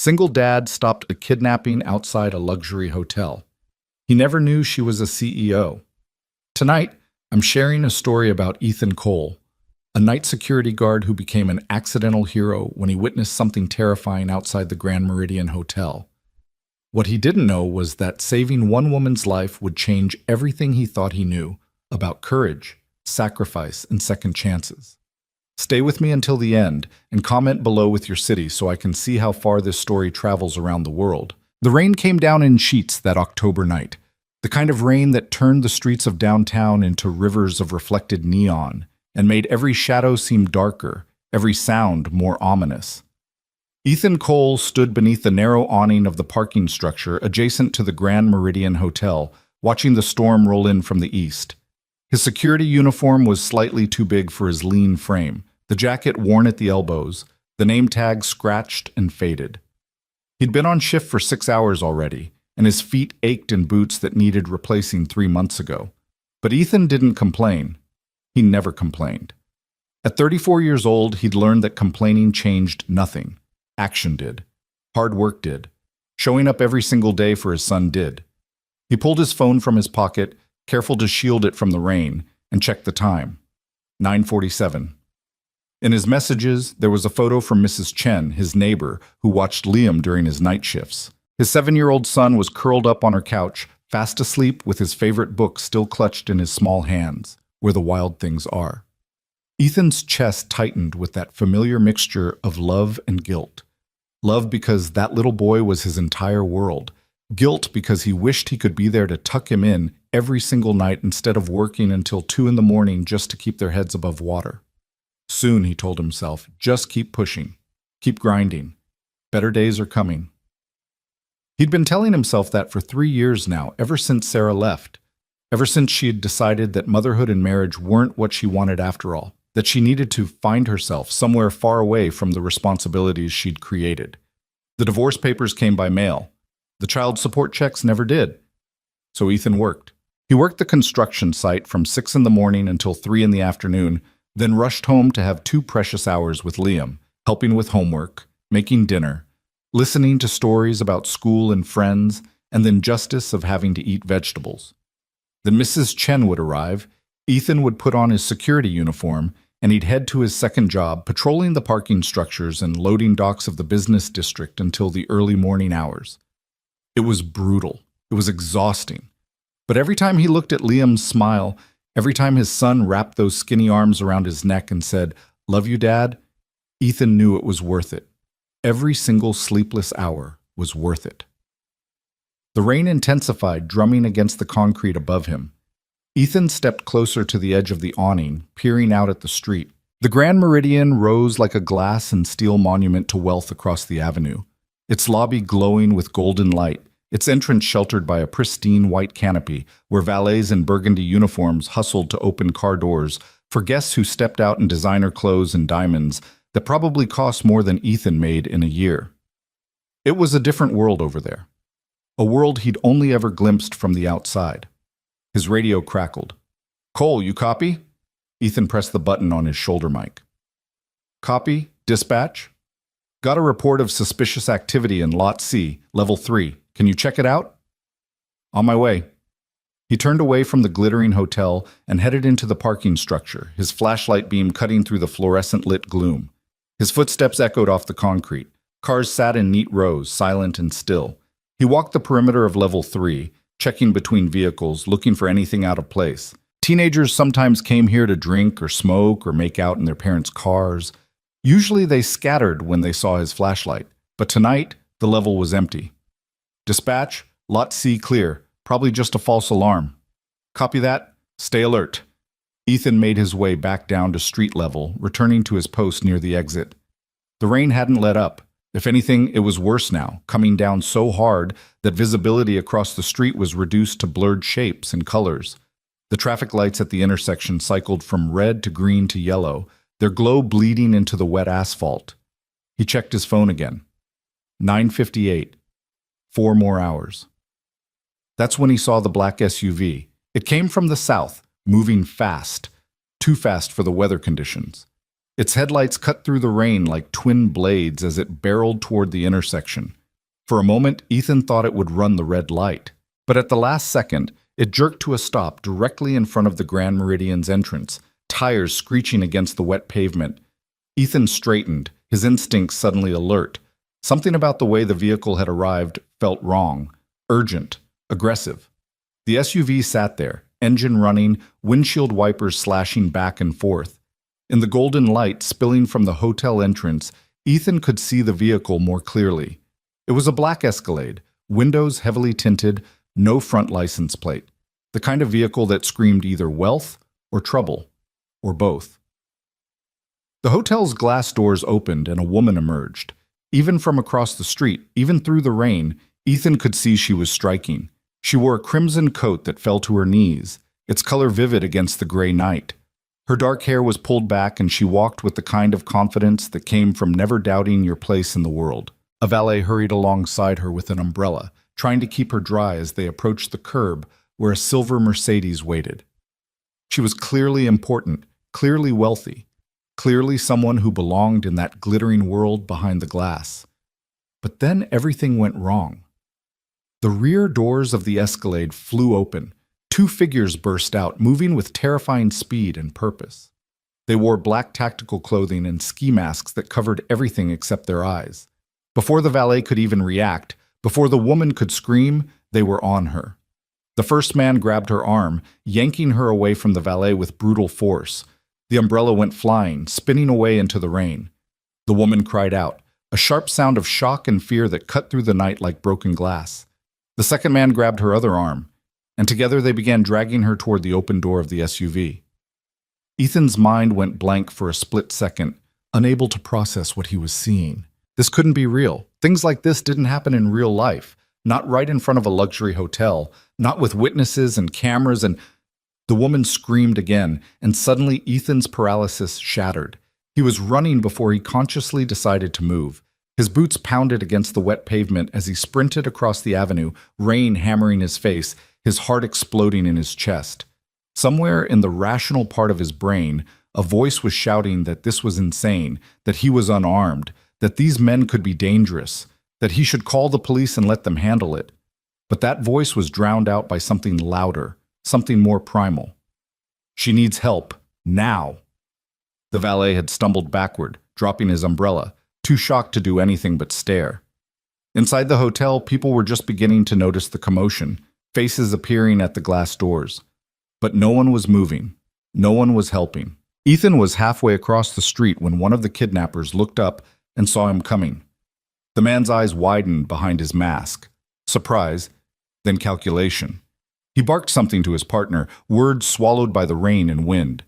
Single dad stopped a kidnapping outside a luxury hotel. He never knew she was a CEO. Tonight, I'm sharing a story about Ethan Cole, a night security guard who became an accidental hero when he witnessed something terrifying outside the Grand Meridian Hotel. What he didn't know was that saving one woman's life would change everything he thought he knew about courage, sacrifice, and second chances. Stay with me until the end and comment below with your city so I can see how far this story travels around the world. The rain came down in sheets that October night, the kind of rain that turned the streets of downtown into rivers of reflected neon and made every shadow seem darker, every sound more ominous. Ethan Cole stood beneath the narrow awning of the parking structure adjacent to the Grand Meridian Hotel, watching the storm roll in from the east. His security uniform was slightly too big for his lean frame, the jacket worn at the elbows, the name tag scratched and faded. He'd been on shift for 6 hours already, and his feet ached in boots that needed replacing 3 months ago. But Ethan didn't complain. He never complained. At 34 years old, he'd learned that complaining changed nothing. Action did. Hard work did. Showing up every single day for his son did. He pulled his phone from his pocket, careful to shield it from the rain, and checked the time. 9:47. In his messages, there was a photo from Mrs. Chen, his neighbor, who watched Liam during his night shifts. His 7-year-old son was curled up on her couch, fast asleep with his favorite book still clutched in his small hands, Where the Wild Things Are. Ethan's chest tightened with that familiar mixture of love and guilt. Love because that little boy was his entire world. Guilt because he wished he could be there to tuck him in every single night instead of working until 2 in the morning just to keep their heads above water. Soon, he told himself, just keep pushing. Keep grinding. Better days are coming. He'd been telling himself that for 3 years now, ever since Sarah left. Ever since she had decided that motherhood and marriage weren't what she wanted after all, that she needed to find herself somewhere far away from the responsibilities she'd created. The divorce papers came by mail. The child support checks never did. So Ethan worked. He worked the construction site from 6 in the morning until 3 in the afternoon, then rushed home to have 2 precious hours with Liam, helping with homework, making dinner, listening to stories about school and friends, and the injustice of having to eat vegetables. Then Mrs. Chen would arrive, Ethan would put on his security uniform, and he'd head to his second job, patrolling the parking structures and loading docks of the business district until the early morning hours. It was brutal. It was exhausting. But every time he looked at Liam's smile, every time his son wrapped those skinny arms around his neck and said, "Love you, Dad," Ethan knew it was worth it. Every single sleepless hour was worth it. The rain intensified, drumming against the concrete above him. Ethan stepped closer to the edge of the awning, peering out at the street. The Grand Meridian rose like a glass and steel monument to wealth across the avenue, its lobby glowing with golden light, its entrance sheltered by a pristine white canopy where valets in burgundy uniforms hustled to open car doors for guests who stepped out in designer clothes and diamonds that probably cost more than Ethan made in a year. It was a different world over there, a world he'd only ever glimpsed from the outside. His radio crackled. "Cole, you copy?" Ethan pressed the button on his shoulder mic. "Copy, dispatch. Got a report of suspicious activity in Lot C, Level 3. Can you check it out?" "On my way." He turned away from the glittering hotel and headed into the parking structure, his flashlight beam cutting through the fluorescent-lit gloom. His footsteps echoed off the concrete. Cars sat in neat rows, silent and still. He walked the perimeter of Level 3, checking between vehicles, looking for anything out of place. Teenagers sometimes came here to drink or smoke or make out in their parents' cars. Usually they scattered when they saw his flashlight, but tonight the level was empty. "Dispatch, Lot C clear. Probably just a false alarm." "Copy that. Stay alert." Ethan made his way back down to street level, returning to his post near the exit. The rain hadn't let up. If anything, it was worse now, coming down so hard that visibility across the street was reduced to blurred shapes and colors. The traffic lights at the intersection cycled from red to green to yellow, their glow bleeding into the wet asphalt. He checked his phone again. 9:58. 4 more hours. That's when he saw the black SUV. It came from the south, moving fast. Too fast for the weather conditions. Its headlights cut through the rain like twin blades as it barreled toward the intersection. For a moment, Ethan thought it would run the red light. But at the last second, it jerked to a stop directly in front of the Grand Meridian's entrance, tires screeching against the wet pavement. Ethan straightened, his instincts suddenly alert. Something about the way the vehicle had arrived felt wrong, urgent, aggressive. The SUV sat there, engine running, windshield wipers slashing back and forth. In the golden light spilling from the hotel entrance, Ethan could see the vehicle more clearly. It was a black Escalade, windows heavily tinted, no front license plate. The kind of vehicle that screamed either wealth or trouble, or both. The hotel's glass doors opened and a woman emerged. Even from across the street, even through the rain, Ethan could see she was striking. She wore a crimson coat that fell to her knees, its color vivid against the gray night. Her dark hair was pulled back and she walked with the kind of confidence that came from never doubting your place in the world. A valet hurried alongside her with an umbrella, trying to keep her dry as they approached the curb where a silver Mercedes waited. She was clearly important, clearly wealthy, clearly someone who belonged in that glittering world behind the glass. But then everything went wrong. The rear doors of the Escalade flew open. Two figures burst out, moving with terrifying speed and purpose. They wore black tactical clothing and ski masks that covered everything except their eyes. Before the valet could even react, before the woman could scream, they were on her. The first man grabbed her arm, yanking her away from the valet with brutal force. The umbrella went flying, spinning away into the rain. The woman cried out, a sharp sound of shock and fear that cut through the night like broken glass. The second man grabbed her other arm, and together they began dragging her toward the open door of the SUV. Ethan's mind went blank for a split second, unable to process what he was seeing. This couldn't be real. Things like this didn't happen in real life, not right in front of a luxury hotel, not with witnesses and cameras. And the woman screamed again, and suddenly Ethan's paralysis shattered. He was running before he consciously decided to move. His boots pounded against the wet pavement as he sprinted across the avenue, rain hammering his face, his heart exploding in his chest. Somewhere in the rational part of his brain, a voice was shouting that this was insane, that he was unarmed, that these men could be dangerous, that he should call the police and let them handle it. But that voice was drowned out by something louder, something more primal. She needs help, now. The valet had stumbled backward, dropping his umbrella, too shocked to do anything but stare. Inside the hotel, people were just beginning to notice the commotion, faces appearing at the glass doors. But no one was moving. No one was helping. Ethan was halfway across the street when one of the kidnappers looked up and saw him coming. The man's eyes widened behind his mask. Surprise, then calculation. He barked something to his partner, words swallowed by the rain and wind.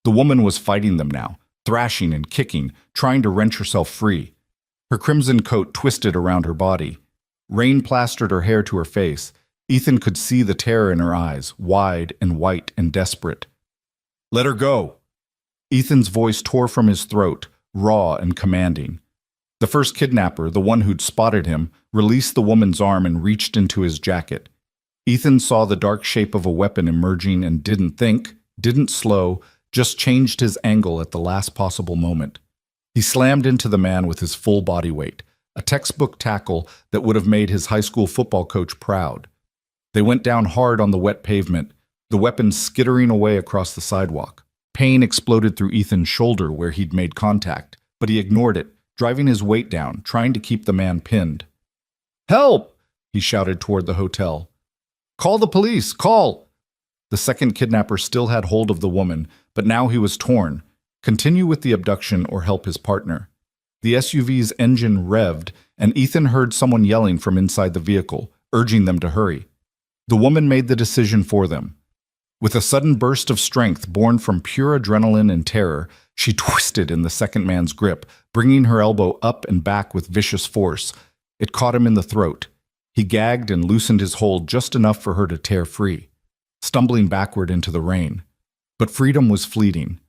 The woman was fighting them now, thrashing and kicking, trying to wrench herself free. Her crimson coat twisted around her body. Rain plastered her hair to her face. Ethan could see the terror in her eyes, wide and white and desperate. "Let her go!" Ethan's voice tore from his throat, raw and commanding. The first kidnapper, the one who'd spotted him, released the woman's arm and reached into his jacket. Ethan saw the dark shape of a weapon emerging and didn't think, didn't slow, just changed his angle at the last possible moment. He slammed into the man with his full body weight, a textbook tackle that would have made his high school football coach proud. They went down hard on the wet pavement, the weapon skittering away across the sidewalk. Pain exploded through Ethan's shoulder where he'd made contact, but he ignored it, driving his weight down, trying to keep the man pinned. "Help!" he shouted toward the hotel. "Call the police! Call!" The second kidnapper still had hold of the woman, but now he was torn. Continue with the abduction or help his partner. The SUV's engine revved, and Ethan heard someone yelling from inside the vehicle, urging them to hurry. The woman made the decision for them. With a sudden burst of strength born from pure adrenaline and terror, she twisted in the second man's grip, bringing her elbow up and back with vicious force. It caught him in the throat. He gagged and loosened his hold just enough for her to tear free, stumbling backward into the rain. But freedom was fleeting.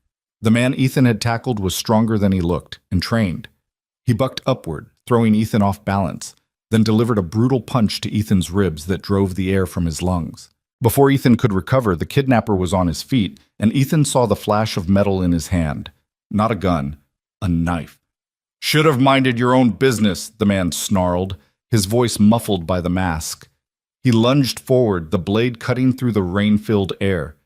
The man Ethan had tackled was stronger than he looked, and trained. He bucked upward, throwing Ethan off balance, then delivered a brutal punch to Ethan's ribs that drove the air from his lungs. Before Ethan could recover, the kidnapper was on his feet, and Ethan saw the flash of metal in his hand. Not a gun, A knife. "Should have minded your own business," the man snarled, his voice muffled by the mask. He lunged forward, the blade cutting through the rain-filled air.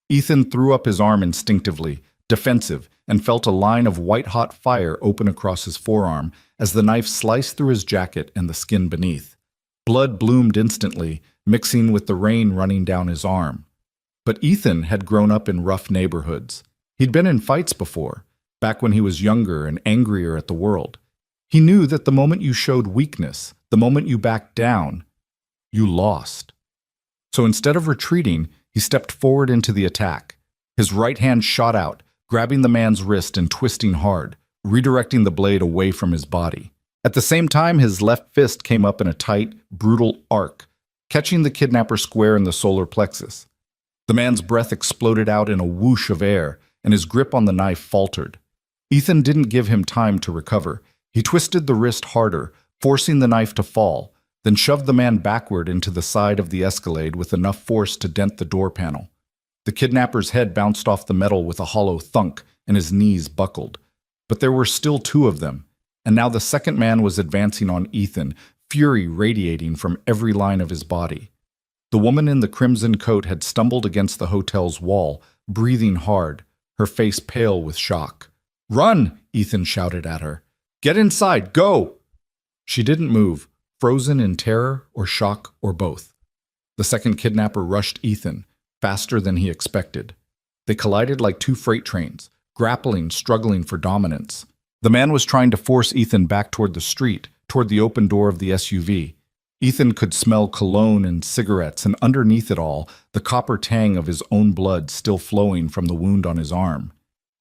Ethan threw up his arm instinctively, defensive, and felt a line of white-hot fire open across his forearm as the knife sliced through his jacket and the skin beneath. Blood bloomed instantly, mixing with the rain running down his arm. But Ethan had grown up in rough neighborhoods. He'd been in fights before, back when he was younger and angrier at the world. He knew that the moment you showed weakness, the moment you backed down, you lost. So instead of retreating, he stepped forward into the attack. His right hand shot out, grabbing the man's wrist and twisting hard, redirecting the blade away from his body. At the same time, his left fist came up in a tight, brutal arc, catching the kidnapper square in the solar plexus. The man's breath exploded out in a whoosh of air, and his grip on the knife faltered. Ethan didn't give him time to recover. He twisted the wrist harder, forcing the knife to fall, then shoved the man backward into the side of the Escalade with enough force to dent the door panel. The kidnapper's head bounced off the metal with a hollow thunk, and his knees buckled. But there were still two of them, and now the second man was advancing on Ethan, fury radiating from every line of his body. The woman in the crimson coat had stumbled against the hotel's wall, breathing hard, her face pale with shock. "Run!" Ethan shouted at her. "Get inside! Go!" She didn't move, frozen in terror or shock or both. The second kidnapper rushed Ethan, faster than he expected. They collided like two freight trains, grappling, struggling for dominance. The man was trying to force Ethan back toward the street, toward the open door of the SUV. Ethan could smell cologne and cigarettes, and underneath it all, the copper tang of his own blood still flowing from the wound on his arm.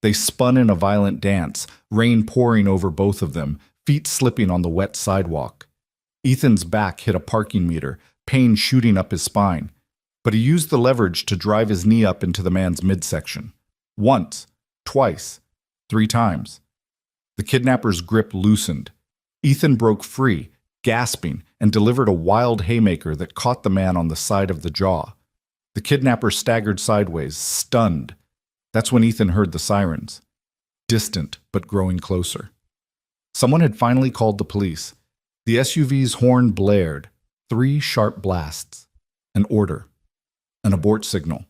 They spun in a violent dance, rain pouring over both of them, feet slipping on the wet sidewalk. Ethan's back hit a parking meter, pain shooting up his spine. But he used the leverage to drive his knee up into the man's midsection. Once, twice, 3 times. The kidnapper's grip loosened. Ethan broke free, gasping, and delivered a wild haymaker that caught the man on the side of the jaw. The kidnapper staggered sideways, stunned. That's when Ethan heard the sirens. Distant, but growing closer. Someone had finally called the police. The SUV's horn blared. 3 sharp blasts. An order. An abort signal.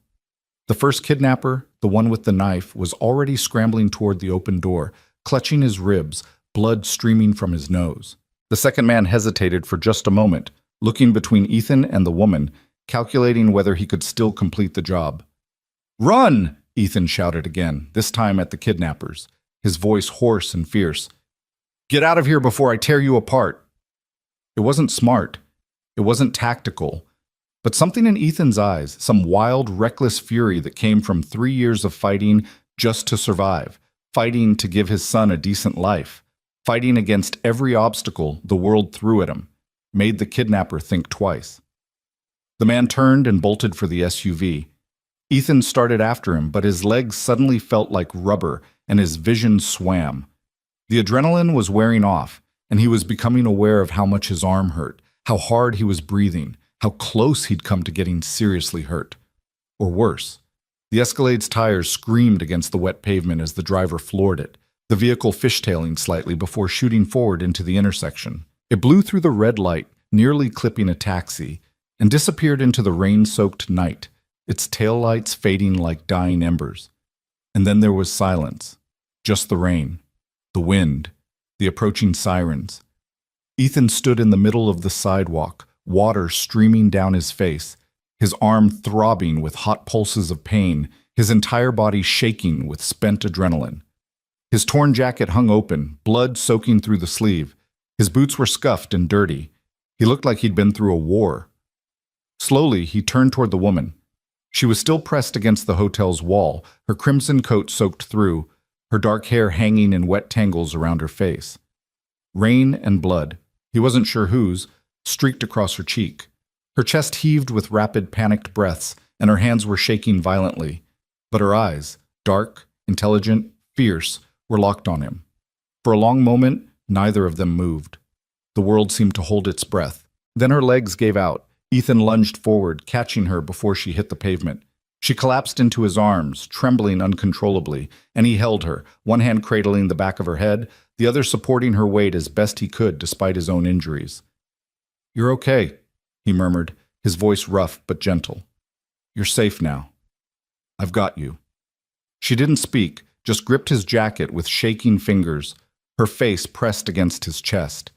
The first kidnapper, the one with the knife, was already scrambling toward the open door, clutching his ribs, blood streaming from his nose. The second man hesitated for just a moment, looking between Ethan and the woman, calculating whether he could still complete the job. "Run!" Ethan shouted again, this time at the kidnappers, his voice hoarse and fierce. "Get out of here before I tear you apart." It wasn't smart. It wasn't tactical. But something in Ethan's eyes, some wild, reckless fury that came from 3 years of fighting just to survive, fighting to give his son a decent life, fighting against every obstacle the world threw at him, made the kidnapper think twice. The man turned and bolted for the SUV. Ethan started after him, but his legs suddenly felt like rubber and his vision swam. The adrenaline was wearing off, and he was becoming aware of how much his arm hurt, how hard he was breathing, how close he'd come to getting seriously hurt. Or worse. The Escalade's tires screamed against the wet pavement as the driver floored it, the vehicle fishtailing slightly before shooting forward into the intersection. It blew through the red light, nearly clipping a taxi, and disappeared into the rain-soaked night, its taillights fading like dying embers. And then there was silence. Just the rain, the wind, the approaching sirens. Ethan stood in the middle of the sidewalk, water streaming down his face, his arm throbbing with hot pulses of pain, his entire body shaking with spent adrenaline. His torn jacket hung open, blood soaking through the sleeve. His boots were scuffed and dirty. He looked like he'd been through a war. Slowly, he turned toward the woman. She was still pressed against the hotel's wall, her crimson coat soaked through, her dark hair hanging in wet tangles around her face. Rain and blood, he wasn't sure whose, streaked across her cheek. Her chest heaved with rapid, panicked breaths, and her hands were shaking violently. But her eyes, dark, intelligent, fierce, were locked on him. For a long moment, neither of them moved. The world seemed to hold its breath. Then her legs gave out. Ethan lunged forward, catching her before she hit the pavement. She collapsed into his arms, trembling uncontrollably, and he held her, one hand cradling the back of her head, the other supporting her weight as best he could despite his own injuries. "You're okay," he murmured, his voice rough but gentle. "You're safe now. I've got you." She didn't speak, just gripped his jacket with shaking fingers, her face pressed against his chest.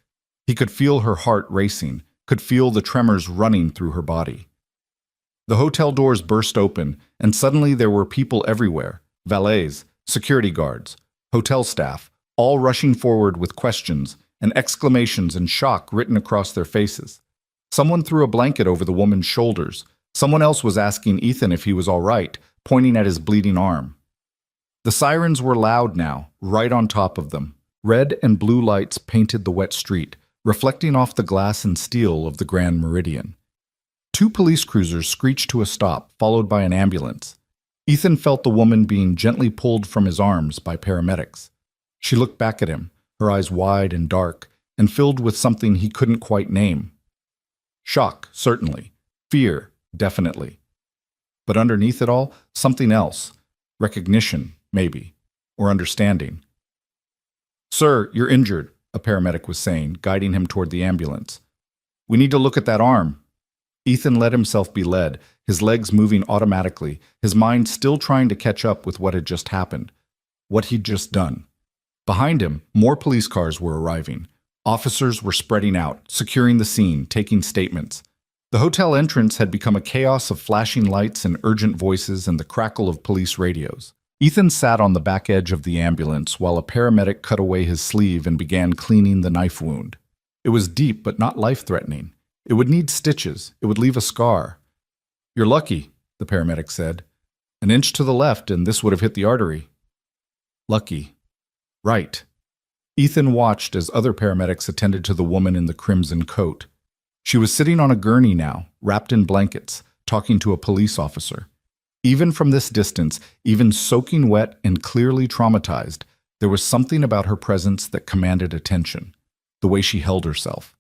He could feel her heart racing, could feel the tremors running through her body. The hotel doors burst open, and suddenly there were people everywhere, valets, security guards, hotel staff, all rushing forward with questions and exclamations and shock written across their faces. Someone threw a blanket over the woman's shoulders. Someone else was asking Ethan if he was all right, pointing at his bleeding arm. The sirens were loud now, right on top of them. Red and blue lights painted the wet street, reflecting off the glass and steel of the Grand Meridian. 2 police cruisers screeched to a stop, followed by an ambulance. Ethan felt the woman being gently pulled from his arms by paramedics. She looked back at him, her eyes wide and dark, and filled with something he couldn't quite name. Shock, certainly. Fear, definitely. But underneath it all, something else. Recognition, maybe. Or understanding. "Sir, you're injured," a paramedic was saying, guiding him toward the ambulance. "We need to look at that arm." Ethan let himself be led, his legs moving automatically, his mind still trying to catch up with what had just happened, what he'd just done. Behind him, more police cars were arriving. Officers were spreading out, securing the scene, taking statements. The hotel entrance had become a chaos of flashing lights and urgent voices and the crackle of police radios. Ethan sat on the back edge of the ambulance while a paramedic cut away his sleeve and began cleaning the knife wound. It was deep but not life-threatening. It would need stitches. It would leave a scar. "You're lucky," the paramedic said. "An inch to the left and this would have hit the artery." Lucky. Right. Ethan watched as other paramedics attended to the woman in the crimson coat. She was sitting on a gurney now, wrapped in blankets, talking to a police officer. Even from this distance, even soaking wet and clearly traumatized, there was something about her presence that commanded attention. The way she held herself.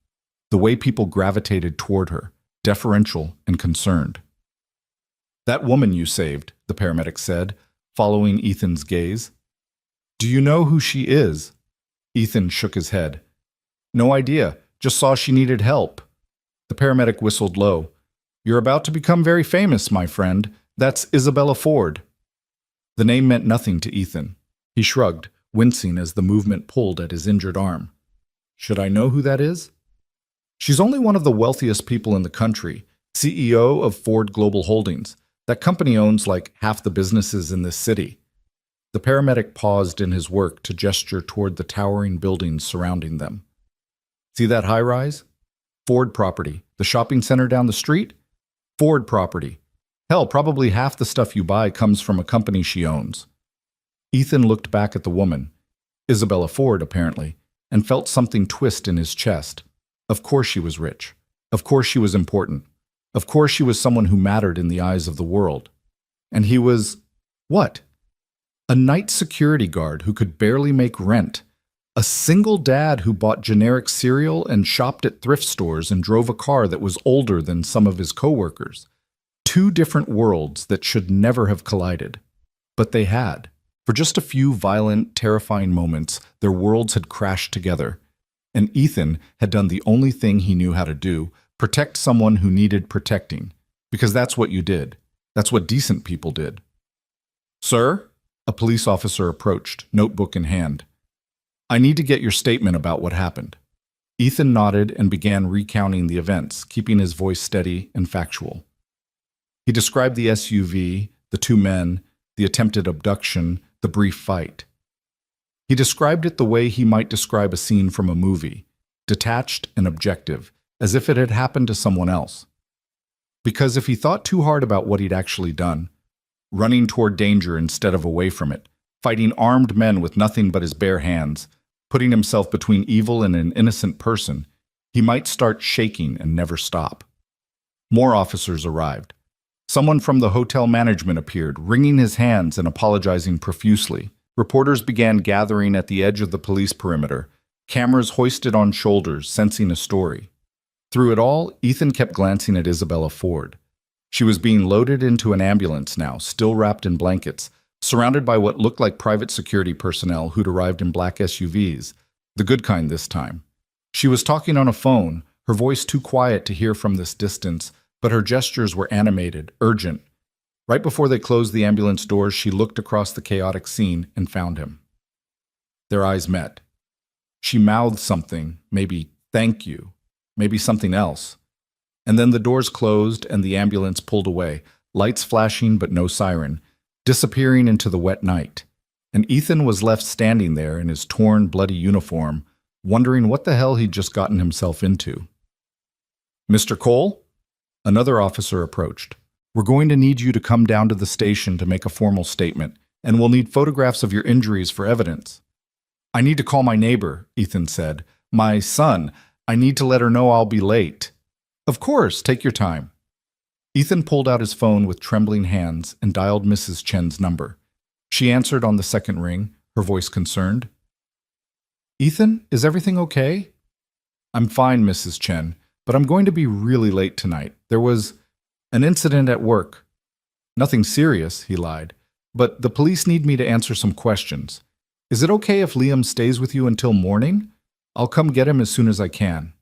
The way people gravitated toward her, deferential and concerned. "That woman you saved," the paramedic said, following Ethan's gaze. "Do you know who she is?" Ethan shook his head. "No idea, just saw she needed help." The paramedic whistled low. "You're about to become very famous, my friend. That's Isabella Ford." The name meant nothing to Ethan. He shrugged, wincing as the movement pulled at his injured arm. "Should I know who that is?" "She's only one of the wealthiest people in the country, CEO of Ford Global Holdings. That company owns like half the businesses in this city." The paramedic paused in his work to gesture toward the towering buildings surrounding them. "See that high-rise? Ford property. The shopping center down the street? Ford property. Hell, probably half the stuff you buy comes from a company she owns." Ethan looked back at the woman, Isabella Ford apparently, and felt something twist in his chest. Of course she was rich. Of course she was important. Of course she was someone who mattered in the eyes of the world. And he was, what? A night security guard who could barely make rent. A single dad who bought generic cereal and shopped at thrift stores and drove a car that was older than some of his coworkers. 2 different worlds that should never have collided. But they had. For just a few violent, terrifying moments, their worlds had crashed together. And Ethan had done the only thing he knew how to do, protect someone who needed protecting. Because that's what you did. That's what decent people did. "Sir?" A police officer approached, notebook in hand. "I need to get your statement about what happened." Ethan nodded and began recounting the events, keeping his voice steady and factual. He described the SUV, the 2 men, the attempted abduction, the brief fight. He described it the way he might describe a scene from a movie, detached and objective, as if it had happened to someone else. Because if he thought too hard about what he'd actually done, running toward danger instead of away from it, fighting armed men with nothing but his bare hands, putting himself between evil and an innocent person, he might start shaking and never stop. More officers arrived. Someone from the hotel management appeared, wringing his hands and apologizing profusely. Reporters began gathering at the edge of the police perimeter, cameras hoisted on shoulders, sensing a story. Through it all, Ethan kept glancing at Isabella Ford. She was being loaded into an ambulance now, still wrapped in blankets, surrounded by what looked like private security personnel who'd arrived in black SUVs, the good kind this time. She was talking on a phone, her voice too quiet to hear from this distance, but her gestures were animated, urgent. Right before they closed the ambulance doors, she looked across the chaotic scene and found him. Their eyes met. She mouthed something, maybe "thank you," maybe something else. And then the doors closed and the ambulance pulled away, lights flashing but no siren, disappearing into the wet night. And Ethan was left standing there in his torn, bloody uniform, wondering what the hell he'd just gotten himself into. "Mr. Cole?" Another officer approached. "We're going to need you to come down to the station to make a formal statement, and we'll need photographs of your injuries for evidence." "I need to call my neighbor," Ethan said. "My son. I need to let her know I'll be late." "Of course, take your time." Ethan pulled out his phone with trembling hands and dialed Mrs. Chen's number. She answered on the second ring, her voice concerned. "Ethan, is everything okay?" "I'm fine, Mrs. Chen, but I'm going to be really late tonight. There was an incident at work." "Nothing serious," he lied, "but the police need me to answer some questions. Is it okay if Liam stays with you until morning? I'll come get him as soon as I can."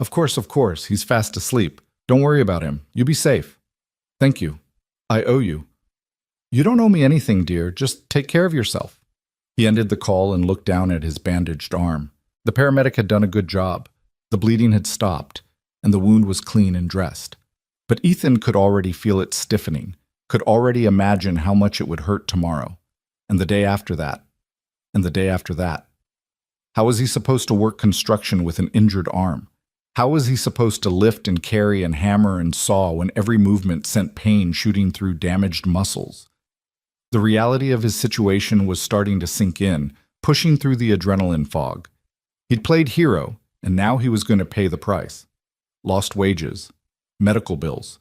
Of course, he's fast asleep. Don't worry about him. You be safe." "Thank you. I owe you." "You don't owe me anything, dear. Just take care of yourself." He ended the call and looked down at his bandaged arm. The paramedic had done a good job. The bleeding had stopped, and the wound was clean and dressed. But Ethan could already feel it stiffening, could already imagine how much it would hurt tomorrow, and the day after that, and the day after that. How was he supposed to work construction with an injured arm? How was he supposed to lift and carry and hammer and saw when every movement sent pain shooting through damaged muscles? The reality of his situation was starting to sink in, pushing through the adrenaline fog. He'd played hero, and now he was going to pay the price. Lost wages, medical bills,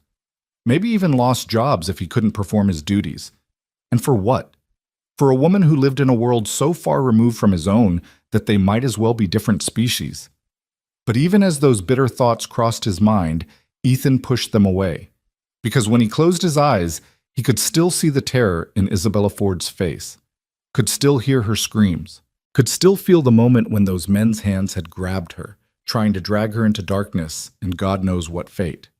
maybe even lost jobs if he couldn't perform his duties. And for what? For a woman who lived in a world so far removed from his own that they might as well be different species. But even as those bitter thoughts crossed his mind, Ethan pushed them away. Because when he closed his eyes, he could still see the terror in Isabella Ford's face, could still hear her screams, could still feel the moment when those men's hands had grabbed her, trying to drag her into darkness and God knows what fate.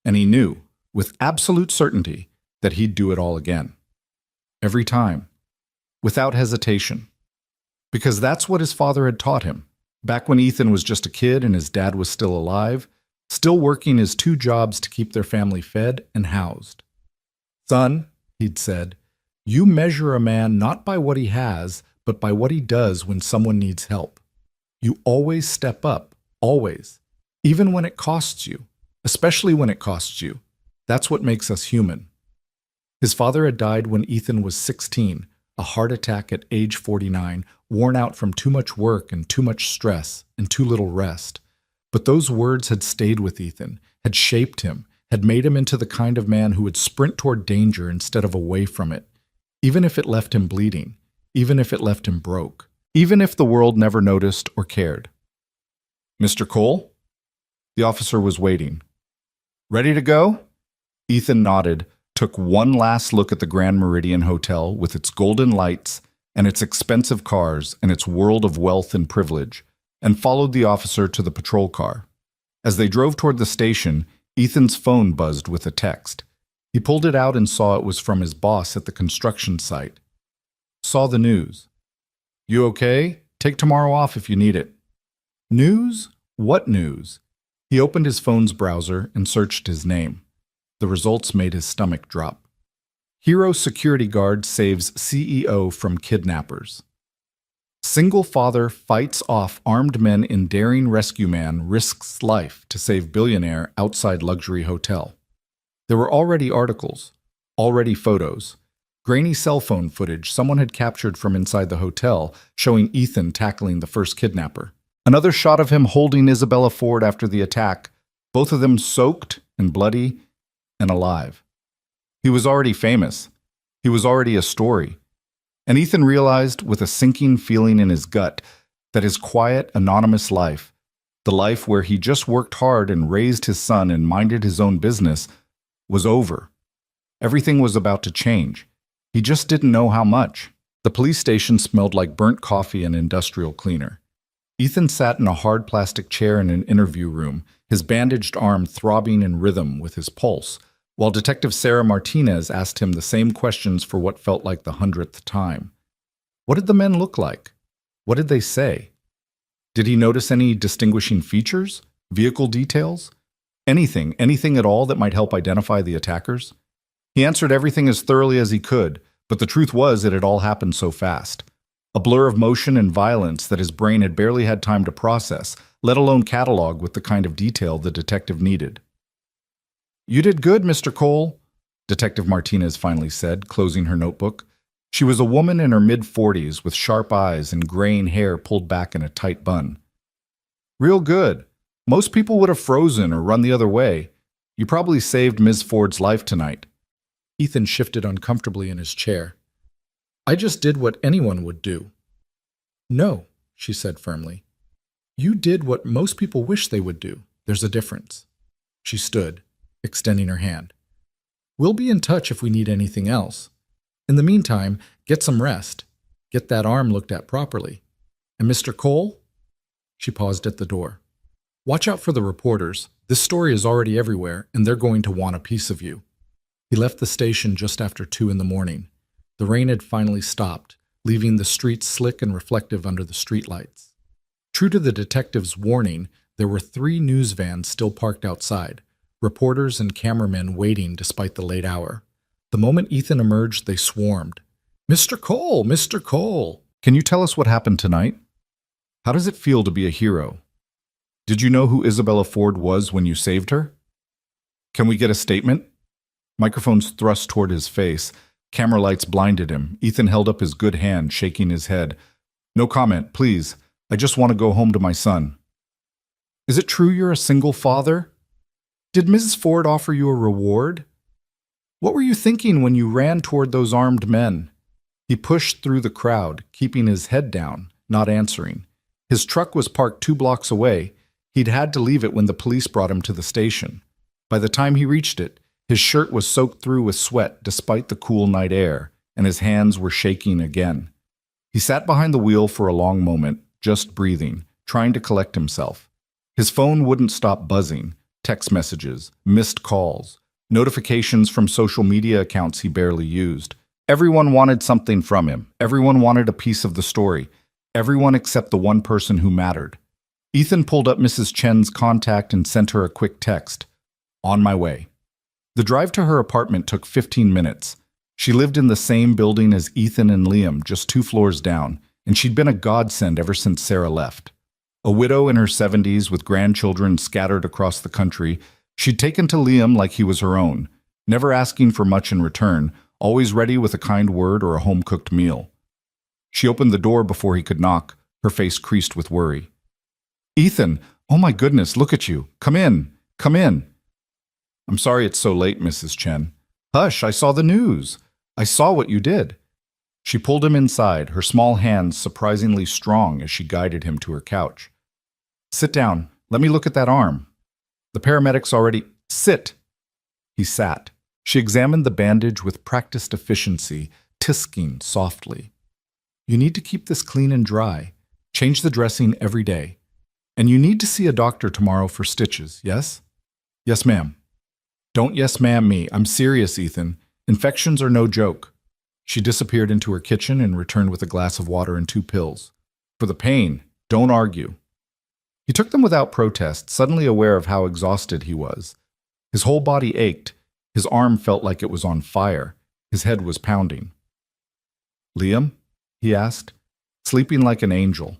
And he knew, with absolute certainty, that he'd do it all again. Every time. Without hesitation. Because that's what his father had taught him. Back when Ethan was just a kid and his dad was still alive, still working his 2 jobs to keep their family fed and housed. "Son," he'd said, "you measure a man not by what he has, but by what he does when someone needs help. You always step up, always, even when it costs you, especially when it costs you. That's what makes us human." His father had died when Ethan was 16, a heart attack at age 49, worn out from too much work and too much stress and too little rest. But those words had stayed with Ethan, had shaped him, had made him into the kind of man who would sprint toward danger instead of away from it, even if it left him bleeding, even if it left him broke, even if the world never noticed or cared. "Mr. Cole?" The officer was waiting. "Ready to go?" Ethan nodded, took one last look at the Grand Meridian Hotel with its golden lights and its expensive cars and its world of wealth and privilege, and followed the officer to the patrol car. As they drove toward the station, Ethan's phone buzzed with a text. He pulled it out and saw it was from his boss at the construction site. Saw the news. "You okay? Take tomorrow off if you need it." News? What news? He opened his phone's browser and searched his name. The results made his stomach drop. Hero security guard saves CEO from kidnappers. Single father fights off armed men in daring rescue man risks life to save billionaire outside luxury hotel. There were already articles, already photos, grainy cell phone footage someone had captured from inside the hotel showing Ethan tackling the first kidnapper. Another shot of him holding Isabella Ford after the attack, both of them soaked and bloody and alive. He was already famous. He was already a story. And Ethan realized with a sinking feeling in his gut that his quiet, anonymous life, the life where he just worked hard and raised his son and minded his own business, was over. Everything was about to change. He just didn't know how much. The police station smelled like burnt coffee and industrial cleaner. Ethan sat in a hard plastic chair in an interview room, his bandaged arm throbbing in rhythm with his pulse, while Detective Sarah Martinez asked him the same questions for what felt like the 100th time. What did the men look like? What did they say? Did he notice any distinguishing features? Vehicle details? Anything at all that might help identify the attackers? He answered everything as thoroughly as he could, but the truth was it had all happened so fast. A blur of motion and violence that his brain had barely had time to process, let alone catalog with the kind of detail the detective needed. "You did good, Mr. Cole," Detective Martinez finally said, closing her notebook. She was a woman in her mid-40s with sharp eyes and graying hair pulled back in a tight bun. "Real good. Most people would have frozen or run the other way. You probably saved Ms. Ford's life tonight." Ethan shifted uncomfortably in his chair. "I just did what anyone would do." "No," she said firmly. "You did what most people wish they would do. There's a difference." She stood, extending her hand. "We'll be in touch if we need anything else. In the meantime, get some rest. Get that arm looked at properly. And Mr. Cole?" She paused at the door. "Watch out for the reporters. This story is already everywhere, and they're going to want a piece of you." He left the station just after 2 in the morning. The rain had finally stopped, leaving the streets slick and reflective under the streetlights. True to the detective's warning, there were 3 news vans still parked outside, reporters and cameramen waiting despite the late hour. The moment Ethan emerged, they swarmed. "Mr. Cole! Mr. Cole! Can you tell us what happened tonight? How does it feel to be a hero? Did you know who Isabella Ford was when you saved her? Can we get a statement?" Microphones thrust toward his face. Camera lights blinded him. Ethan held up his good hand, shaking his head. "No comment, please. I just want to go home to my son." "Is it true you're a single father? Did Mrs. Ford offer you a reward? What were you thinking when you ran toward those armed men?" He pushed through the crowd, keeping his head down, not answering. His truck was parked 2 blocks away. He'd had to leave it when the police brought him to the station. By the time he reached it, his shirt was soaked through with sweat despite the cool night air, and his hands were shaking again. He sat behind the wheel for a long moment, just breathing, trying to collect himself. His phone wouldn't stop buzzing. Text messages, missed calls, notifications from social media accounts he barely used. Everyone wanted something from him. Everyone wanted a piece of the story. Everyone except the one person who mattered. Ethan pulled up Mrs. Chen's contact and sent her a quick text. "On my way." The drive to her apartment took 15 minutes. She lived in the same building as Ethan and Liam, just 2 floors down, and she'd been a godsend ever since Sarah left. A widow in her 70s with grandchildren scattered across the country, she'd taken to Liam like he was her own, never asking for much in return, always ready with a kind word or a home-cooked meal. She opened the door before he could knock, her face creased with worry. "Ethan, oh my goodness, look at you. Come in, come in." "I'm sorry it's so late, Mrs. Chen." "Hush, I saw the news. I saw what you did." She pulled him inside, her small hands surprisingly strong as she guided him to her couch. "Sit down. Let me look at that arm. The paramedics already—" "Sit!" He sat. She examined the bandage with practiced efficiency, tisking softly. "You need to keep this clean and dry. Change the dressing every day. And you need to see a doctor tomorrow for stitches, yes?" "Yes, ma'am." "Don't yes ma'am me. I'm serious, Ethan. Infections are no joke." She disappeared into her kitchen and returned with a glass of water and 2 pills. "For the pain, don't argue." He took them without protest, suddenly aware of how exhausted he was. His whole body ached. His arm felt like it was on fire. His head was pounding. "Liam?" he asked. "Sleeping like an angel.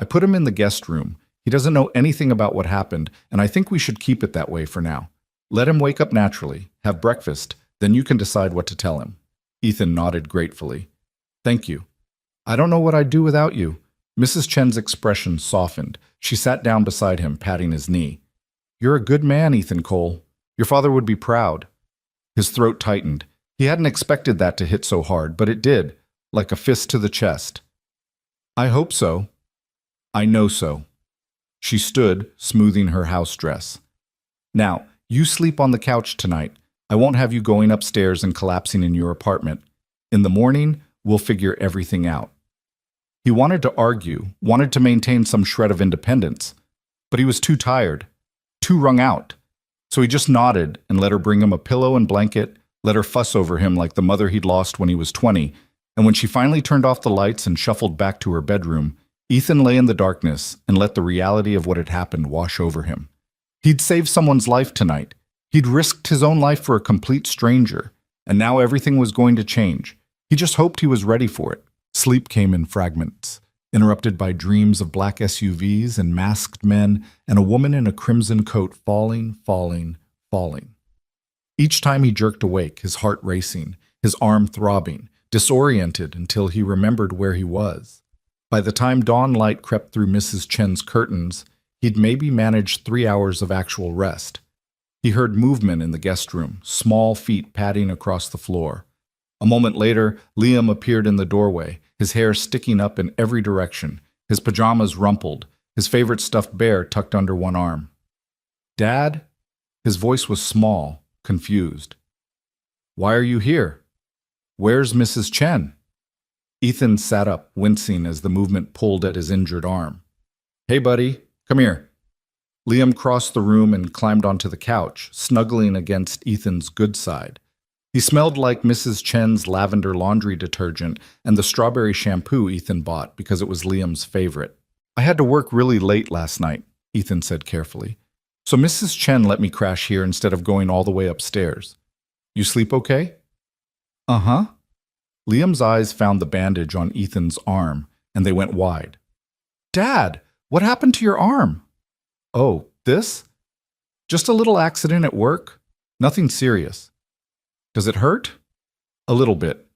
I put him in the guest room. He doesn't know anything about what happened, and I think we should keep it that way for now. Let him wake up naturally, have breakfast, then you can decide what to tell him." Ethan nodded gratefully. "Thank you. I don't know what I'd do without you." Mrs. Chen's expression softened. She sat down beside him, patting his knee. "You're a good man, Ethan Cole. Your father would be proud." His throat tightened. He hadn't expected that to hit so hard, but it did, like a fist to the chest. "I hope so. I know so." She stood, smoothing her house dress. "Now, you sleep on the couch tonight. I won't have you going upstairs and collapsing in your apartment. In the morning, we'll figure everything out." He wanted to argue, wanted to maintain some shred of independence, but he was too tired, too wrung out. So he just nodded and let her bring him a pillow and blanket, let her fuss over him like the mother he'd lost when he was 20, and when she finally turned off the lights and shuffled back to her bedroom, Ethan lay in the darkness and let the reality of what had happened wash over him. He'd saved someone's life tonight. He'd risked his own life for a complete stranger, and now everything was going to change. He just hoped he was ready for it. Sleep came in fragments, interrupted by dreams of black SUVs and masked men and a woman in a crimson coat falling. Each time he jerked awake, his heart racing, his arm throbbing, disoriented until he remembered where he was. By the time dawn light crept through Mrs. Chen's curtains, he'd maybe managed 3 hours of actual rest. He heard movement in the guest room, small feet padding across the floor. A moment later, Liam appeared in the doorway, his hair sticking up in every direction, his pajamas rumpled, his favorite stuffed bear tucked under one arm. "Dad?" His voice was small, confused. "Why are you here? Where's Mrs. Chen?" Ethan sat up, wincing as the movement pulled at his injured arm. "Hey, buddy, come here." Liam crossed the room and climbed onto the couch, snuggling against Ethan's good side. He smelled like Mrs. Chen's lavender laundry detergent and the strawberry shampoo Ethan bought because it was Liam's favorite. "I had to work really late last night," Ethan said carefully. "So Mrs. Chen let me crash here instead of going all the way upstairs. You sleep okay?" "Uh-huh." Liam's eyes found the bandage on Ethan's arm, and they went wide. "Dad, what happened to your arm?" "Oh, this? Just a little accident at work. Nothing serious." "Does it hurt?" "A little bit.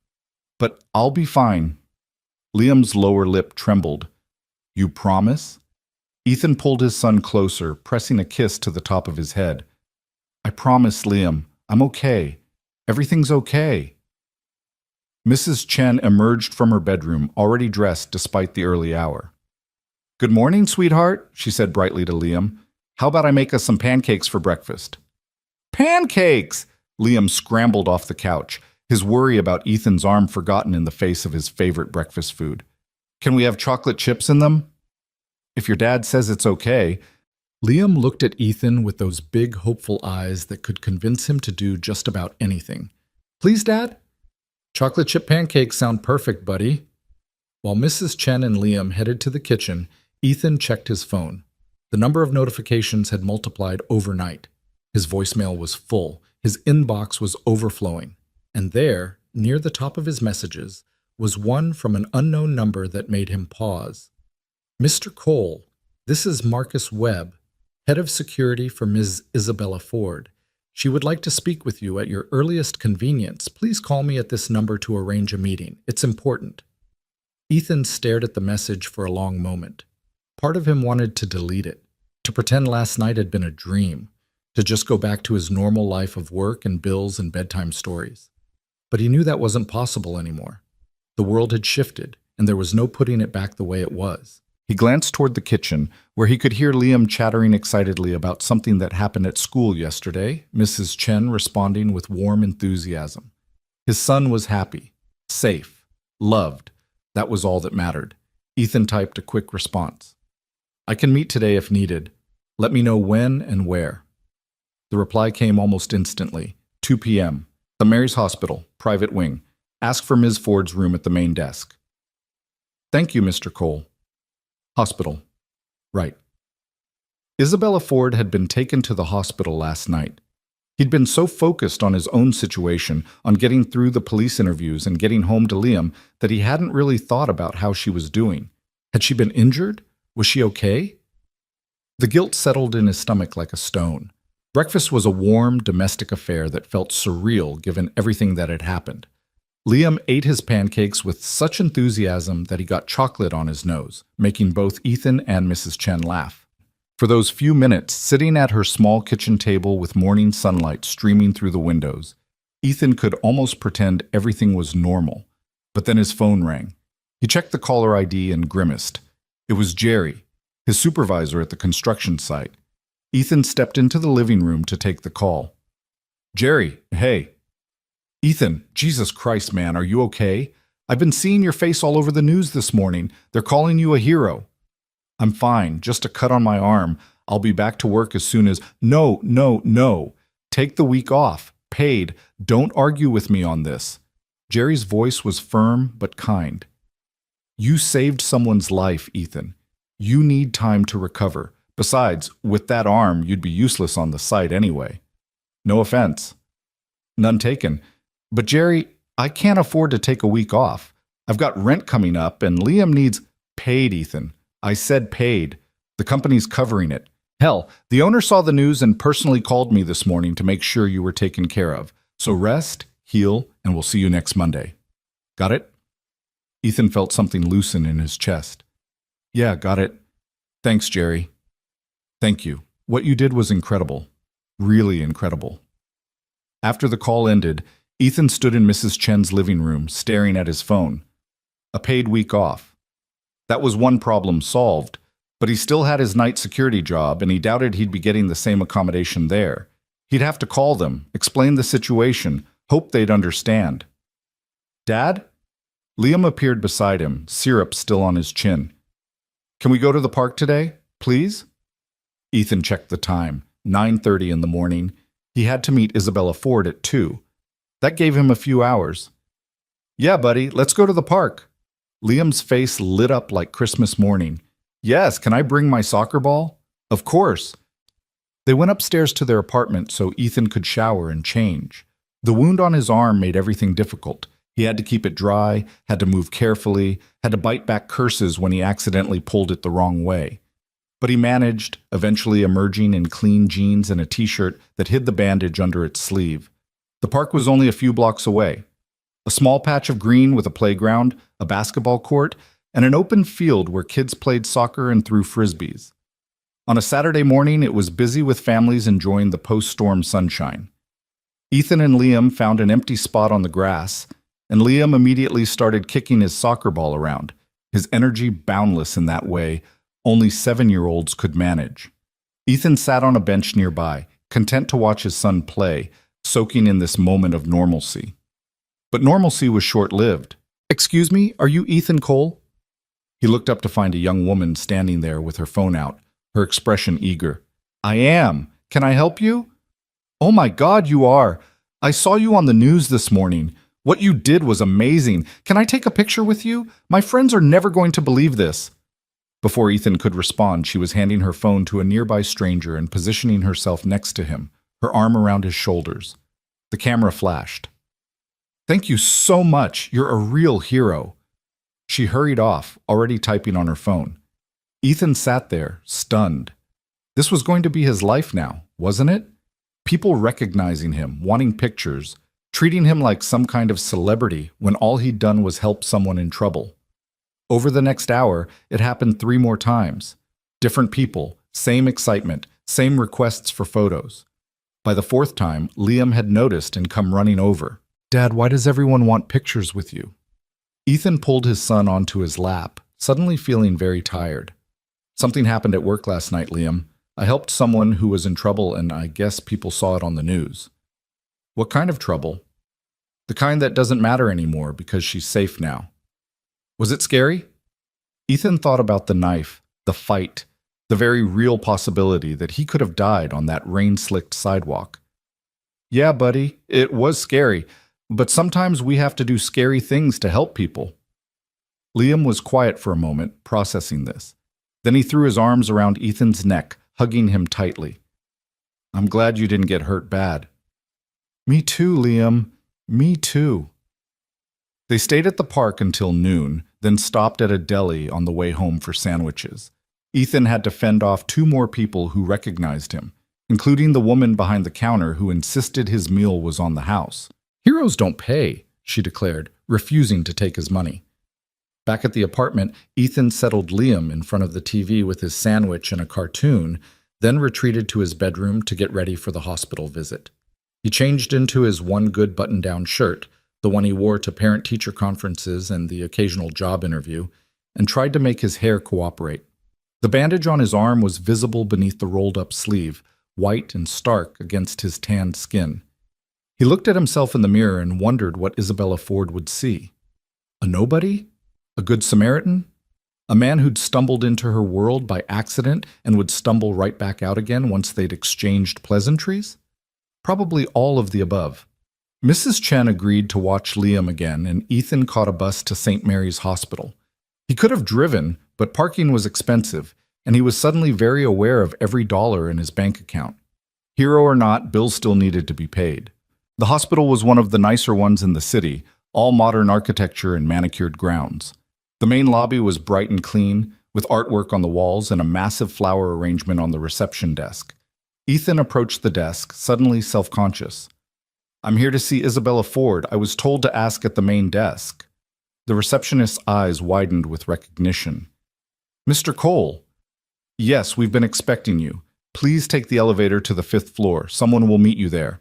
But I'll be fine." Liam's lower lip trembled. "You promise?" Ethan pulled his son closer, pressing a kiss to the top of his head. "I promise, Liam. I'm okay. Everything's okay." Mrs. Chen emerged from her bedroom, already dressed despite the early hour. "Good morning, sweetheart," she said brightly to Liam. "How about I make us some pancakes for breakfast?" "Pancakes!" Liam scrambled off the couch, his worry about Ethan's arm forgotten in the face of his favorite breakfast food. "Can we have chocolate chips in them?" "If your dad says it's okay." Liam looked at Ethan with those big, hopeful eyes that could convince him to do just about anything. "Please, Dad?" "Chocolate chip pancakes sound perfect, buddy." While Mrs. Chen and Liam headed to the kitchen, Ethan checked his phone. The number of notifications had multiplied overnight. His voicemail was full. His inbox was overflowing. And there, near the top of his messages, was one from an unknown number that made him pause. "Mr. Cole, this is Marcus Webb, head of security for Ms. Isabella Ford. She would like to speak with you at your earliest convenience. Please call me at this number to arrange a meeting. It's important." Ethan stared at the message for a long moment. Part of him wanted to delete it, to pretend last night had been a dream, to just go back to his normal life of work and bills and bedtime stories. But he knew that wasn't possible anymore. The world had shifted, and there was no putting it back the way it was. He glanced toward the kitchen, where he could hear Liam chattering excitedly about something that happened at school yesterday, Mrs. Chen responding with warm enthusiasm. His son was happy, safe, loved. That was all that mattered. Ethan typed a quick response. "I can meet today if needed. Let me know when and where." The reply came almost instantly. 2 p.m. The Mary's Hospital, private wing. Ask for Ms. Ford's room at the main desk. "Thank you, Mr. Cole." Hospital. Right. Isabella Ford had been taken to the hospital last night. He'd been so focused on his own situation, on getting through the police interviews and getting home to Liam, that he hadn't really thought about how she was doing. Had she been injured? Was she okay? The guilt settled in his stomach like a stone. Breakfast was a warm, domestic affair that felt surreal given everything that had happened. Liam ate his pancakes with such enthusiasm that he got chocolate on his nose, making both Ethan and Mrs. Chen laugh. For those few minutes, sitting at her small kitchen table with morning sunlight streaming through the windows, Ethan could almost pretend everything was normal. But then his phone rang. He checked the caller ID and grimaced. It was Jerry, his supervisor at the construction site. Ethan stepped into the living room to take the call. Jerry, hey. Ethan, Jesus Christ, man, are you okay? I've been seeing your face all over the news this morning. They're calling you a hero. I'm fine, just a cut on my arm. I'll be back to work as soon as. No, no, no. Take the week off. Paid. Don't argue with me on this. Jerry's voice was firm but kind. You saved someone's life, Ethan. You need time to recover. Besides, with that arm, you'd be useless on the site anyway. No offense. None taken. But Jerry, I can't afford to take a week off. I've got rent coming up and Liam needs. Paid, Ethan. I said paid. The company's covering it. Hell, the owner saw the news and personally called me this morning to make sure you were taken care of. So rest, heal, and we'll see you next Monday. Got it? Ethan felt something loosen in his chest. Yeah, got it. Thanks, Jerry. Thank you. What you did was incredible. Really incredible. After the call ended, Ethan stood in Mrs. Chen's living room, staring at his phone. A paid week off. That was one problem solved, but he still had his night security job and he doubted he'd be getting the same accommodation there. He'd have to call them, explain the situation, hope they'd understand. Dad? Liam appeared beside him, syrup still on his chin. Can we go to the park today, please? Ethan checked the time, 9:30 in the morning. He had to meet Isabella Ford at 2. That gave him a few hours. Yeah, buddy, let's go to the park. Liam's face lit up like Christmas morning. Yes, can I bring my soccer ball? Of course. They went upstairs to their apartment so Ethan could shower and change. The wound on his arm made everything difficult. He had to keep it dry, had to move carefully, had to bite back curses when he accidentally pulled it the wrong way. But he managed, eventually emerging in clean jeans and a t-shirt that hid the bandage under its sleeve. The park was only a few blocks away. A small patch of green with a playground, a basketball court, and an open field where kids played soccer and threw frisbees. On a Saturday morning, it was busy with families enjoying the post-storm sunshine. Ethan and Liam found an empty spot on the grass, and Liam immediately started kicking his soccer ball around, his energy boundless in that way only 7-year-olds could manage. Ethan sat on a bench nearby, content to watch his son play, soaking in this moment of normalcy. But normalcy was short-lived. Excuse me, are you Ethan Cole? He looked up to find a young woman standing there with her phone out, her expression eager. I am. Can I help you? Oh my God, you are. I saw you on the news this morning. What you did was amazing. Can I take a picture with you? My friends are never going to believe this. Before Ethan could respond, she was handing her phone to a nearby stranger and positioning herself next to him, her arm around his shoulders. The camera flashed. Thank you so much. You're a real hero. She hurried off, already typing on her phone. Ethan sat there, stunned. This was going to be his life now, wasn't it? People recognizing him, wanting pictures, treating him like some kind of celebrity when all he'd done was help someone in trouble. Over the next hour, it happened 3 more times. Different people, same excitement, same requests for photos. By the 4th time, Liam had noticed and come running over. Dad, why does everyone want pictures with you? Ethan pulled his son onto his lap, suddenly feeling very tired. Something happened at work last night, Liam. I helped someone who was in trouble and I guess people saw it on the news. What kind of trouble? The kind that doesn't matter anymore because she's safe now. Was it scary? Ethan thought about the knife, the fight, the very real possibility that he could have died on that rain-slicked sidewalk. Yeah, buddy, it was scary, but sometimes we have to do scary things to help people. Liam was quiet for a moment, processing this. Then he threw his arms around Ethan's neck, hugging him tightly. I'm glad you didn't get hurt bad. Me too, Liam. Me too. They stayed at the park until noon, then stopped at a deli on the way home for sandwiches. Ethan had to fend off 2 more people who recognized him, including the woman behind the counter who insisted his meal was on the house. Heroes don't pay, she declared, refusing to take his money. Back at the apartment, Ethan settled Liam in front of the TV with his sandwich and a cartoon, then retreated to his bedroom to get ready for the hospital visit. He changed into his one good button-down shirt, the one he wore to parent-teacher conferences and the occasional job interview, and tried to make his hair cooperate. The bandage on his arm was visible beneath the rolled-up sleeve, white and stark against his tanned skin. He looked at himself in the mirror and wondered what Isabella Ford would see. A nobody? A good Samaritan? A man who'd stumbled into her world by accident and would stumble right back out again once they'd exchanged pleasantries? Probably all of the above. Mrs. Chen agreed to watch Liam again, and Ethan caught a bus to St. Mary's Hospital. He could have driven, but parking was expensive, and he was suddenly very aware of every dollar in his bank account. Hero or not, bills still needed to be paid. The hospital was one of the nicer ones in the city, all modern architecture and manicured grounds. The main lobby was bright and clean, with artwork on the walls and a massive flower arrangement on the reception desk. Ethan approached the desk, suddenly self-conscious. "I'm here to see Isabella Ford. I was told to ask at the main desk." The receptionist's eyes widened with recognition. "Mr. Cole." "Yes, we've been expecting you. Please take the elevator to the 5th floor. Someone will meet you there."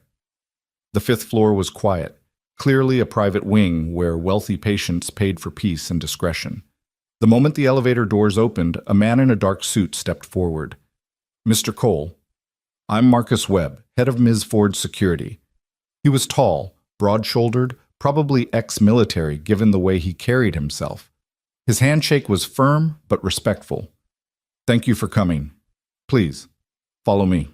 The 5th floor was quiet, clearly a private wing where wealthy patients paid for peace and discretion. The moment the elevator doors opened, a man in a dark suit stepped forward. "Mr. Cole, I'm Marcus Webb, head of Ms. Ford's security." He was tall, broad-shouldered, probably ex-military given the way he carried himself. His handshake was firm but respectful. "Thank you for coming. Please, follow me."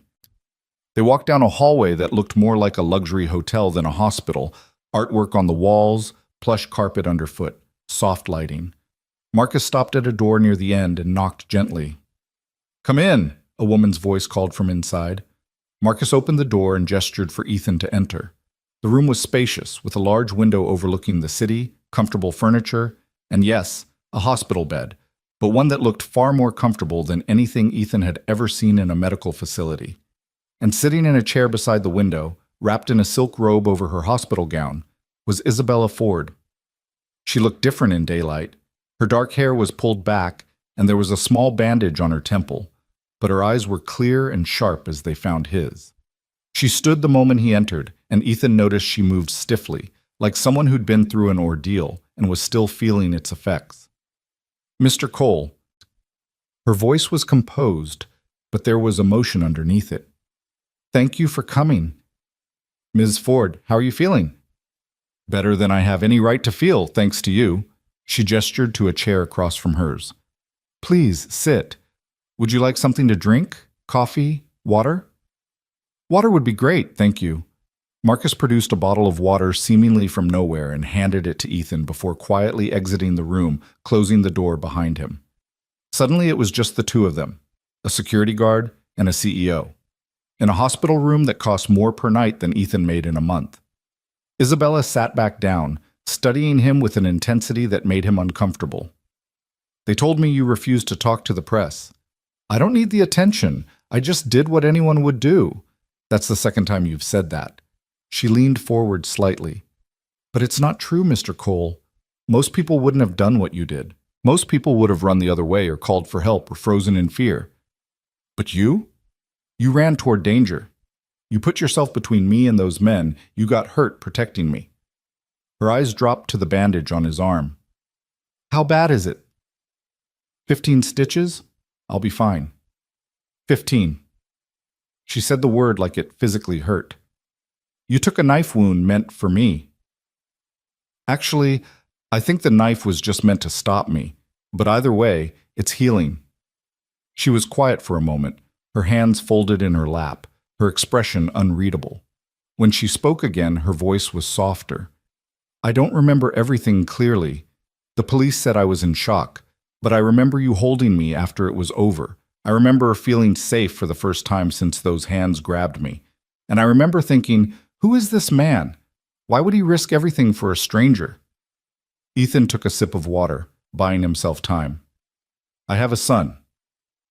They walked down a hallway that looked more like a luxury hotel than a hospital, artwork on the walls, plush carpet underfoot, soft lighting. Marcus stopped at a door near the end and knocked gently. "Come in," a woman's voice called from inside. Marcus opened the door and gestured for Ethan to enter. The room was spacious, with a large window overlooking the city, comfortable furniture, and yes, a hospital bed, but one that looked far more comfortable than anything Ethan had ever seen in a medical facility. And sitting in a chair beside the window, wrapped in a silk robe over her hospital gown, was Isabella Ford. She looked different in daylight. Her dark hair was pulled back, and there was a small bandage on her temple, but her eyes were clear and sharp as they found his. She stood the moment he entered, and Ethan noticed she moved stiffly, like someone who'd been through an ordeal and was still feeling its effects. "Mr. Cole." Her voice was composed, but there was emotion underneath it. "Thank you for coming." "Ms. Ford, how are you feeling?" "Better than I have any right to feel, thanks to you." She gestured to a chair across from hers. "Please, sit. Would you like something to drink? Coffee? Water?" "Water would be great, thank you." Marcus produced a bottle of water seemingly from nowhere and handed it to Ethan before quietly exiting the room, closing the door behind him. Suddenly it was just the two of them, a security guard and a CEO, in a hospital room that cost more per night than Ethan made in a month. Isabella sat back down, studying him with an intensity that made him uncomfortable. "They told me you refused to talk to the press." "I don't need the attention. I just did what anyone would do." "That's the second time you've said that." She leaned forward slightly. "But it's not true, Mr. Cole. Most people wouldn't have done what you did. Most people would have run the other way or called for help or frozen in fear. But you? You ran toward danger. You put yourself between me and those men. You got hurt protecting me." Her eyes dropped to the bandage on his arm. "How bad is it?" 15 stitches? I'll be fine." 15. She said the word like it physically hurt. "You took a knife wound meant for me." "Actually, I think the knife was just meant to stop me. But either way, it's healing." She was quiet for a moment, her hands folded in her lap, her expression unreadable. When she spoke again, her voice was softer. "I don't remember everything clearly. The police said I was in shock, but I remember you holding me after it was over. I remember feeling safe for the first time since those hands grabbed me. And I remember thinking, who is this man? Why would he risk everything for a stranger?" Ethan took a sip of water, buying himself time. "I have a son.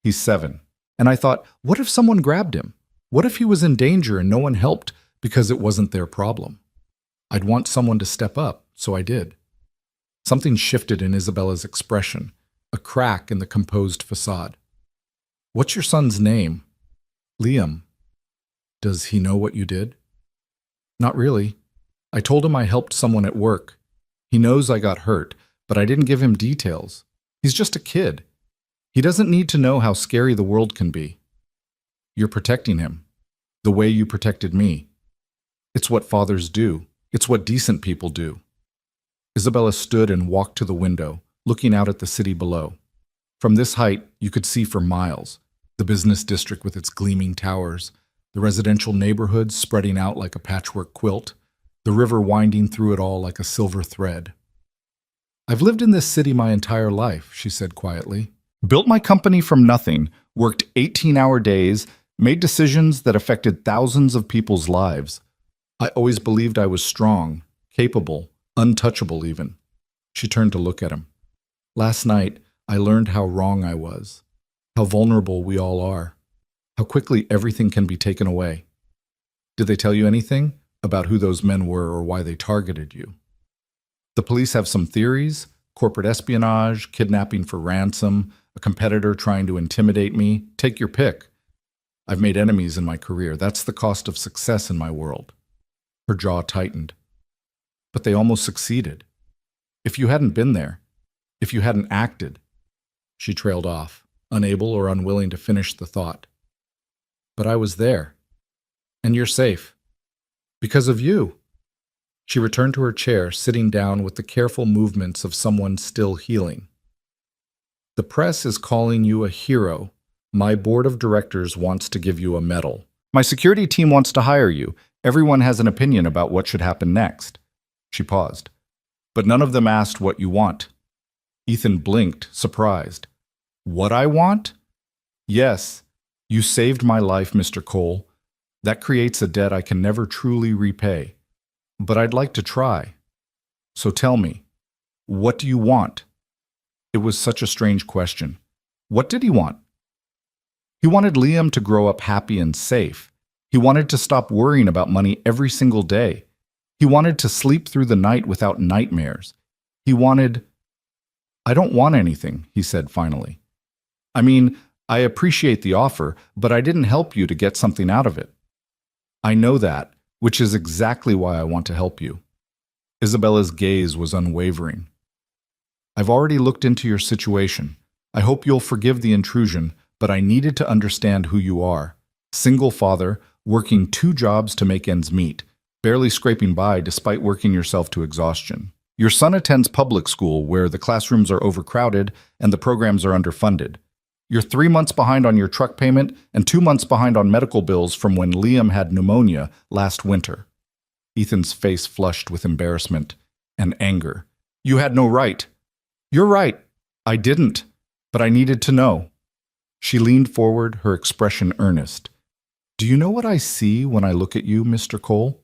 He's 7. And I thought, what if someone grabbed him? What if he was in danger and no one helped because it wasn't their problem? I'd want someone to step up, so I did." Something shifted in Isabella's expression, a crack in the composed facade. "What's your son's name?" "Liam." "Does he know what you did?" "Not really. I told him I helped someone at work. He knows I got hurt, but I didn't give him details. He's just a kid. He doesn't need to know how scary the world can be." "You're protecting him, the way you protected me." It's what fathers do. It's what decent people do. Isabella stood and walked to the window, looking out at the city below. From this height, you could see for miles the business district with its gleaming towers, the residential neighborhoods spreading out like a patchwork quilt, the river winding through it all like a silver thread. I've lived in this city my entire life, she said quietly. Built my company from nothing, worked 18-hour days, made decisions that affected thousands of people's lives. I always believed I was strong, capable, untouchable even. She turned to look at him. Last night, I learned how wrong I was, how vulnerable we all are, how quickly everything can be taken away. Did they tell you anything about who those men were or why they targeted you? The police have some theories: corporate espionage, kidnapping for ransom, a competitor trying to intimidate me. Take your pick. I've made enemies in my career. That's the cost of success in my world. Her jaw tightened. But they almost succeeded. If you hadn't been there, if you hadn't acted. She trailed off, unable or unwilling to finish the thought. But I was there. And you're safe. Because of you. She returned to her chair, sitting down with the careful movements of someone still healing. The press is calling you a hero. My board of directors wants to give you a medal. My security team wants to hire you. Everyone has an opinion about what should happen next. She paused. But none of them asked what you want. Ethan blinked, surprised. What I want? Yes. You saved my life, Mr. Cole. That creates a debt I can never truly repay. But I'd like to try. So tell me, what do you want? It was such a strange question. What did he want? He wanted Liam to grow up happy and safe. He wanted to stop worrying about money every single day. He wanted to sleep through the night without nightmares. He wanted... I don't want anything, he said finally. I mean, I appreciate the offer, but I didn't help you to get something out of it. I know that, which is exactly why I want to help you. Isabella's gaze was unwavering. I've already looked into your situation. I hope you'll forgive the intrusion, but I needed to understand who you are. Single father, working 2 jobs to make ends meet, barely scraping by despite working yourself to exhaustion. Your son attends public school where the classrooms are overcrowded and the programs are underfunded. You're 3 months behind on your truck payment and 2 months behind on medical bills from when Liam had pneumonia last winter. Ethan's face flushed with embarrassment and anger. You had no right. You're right. I didn't, but I needed to know. She leaned forward, her expression earnest. Do you know what I see when I look at you, Mr. Cole?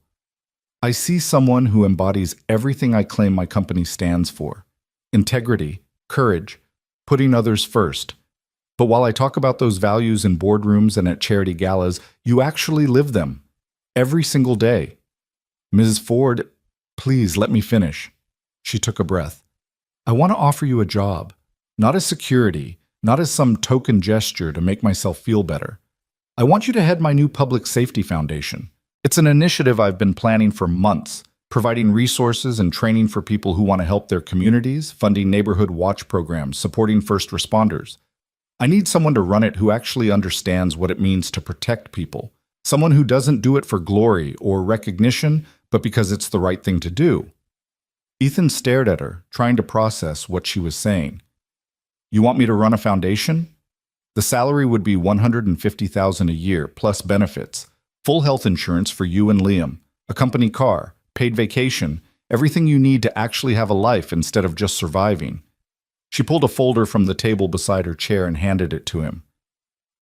I see someone who embodies everything I claim my company stands for. Integrity, courage, putting others first. But while I talk about those values in boardrooms and at charity galas, you actually live them. Every single day. Ms. Ford, please let me finish. She took a breath. I want to offer you a job. Not as security, not as some token gesture to make myself feel better. I want you to head my new public safety foundation. It's an initiative I've been planning for months, providing resources and training for people who want to help their communities, funding neighborhood watch programs, supporting first responders. I need someone to run it who actually understands what it means to protect people, someone who doesn't do it for glory or recognition, but because it's the right thing to do. Ethan stared at her, trying to process what she was saying. You want me to run a foundation? The salary would be $150,000 a year, plus benefits, full health insurance for you and Liam, a company car, paid vacation, everything you need to actually have a life instead of just surviving. She pulled a folder from the table beside her chair and handed it to him.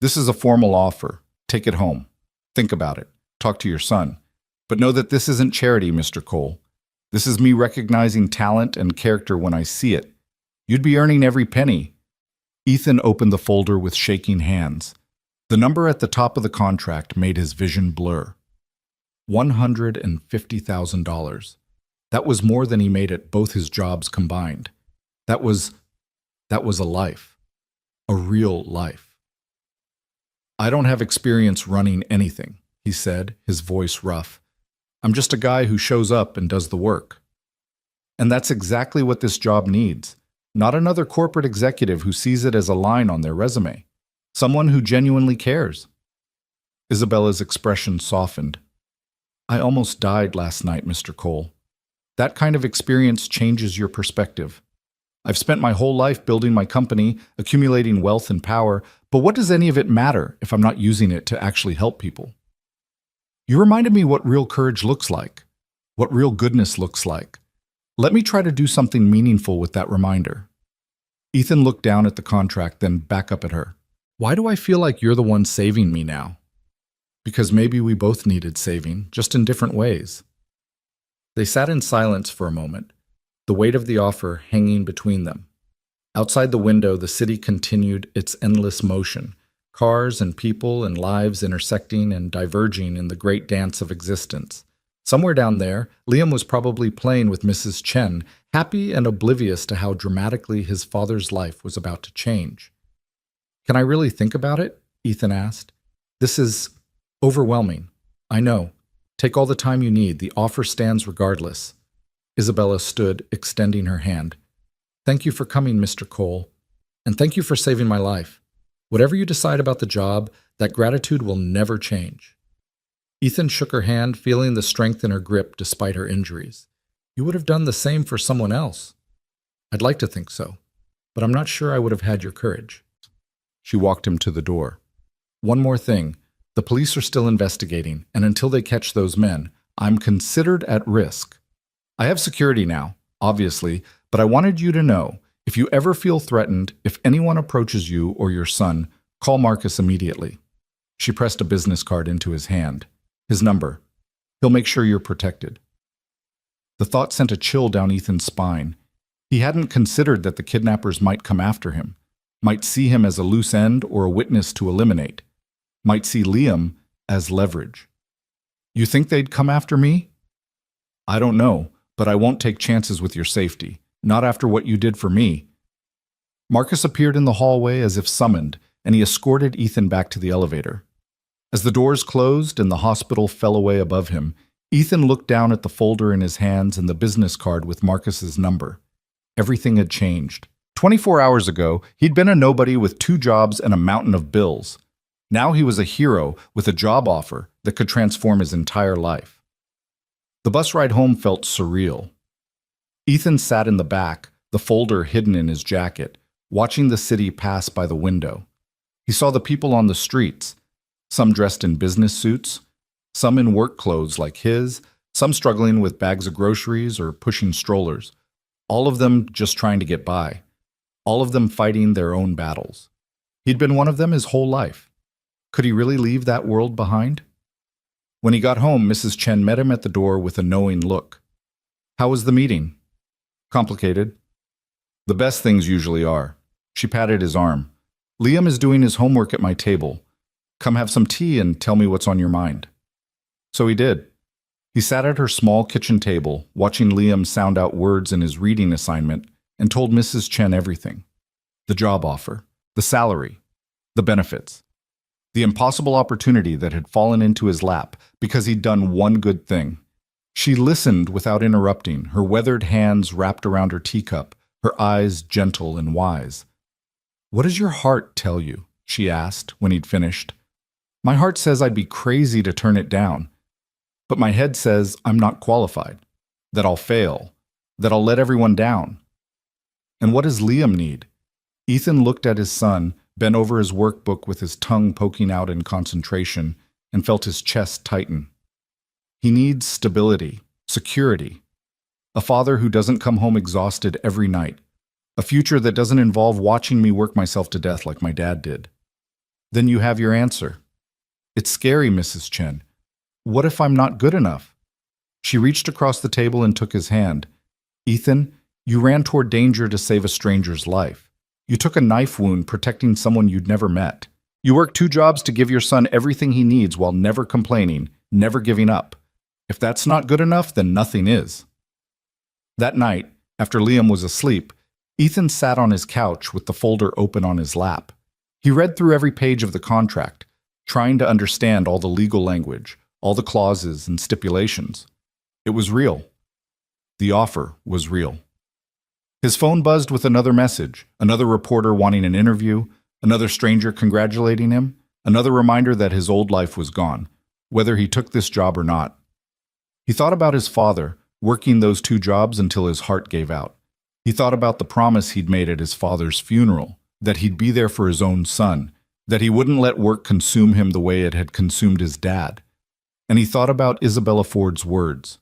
This is a formal offer. Take it home. Think about it. Talk to your son. But know that this isn't charity, Mr. Cole. This is me recognizing talent and character when I see it. You'd be earning every penny. Ethan opened the folder with shaking hands. The number at the top of the contract made his vision blur. $150,000. That was more than he made at both his jobs combined. That was a life. A real life. I don't have experience running anything, he said, his voice rough. I'm just a guy who shows up and does the work. And that's exactly what this job needs. Not another corporate executive who sees it as a line on their resume. Someone who genuinely cares. Isabella's expression softened. I almost died last night, Mr. Cole. That kind of experience changes your perspective. I've spent my whole life building my company, accumulating wealth and power, but what does any of it matter if I'm not using it to actually help people? You reminded me what real courage looks like, what real goodness looks like. Let me try to do something meaningful with that reminder. Ethan looked down at the contract, then back up at her. Why do I feel like you're the one saving me now? Because maybe we both needed saving, just in different ways. They sat in silence for a moment, the weight of the offer hanging between them. Outside the window, the city continued its endless motion, cars and people and lives intersecting and diverging in the great dance of existence. Somewhere down there, Liam was probably playing with Mrs. Chen, happy and oblivious to how dramatically his father's life was about to change. Can I really think about it? Ethan asked. This is overwhelming. I know. Take all the time you need. The offer stands regardless. Isabella stood, extending her hand. Thank you for coming, Mr. Cole. And thank you for saving my life. Whatever you decide about the job, that gratitude will never change. Ethan shook her hand, feeling the strength in her grip despite her injuries. You would have done the same for someone else. I'd like to think so, but I'm not sure I would have had your courage. She walked him to the door. One more thing. The police are still investigating, and until they catch those men, I'm considered at risk. I have security now, obviously, but I wanted you to know, if you ever feel threatened, if anyone approaches you or your son, call Marcus immediately. She pressed a business card into his hand. His number. He'll make sure you're protected. The thought sent a chill down Ethan's spine. He hadn't considered that the kidnappers might come after him, might see him as a loose end or a witness to eliminate, might see Liam as leverage. You think they'd come after me? I don't know, but I won't take chances with your safety, not after what you did for me. Marcus appeared in the hallway as if summoned, and he escorted Ethan back to the elevator. As the doors closed and the hospital fell away above him, Ethan looked down at the folder in his hands and the business card with Marcus's number. Everything had changed. 24 hours ago, he'd been a nobody with 2 jobs and a mountain of bills. Now he was a hero with a job offer that could transform his entire life. The bus ride home felt surreal. Ethan sat in the back, the folder hidden in his jacket, watching the city pass by the window. He saw the people on the streets, some dressed in business suits, some in work clothes like his, some struggling with bags of groceries or pushing strollers, all of them just trying to get by, all of them fighting their own battles. He'd been one of them his whole life. Could he really leave that world behind? When he got home, Mrs. Chen met him at the door with a knowing look. How was the meeting? Complicated. The best things usually are. She patted his arm. Liam is doing his homework at my table. Come have some tea and tell me what's on your mind. So he did. He sat at her small kitchen table, watching Liam sound out words in his reading assignment, and told Mrs. Chen everything. The job offer, the salary, the benefits, the impossible opportunity that had fallen into his lap because he'd done one good thing. She listened without interrupting, her weathered hands wrapped around her teacup, her eyes gentle and wise. What does your heart tell you? She asked when he'd finished. My heart says I'd be crazy to turn it down. But my head says I'm not qualified, that I'll fail, that I'll let everyone down. And what does Liam need? Ethan looked at his son, bent over his workbook with his tongue poking out in concentration, and felt his chest tighten. He needs stability, security. A father who doesn't come home exhausted every night. A future that doesn't involve watching me work myself to death like my dad did. Then you have your answer. It's scary, Mrs. Chen. What if I'm not good enough? She reached across the table and took his hand. Ethan, you ran toward danger to save a stranger's life. You took a knife wound protecting someone you'd never met. You worked 2 jobs to give your son everything he needs while never complaining, never giving up. If that's not good enough, then nothing is. That night, after Liam was asleep, Ethan sat on his couch with the folder open on his lap. He read through every page of the contract, trying to understand all the legal language, all the clauses and stipulations. It was real. The offer was real. His phone buzzed with another message, another reporter wanting an interview, another stranger congratulating him, another reminder that his old life was gone, whether he took this job or not. He thought about his father, working those 2 jobs until his heart gave out. He thought about the promise he'd made at his father's funeral, that he'd be there for his own son, that he wouldn't let work consume him the way it had consumed his dad. And he thought about Isabella Ford's words.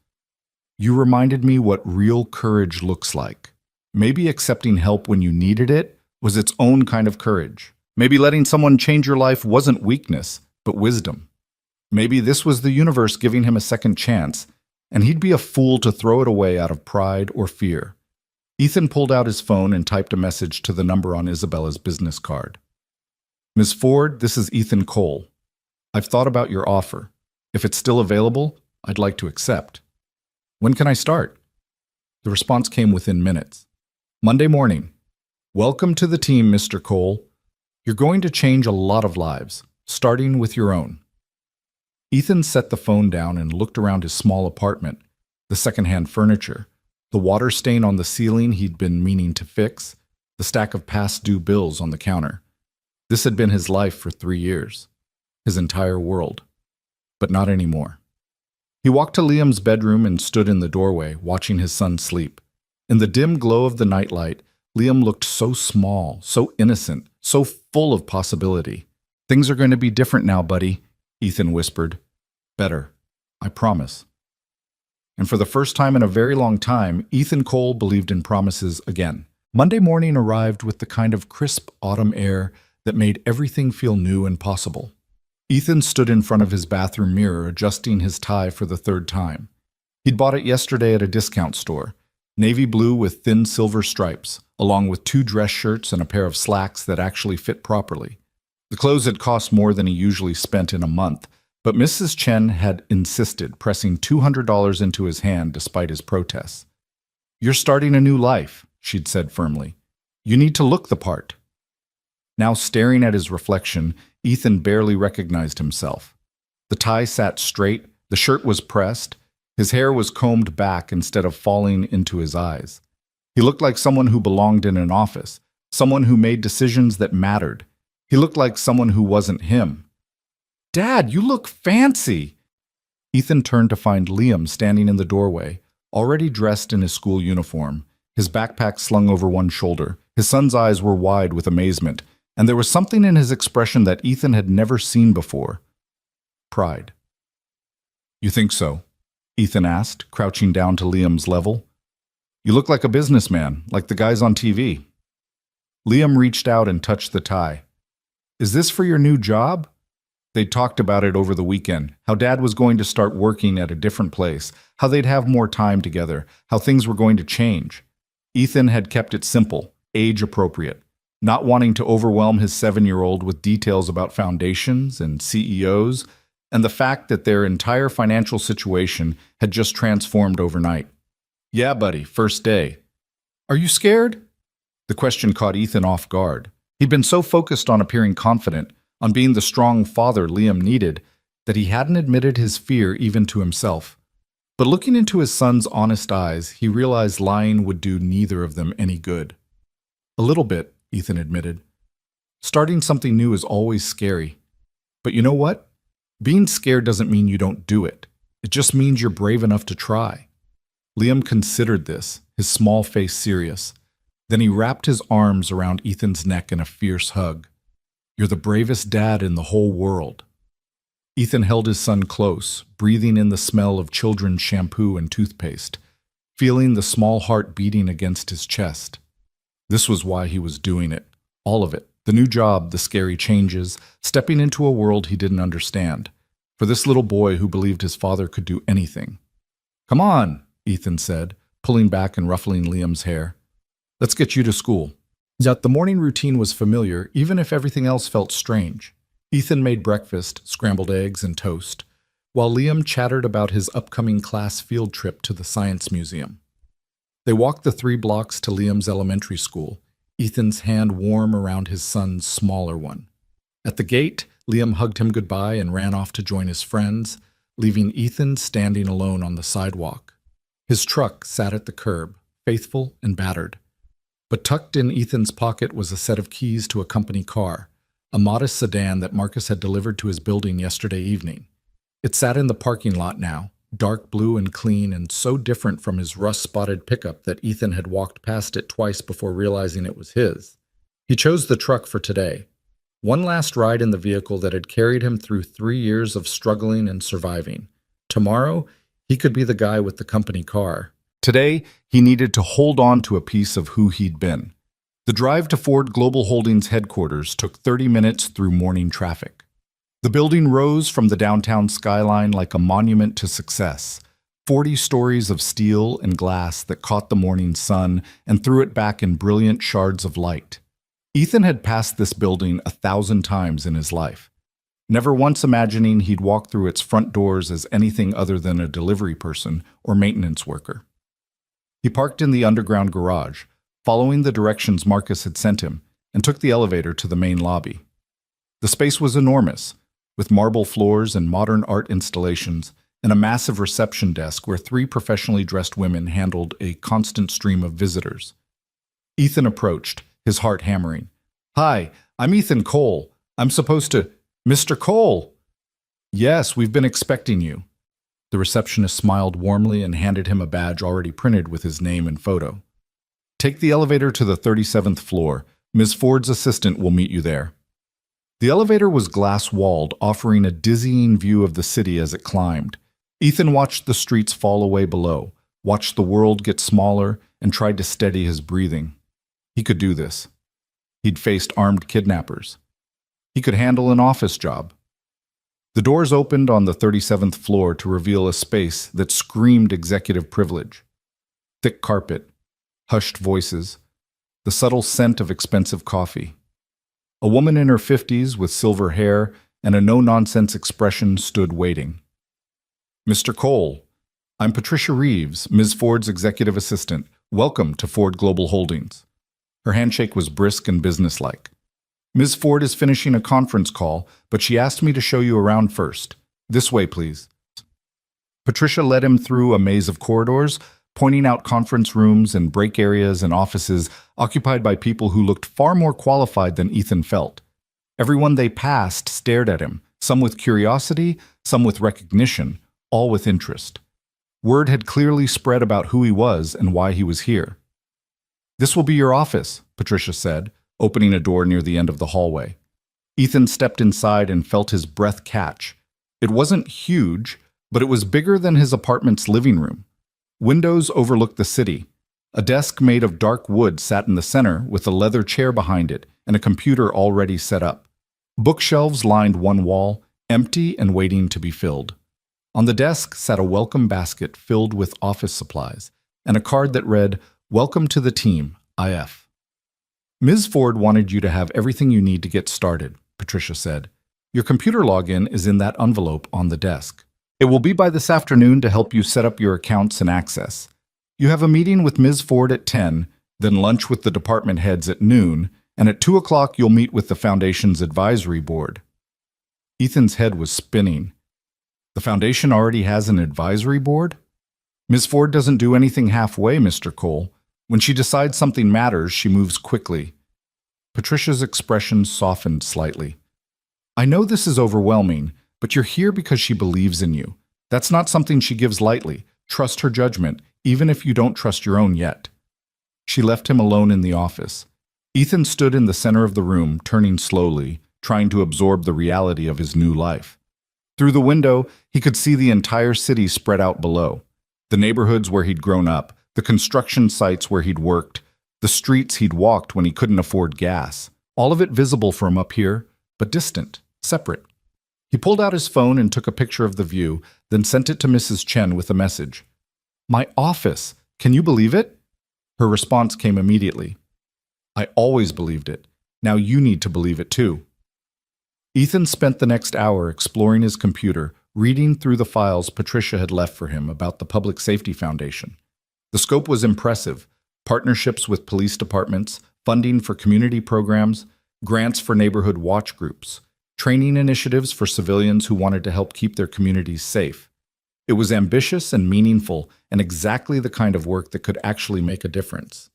You reminded me what real courage looks like. Maybe accepting help when you needed it was its own kind of courage. Maybe letting someone change your life wasn't weakness, but wisdom. Maybe this was the universe giving him a second chance, and he'd be a fool to throw it away out of pride or fear. Ethan pulled out his phone and typed a message to the number on Isabella's business card. Ms. Ford, this is Ethan Cole. I've thought about your offer. If it's still available, I'd like to accept. When can I start? The response came within minutes. Monday morning. Welcome to the team, Mr. Cole. You're going to change a lot of lives, starting with your own. Ethan set the phone down and looked around his small apartment, the secondhand furniture, the water stain on the ceiling he'd been meaning to fix, the stack of past due bills on the counter. This had been his life for 3 years, his entire world. But not anymore. He walked to Liam's bedroom and stood in the doorway, watching his son sleep. In the dim glow of the nightlight, Liam looked so small, so innocent, so full of possibility. Things are going to be different now, buddy, Ethan whispered. Better, I promise. And for the first time in a very long time, Ethan Cole believed in promises again. Monday morning arrived with the kind of crisp autumn air that made everything feel new and possible. Ethan stood in front of his bathroom mirror, adjusting his tie for the 3rd time. He'd bought it yesterday at a discount store, navy blue with thin silver stripes, along with 2 dress shirts and a pair of slacks that actually fit properly. The clothes had cost more than he usually spent in a month, but Mrs. Chen had insisted, pressing $200 into his hand despite his protests. You're starting a new life, she'd said firmly. You need to look the part. Now staring at his reflection, Ethan barely recognized himself. The tie sat straight, the shirt was pressed, his hair was combed back instead of falling into his eyes. He looked like someone who belonged in an office, someone who made decisions that mattered. He looked like someone who wasn't him. Dad, you look fancy! Ethan turned to find Liam standing in the doorway, already dressed in his school uniform, his backpack slung over one shoulder. His son's eyes were wide with amazement, and there was something in his expression that Ethan had never seen before. Pride. You think so? Ethan asked, crouching down to Liam's level. You look like a businessman, like the guys on TV. Liam reached out and touched the tie. Is this for your new job? They'd talked about it over the weekend, how Dad was going to start working at a different place, how they'd have more time together, how things were going to change. Ethan had kept it simple, age-appropriate, not wanting to overwhelm his 7-year-old with details about foundations and CEOs and the fact that their entire financial situation had just transformed overnight. Yeah, buddy, first day. Are you scared? The question caught Ethan off guard. He'd been so focused on appearing confident, on being the strong father Liam needed, that he hadn't admitted his fear even to himself. But looking into his son's honest eyes, he realized lying would do neither of them any good. A little bit, Ethan admitted. Starting something new is always scary. But you know what? Being scared doesn't mean you don't do it. It just means you're brave enough to try. Liam considered this, his small face serious. Then he wrapped his arms around Ethan's neck in a fierce hug. You're the bravest dad in the whole world. Ethan held his son close, breathing in the smell of children's shampoo and toothpaste, feeling the small heart beating against his chest. This was why he was doing it, all of it. The new job, the scary changes, stepping into a world he didn't understand. For this little boy who believed his father could do anything. Come on, Ethan said, pulling back and ruffling Liam's hair. Let's get you to school. Yet the morning routine was familiar, even if everything else felt strange. Ethan made breakfast, scrambled eggs and toast, while Liam chattered about his upcoming class field trip to the Science Museum. They walked the 3 blocks to Liam's elementary school, Ethan's hand warm around his son's smaller one. At the gate, Liam hugged him goodbye and ran off to join his friends, leaving Ethan standing alone on the sidewalk. His truck sat at the curb, faithful and battered. But tucked in Ethan's pocket was a set of keys to a company car, a modest sedan that Marcus had delivered to his building yesterday evening. It sat in the parking lot now, dark blue and clean, and so different from his rust-spotted pickup that Ethan had walked past it twice before realizing it was his. He chose the truck for today. One last ride in the vehicle that had carried him through 3 years of struggling and surviving. Tomorrow, he could be the guy with the company car. Today, he needed to hold on to a piece of who he'd been. The drive to Ford Global Holdings headquarters took 30 minutes through morning traffic. The building rose from the downtown skyline like a monument to success, 40 stories of steel and glass that caught the morning sun and threw it back in brilliant shards of light. Ethan had passed this building 1,000 times in his life, never once imagining he'd walk through its front doors as anything other than a delivery person or maintenance worker. He parked in the underground garage, following the directions Marcus had sent him, and took the elevator to the main lobby. The space was enormous, with marble floors and modern art installations, and a massive reception desk where 3 professionally dressed women handled a constant stream of visitors. Ethan approached, his heart hammering. "Hi, I'm Ethan Cole. I'm supposed to—" "Mr. Cole!" "Yes, we've been expecting you." The receptionist smiled warmly and handed him a badge already printed with his name and photo. "Take the elevator to the 37th floor. Ms. Ford's assistant will meet you there." The elevator was glass-walled, offering a dizzying view of the city as it climbed. Ethan watched the streets fall away below, watched the world get smaller, and tried to steady his breathing. He could do this. He'd faced armed kidnappers. He could handle an office job. The doors opened on the 37th floor to reveal a space that screamed executive privilege. Thick carpet, hushed voices, the subtle scent of expensive coffee. A woman in her 50s with silver hair and a no-nonsense expression stood waiting. "Mr. Cole, I'm Patricia Reeves, Ms. Ford's executive assistant. Welcome to Ford Global Holdings." Her handshake was brisk and businesslike. "Ms. Ford is finishing a conference call, but she asked me to show you around first. This way, please." Patricia led him through a maze of corridors, pointing out conference rooms and break areas and offices occupied by people who looked far more qualified than Ethan felt. Everyone they passed stared at him, some with curiosity, some with recognition, all with interest. Word had clearly spread about who he was and why he was here. "This will be your office," Patricia said, opening a door near the end of the hallway. Ethan stepped inside and felt his breath catch. It wasn't huge, but it was bigger than his apartment's living room. Windows overlooked the city. A desk made of dark wood sat in the center with a leather chair behind it and a computer already set up. Bookshelves lined one wall, empty and waiting to be filled. On the desk sat a welcome basket filled with office supplies and a card that read, "Welcome to the team, IF." "Ms. Ford wanted you to have everything you need to get started," Patricia said. "Your computer login is in that envelope on the desk. It will be by this afternoon to help you set up your accounts and access. You have a meeting with Ms. Ford at 10, then lunch with the department heads at noon, and at 2 o'clock you'll meet with the Foundation's advisory board." Ethan's head was spinning. The Foundation already has an advisory board? "Ms. Ford doesn't do anything halfway, Mr. Cole. When she decides something matters, she moves quickly." Patricia's expression softened slightly. "I know this is overwhelming, but you're here because she believes in you. That's not something she gives lightly. Trust her judgment, even if you don't trust your own yet." She left him alone in the office. Ethan stood in the center of the room, turning slowly, trying to absorb the reality of his new life. Through the window, he could see the entire city spread out below. The neighborhoods where he'd grown up, the construction sites where he'd worked, the streets he'd walked when he couldn't afford gas. All of it visible from up here, but distant, separate. He pulled out his phone and took a picture of the view, then sent it to Mrs. Chen with a message. "My office! Can you believe it?" Her response came immediately. "I always believed it. Now you need to believe it too." Ethan spent the next hour exploring his computer, reading through the files Patricia had left for him about the Public Safety Foundation. The scope was impressive: partnerships with police departments, funding for community programs, grants for neighborhood watch groups, training initiatives for civilians who wanted to help keep their communities safe. It was ambitious and meaningful, and exactly the kind of work that could actually make a difference.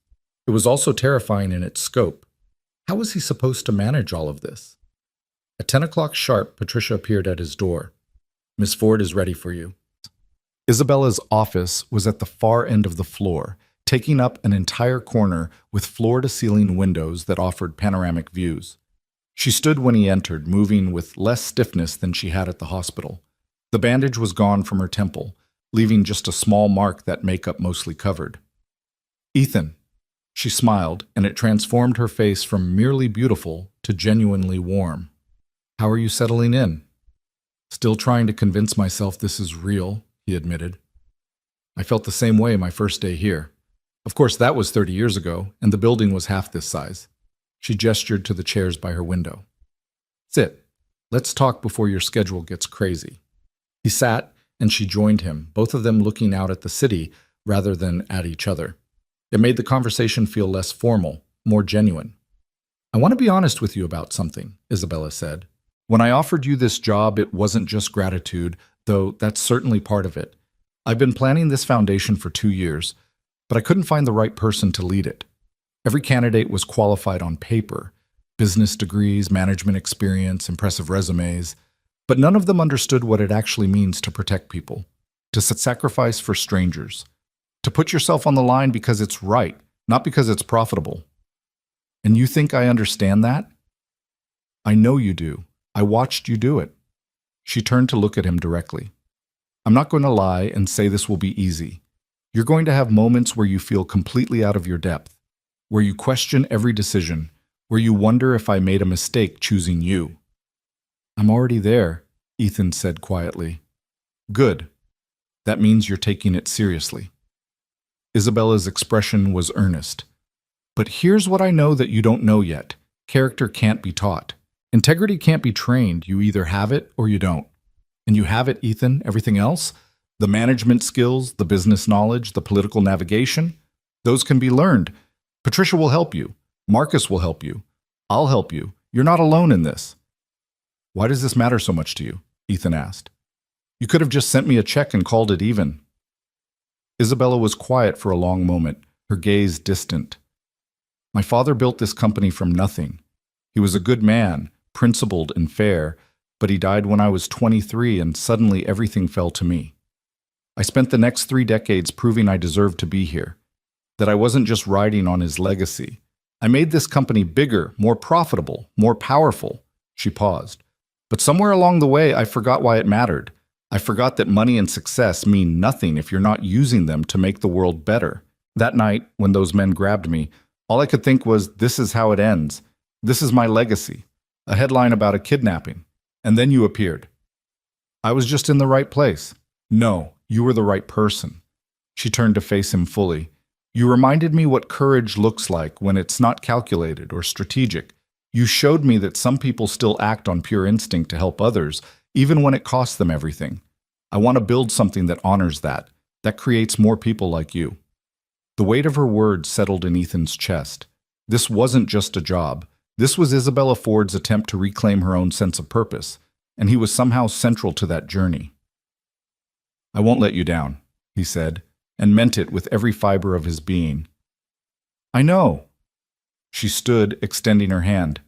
It was also terrifying in its scope. How was he supposed to manage all of this? At 10 o'clock sharp, Patricia appeared at his door. "Miss Ford is ready for you." Isabella's office was at the far end of the floor, taking up an entire corner with floor-to-ceiling windows that offered panoramic views. She stood when he entered, moving with less stiffness than she had at the hospital. The bandage was gone from her temple, leaving just a small mark that makeup mostly covered. "Ethan." She smiled, and it transformed her face from merely beautiful to genuinely warm. "How are you settling in?" "Still trying to convince myself this is real," he admitted. "I felt the same way my first day here. Of course, that was 30 years ago, and the building was half this size." She gestured to the chairs by her window. "Sit. Let's talk before your schedule gets crazy." He sat, and she joined him, both of them looking out at the city rather than at each other. It made the conversation feel less formal, more genuine. "I want to be honest with you about something," Isabella said. "When I offered you this job, it wasn't just gratitude, though that's certainly part of it. I've been planning this foundation for 2 years, but I couldn't find the right person to lead it. Every candidate was qualified on paper, business degrees, management experience, impressive resumes, but none of them understood what it actually means to protect people, to sacrifice for strangers, to put yourself on the line because it's right, not because it's profitable. And you think I understand that? I know you do. I watched you do it." She turned to look at him directly. "I'm not going to lie and say this will be easy. You're going to have moments where you feel completely out of your depth, where you question every decision, where you wonder if I made a mistake choosing you." "I'm already there," Ethan said quietly. "Good. That means you're taking it seriously." Isabella's expression was earnest. "But here's what I know that you don't know yet. Character can't be taught. Integrity can't be trained. You either have it or you don't. And you have it, Ethan. Everything else, the management skills, the business knowledge, the political navigation, those can be learned. Patricia will help you. Marcus will help you. I'll help you. You're not alone in this." "Why does this matter so much to you?" Ethan asked. "You could have just sent me a check and called it even." Isabella was quiet for a long moment, her gaze distant. "My father built this company from nothing. He was a good man, principled and fair, but he died when I was 23 and suddenly everything fell to me. I spent the next 3 decades proving I deserved to be here, that I wasn't just riding on his legacy. I made this company bigger, more profitable, more powerful." She paused. "But somewhere along the way, I forgot why it mattered. I forgot that money and success mean nothing if you're not using them to make the world better. That night, when those men grabbed me, all I could think was, this is how it ends. This is my legacy. A headline about a kidnapping. And then you appeared. I was just in the right place. No, you were the right person." She turned to face him fully. "You reminded me what courage looks like when it's not calculated or strategic. You showed me that some people still act on pure instinct to help others, even when it costs them everything. I want to build something that honors that creates more people like you." The weight of her words settled in Ethan's chest. This wasn't just a job. This was Isabella Ford's attempt to reclaim her own sense of purpose, and he was somehow central to that journey. "I won't let you down," he said, and meant it with every fiber of his being. "I know." She stood, extending her hand.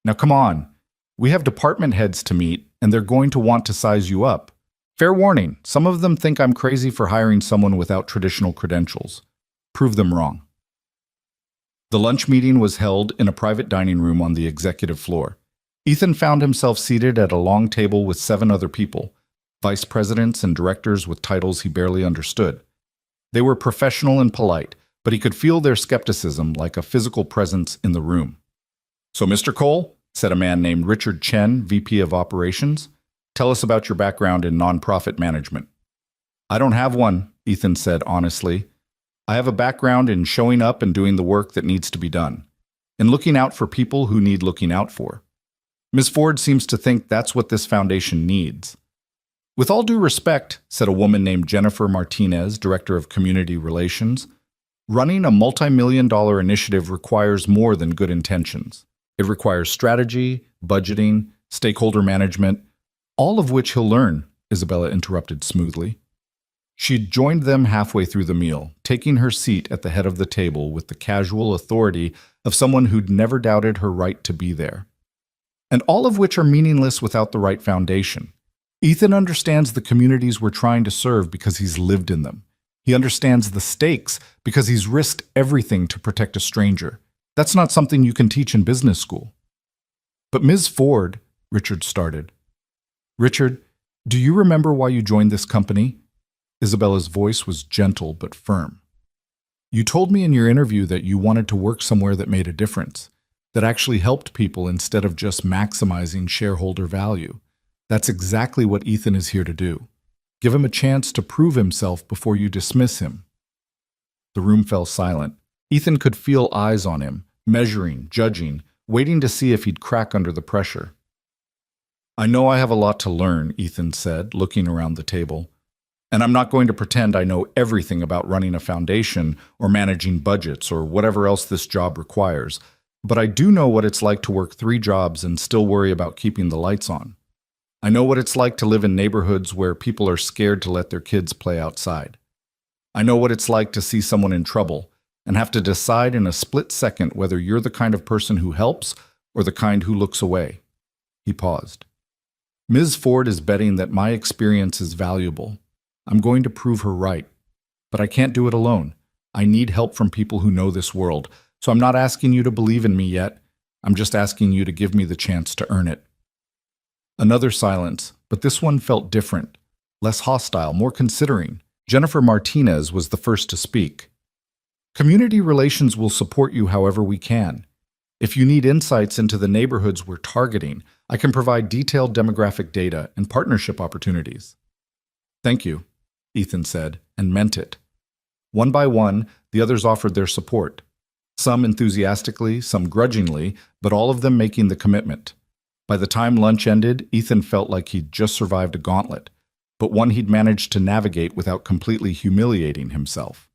"Now come on. We have department heads to meet, and they're going to want to size you up. Fair warning, some of them think I'm crazy for hiring someone without traditional credentials. Prove them wrong." The lunch meeting was held in a private dining room on the executive floor. Ethan found himself seated at a long table with 7 other people, vice presidents and directors with titles he barely understood. They were professional and polite, but he could feel their skepticism like a physical presence in the room. "So, Mr. Cole," said a man named Richard Chen, VP of Operations, "tell us about your background in nonprofit management." "I don't have one," Ethan said honestly. "I have a background in showing up and doing the work that needs to be done, and looking out for people who need looking out for. Ms. Ford seems to think that's what this foundation needs." "With all due respect," said a woman named Jennifer Martinez, Director of Community Relations, "running a multi-million-dollar initiative requires more than good intentions. It requires strategy, budgeting, stakeholder management, all of which he'll learn," Isabella interrupted smoothly. She'd joined them halfway through the meal, taking her seat at the head of the table with the casual authority of someone who'd never doubted her right to be there. "And all of which are meaningless without the right foundation. Ethan understands the communities we're trying to serve because he's lived in them. He understands the stakes because he's risked everything to protect a stranger. That's not something you can teach in business school. But Ms. Ford, Richard started. Richard, do you remember why you joined this company? Isabella's voice was gentle but firm. You told me in your interview that you wanted to work somewhere that made a difference, that actually helped people instead of just maximizing shareholder value. That's exactly what Ethan is here to do. Give him a chance to prove himself before you dismiss him. The room fell silent. Ethan could feel eyes on him, measuring, judging, waiting to see if he'd crack under the pressure. I know I have a lot to learn, Ethan said, looking around the table. And I'm not going to pretend I know everything about running a foundation or managing budgets or whatever else this job requires, but I do know what it's like to work 3 jobs and still worry about keeping the lights on. I know what it's like to live in neighborhoods where people are scared to let their kids play outside. I know what it's like to see someone in trouble and have to decide in a split second whether you're the kind of person who helps or the kind who looks away. He paused. Ms. Ford is betting that my experience is valuable. I'm going to prove her right. But I can't do it alone. I need help from people who know this world. So I'm not asking you to believe in me yet. I'm just asking you to give me the chance to earn it. Another silence, but this one felt different, less hostile, more considering. Jennifer Martinez was the first to speak. Community relations will support you however we can. If you need insights into the neighborhoods we're targeting, I can provide detailed demographic data and partnership opportunities. Thank you, Ethan said, and meant it. One by one, the others offered their support. Some enthusiastically, some grudgingly, but all of them making the commitment. By the time lunch ended, Ethan felt like he'd just survived a gauntlet, but one he'd managed to navigate without completely humiliating himself.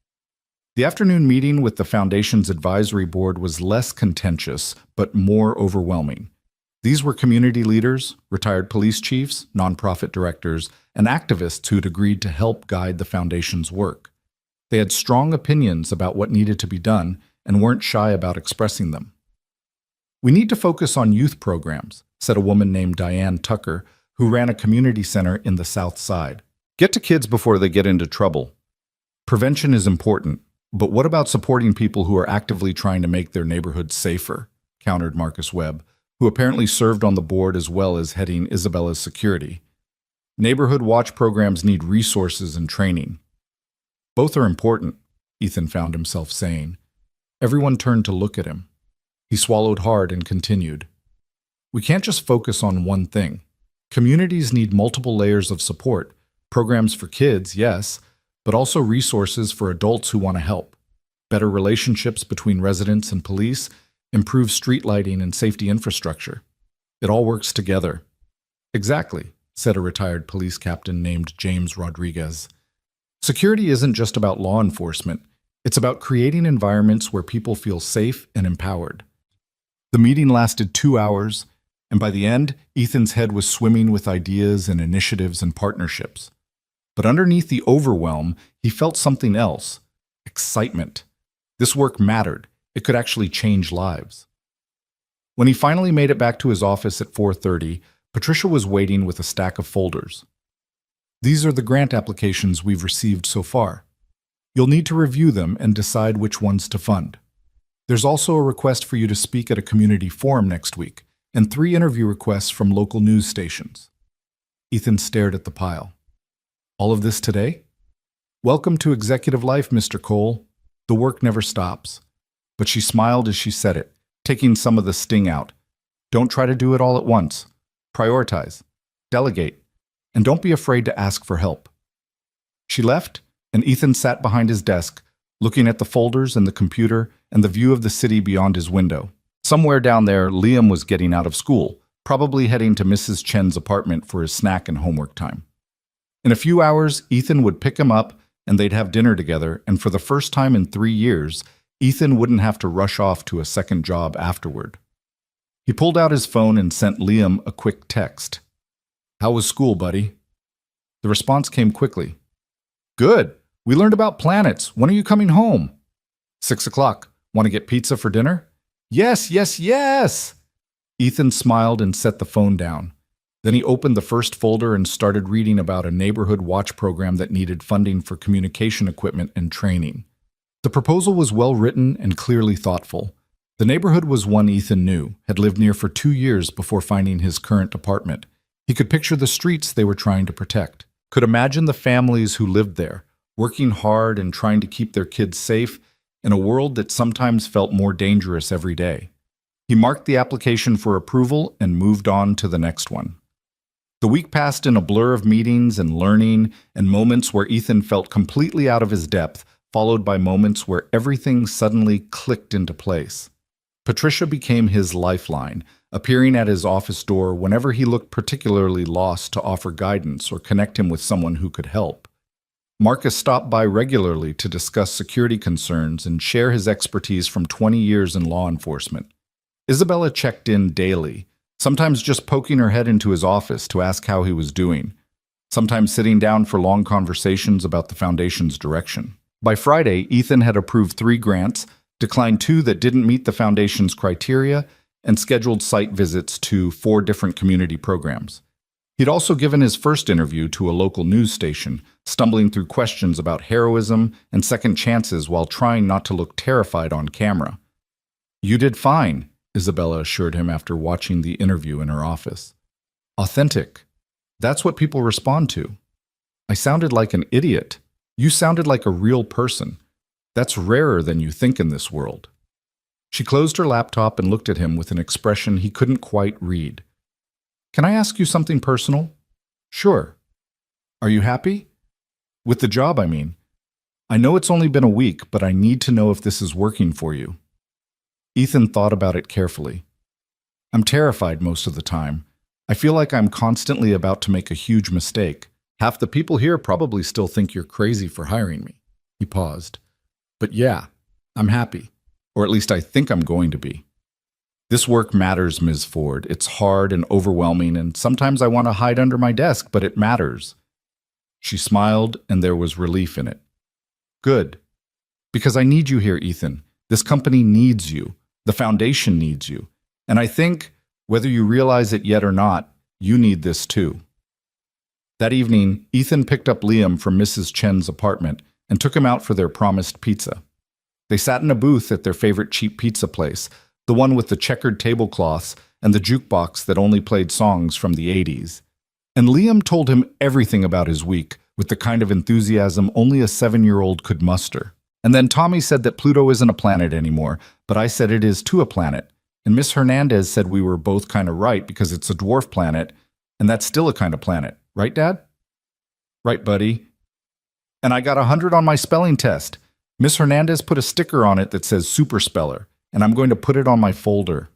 The afternoon meeting with the Foundation's advisory board was less contentious, but more overwhelming. These were community leaders, retired police chiefs, nonprofit directors, and activists who'd agreed to help guide the Foundation's work. They had strong opinions about what needed to be done and weren't shy about expressing them. We need to focus on youth programs, said a woman named Diane Tucker, who ran a community center in the South Side. Get to kids before they get into trouble. Prevention is important, but what about supporting people who are actively trying to make their neighborhoods safer? Countered Marcus Webb, who apparently served on the board as well as heading Isabella's security. Neighborhood watch programs need resources and training. Both are important, Ethan found himself saying. Everyone turned to look at him. He swallowed hard and continued. We can't just focus on one thing. Communities need multiple layers of support. Programs for kids, yes, but also resources for adults who want to help. Better relationships between residents and police, improved street lighting and safety infrastructure. It all works together. Exactly, said a retired police captain named James Rodriguez. Security isn't just about law enforcement. It's about creating environments where people feel safe and empowered. The meeting lasted 2 hours, and by the end, Ethan's head was swimming with ideas and initiatives and partnerships. But underneath the overwhelm, he felt something else: excitement. This work mattered. It could actually change lives. When he finally made it back to his office at 4:30, Patricia was waiting with a stack of folders. These are the grant applications we've received so far. You'll need to review them and decide which ones to fund. There's also a request for you to speak at a community forum next week, and 3 interview requests from local news stations. Ethan stared at the pile. All of this today? Welcome to executive life, Mr. Cole. The work never stops. But she smiled as she said it, taking some of the sting out. Don't try to do it all at once. Prioritize. Delegate. And don't be afraid to ask for help. She left, and Ethan sat behind his desk, looking at the folders and the computer and the view of the city beyond his window. Somewhere down there, Liam was getting out of school, probably heading to Mrs. Chen's apartment for his snack and homework time. In a few hours, Ethan would pick him up, and they'd have dinner together, and for the first time in 3 years, Ethan wouldn't have to rush off to a second job afterward. He pulled out his phone and sent Liam a quick text. How was school, buddy? The response came quickly. Good. We learned about planets. When are you coming home? 6 o'clock. Want to get pizza for dinner? Yes, yes, yes! Ethan smiled and set the phone down. Then he opened the first folder and started reading about a neighborhood watch program that needed funding for communication equipment and training. The proposal was well written and clearly thoughtful. The neighborhood was one Ethan knew, had lived near for 2 years before finding his current apartment. He could picture the streets they were trying to protect, could imagine the families who lived there, working hard and trying to keep their kids safe in a world that sometimes felt more dangerous every day. He marked the application for approval and moved on to the next one. The week passed in a blur of meetings and learning and moments where Ethan felt completely out of his depth, followed by moments where everything suddenly clicked into place. Patricia became his lifeline, appearing at his office door whenever he looked particularly lost to offer guidance or connect him with someone who could help. Marcus stopped by regularly to discuss security concerns and share his expertise from 20 years in law enforcement. Isabella checked in daily, sometimes just poking her head into his office to ask how he was doing, sometimes sitting down for long conversations about the foundation's direction. By Friday, Ethan had approved 3 grants, declined 2 that didn't meet the foundation's criteria, and scheduled site visits to 4 different community programs. He'd also given his first interview to a local news station, stumbling through questions about heroism and second chances while trying not to look terrified on camera. "You did fine," Isabella assured him after watching the interview in her office. "Authentic. That's what people respond to." "I sounded like an idiot. You sounded like a real person. That's rarer than you think in this world." She closed her laptop and looked at him with an expression he couldn't quite read. "Can I ask you something personal?" "Sure." "Are you happy? With the job, I mean. I know it's only been a week, but I need to know if this is working for you." Ethan thought about it carefully. "I'm terrified most of the time. I feel like I'm constantly about to make a huge mistake. Half the people here probably still think you're crazy for hiring me." He paused. "But yeah, I'm happy. Or at least I think I'm going to be. This work matters, Ms. Ford. It's hard and overwhelming, and sometimes I want to hide under my desk, but it matters." She smiled, and there was relief in it. "Good. Because I need you here, Ethan. This company needs you. The foundation needs you. And I think, whether you realize it yet or not, you need this too." That evening, Ethan picked up Liam from Mrs. Chen's apartment and took him out for their promised pizza. They sat in a booth at their favorite cheap pizza place, the one with the checkered tablecloths and the jukebox that only played songs from the 80s. And Liam told him everything about his week with the kind of enthusiasm only a 7-year-old could muster. And then Tommy said that Pluto isn't a planet anymore, but I said it is to a planet. And Miss Hernandez said we were both kind of right because it's a dwarf planet, and that's still a kind of planet. Right, Dad? Right, buddy. And I got 100 on my spelling test. Miss Hernandez put a sticker on it that says Super Speller, and I'm going to put it on my folder.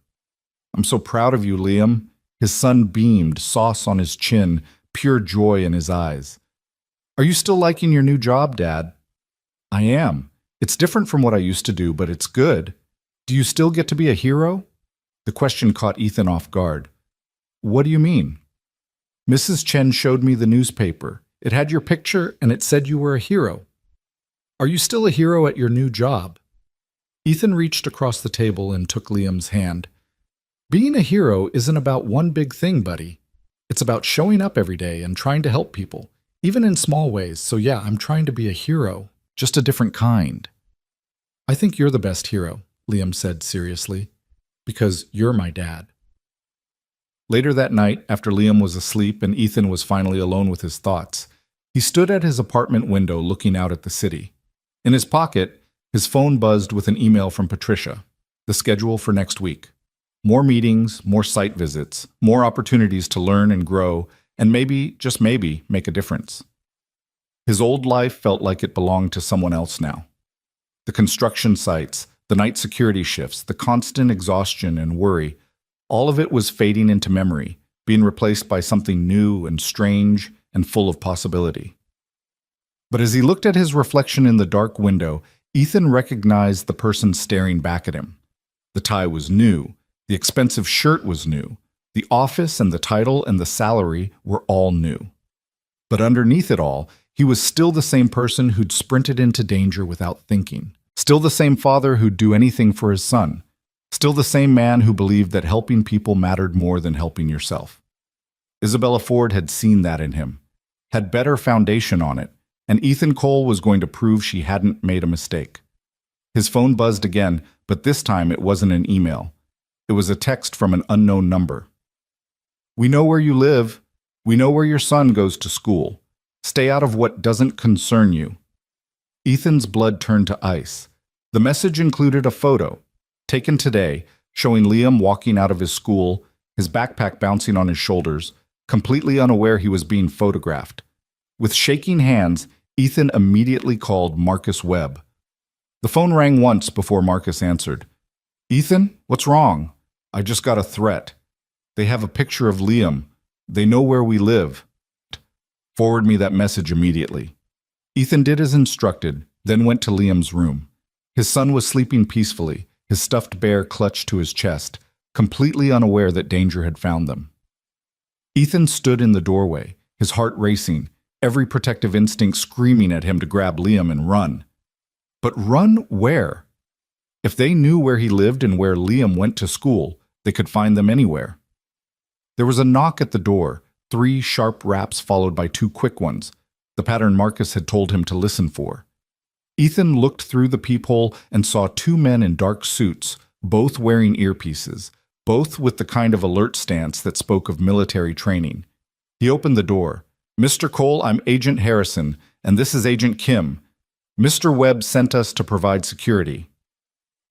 I'm so proud of you, Liam. His son beamed, sauce on his chin, pure joy in his eyes. Are you still liking your new job, Dad? I am. It's different from what I used to do, but it's good. Do you still get to be a hero? The question caught Ethan off guard. What do you mean? Mrs. Chen showed me the newspaper. It had your picture, and it said you were a hero. Are you still a hero at your new job? Ethan reached across the table and took Liam's hand. Being a hero isn't about one big thing, buddy. It's about showing up every day and trying to help people, even in small ways. So yeah, I'm trying to be a hero, just a different kind. I think you're the best hero, Liam said seriously, because you're my dad. Later that night, after Liam was asleep and Ethan was finally alone with his thoughts, he stood at his apartment window looking out at the city. In his pocket, his phone buzzed with an email from Patricia, the schedule for next week. More meetings, more site visits, more opportunities to learn and grow, and maybe, just maybe, make a difference. His old life felt like it belonged to someone else now. The construction sites, the night security shifts, the constant exhaustion and worry, all of it was fading into memory, being replaced by something new and strange and full of possibility. But as he looked at his reflection in the dark window, Ethan recognized the person staring back at him. The tie was new, the expensive shirt was new, the office and the title and the salary were all new. But underneath it all, he was still the same person who'd sprinted into danger without thinking, still the same father who'd do anything for his son, still the same man who believed that helping people mattered more than helping yourself. Isabella Ford had seen that in him, had better foundation on it, and Ethan Cole was going to prove she hadn't made a mistake. His phone buzzed again, but this time it wasn't an email. It was a text from an unknown number. "We know where you live. We know where your son goes to school. Stay out of what doesn't concern you." Ethan's blood turned to ice. The message included a photo, taken today, showing Liam walking out of his school, his backpack bouncing on his shoulders, completely unaware he was being photographed. With shaking hands, Ethan immediately called Marcus Webb. The phone rang once before Marcus answered. "Ethan, what's wrong? I just got a threat. They have a picture of Liam. They know where we live. Forward me that message immediately." Ethan did as instructed, then went to Liam's room. His son was sleeping peacefully, his stuffed bear clutched to his chest, completely unaware that danger had found them. Ethan stood in the doorway, his heart racing, every protective instinct screaming at him to grab Liam and run. But run where? If they knew where he lived and where Liam went to school, they could find them anywhere. There was a knock at the door, 3 sharp raps followed by 2 quick ones, the pattern Marcus had told him to listen for. Ethan looked through the peephole and saw 2 men in dark suits, both wearing earpieces, both with the kind of alert stance that spoke of military training. He opened the door. "Mr. Cole, I'm Agent Harrison, and this is Agent Kim. Mr. Webb sent us to provide security."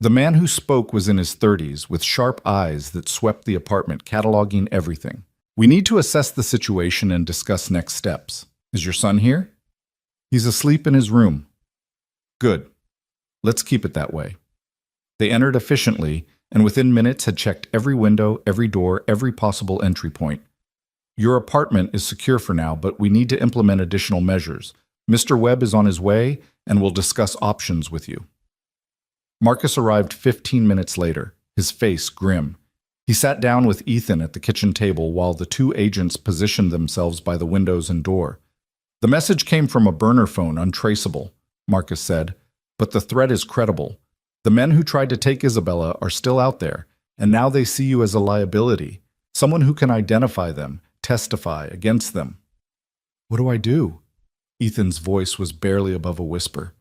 The man who spoke was in his 30s, with sharp eyes that swept the apartment, cataloging everything. "We need to assess the situation and discuss next steps. Is your son here?" "He's asleep in his room." "Good. Let's keep it that way." They entered efficiently, and within minutes had checked every window, every door, every possible entry point. "Your apartment is secure for now, but we need to implement additional measures. Mr. Webb is on his way, and will discuss options with you." Marcus arrived 15 minutes later, his face grim. He sat down with Ethan at the kitchen table while the 2 agents positioned themselves by the windows and door. "The message came from a burner phone, untraceable," Marcus said, "but the threat is credible. The men who tried to take Isabella are still out there, and now they see you as a liability, someone who can identify them, testify against them." "What do I do?" Ethan's voice was barely above a whisper.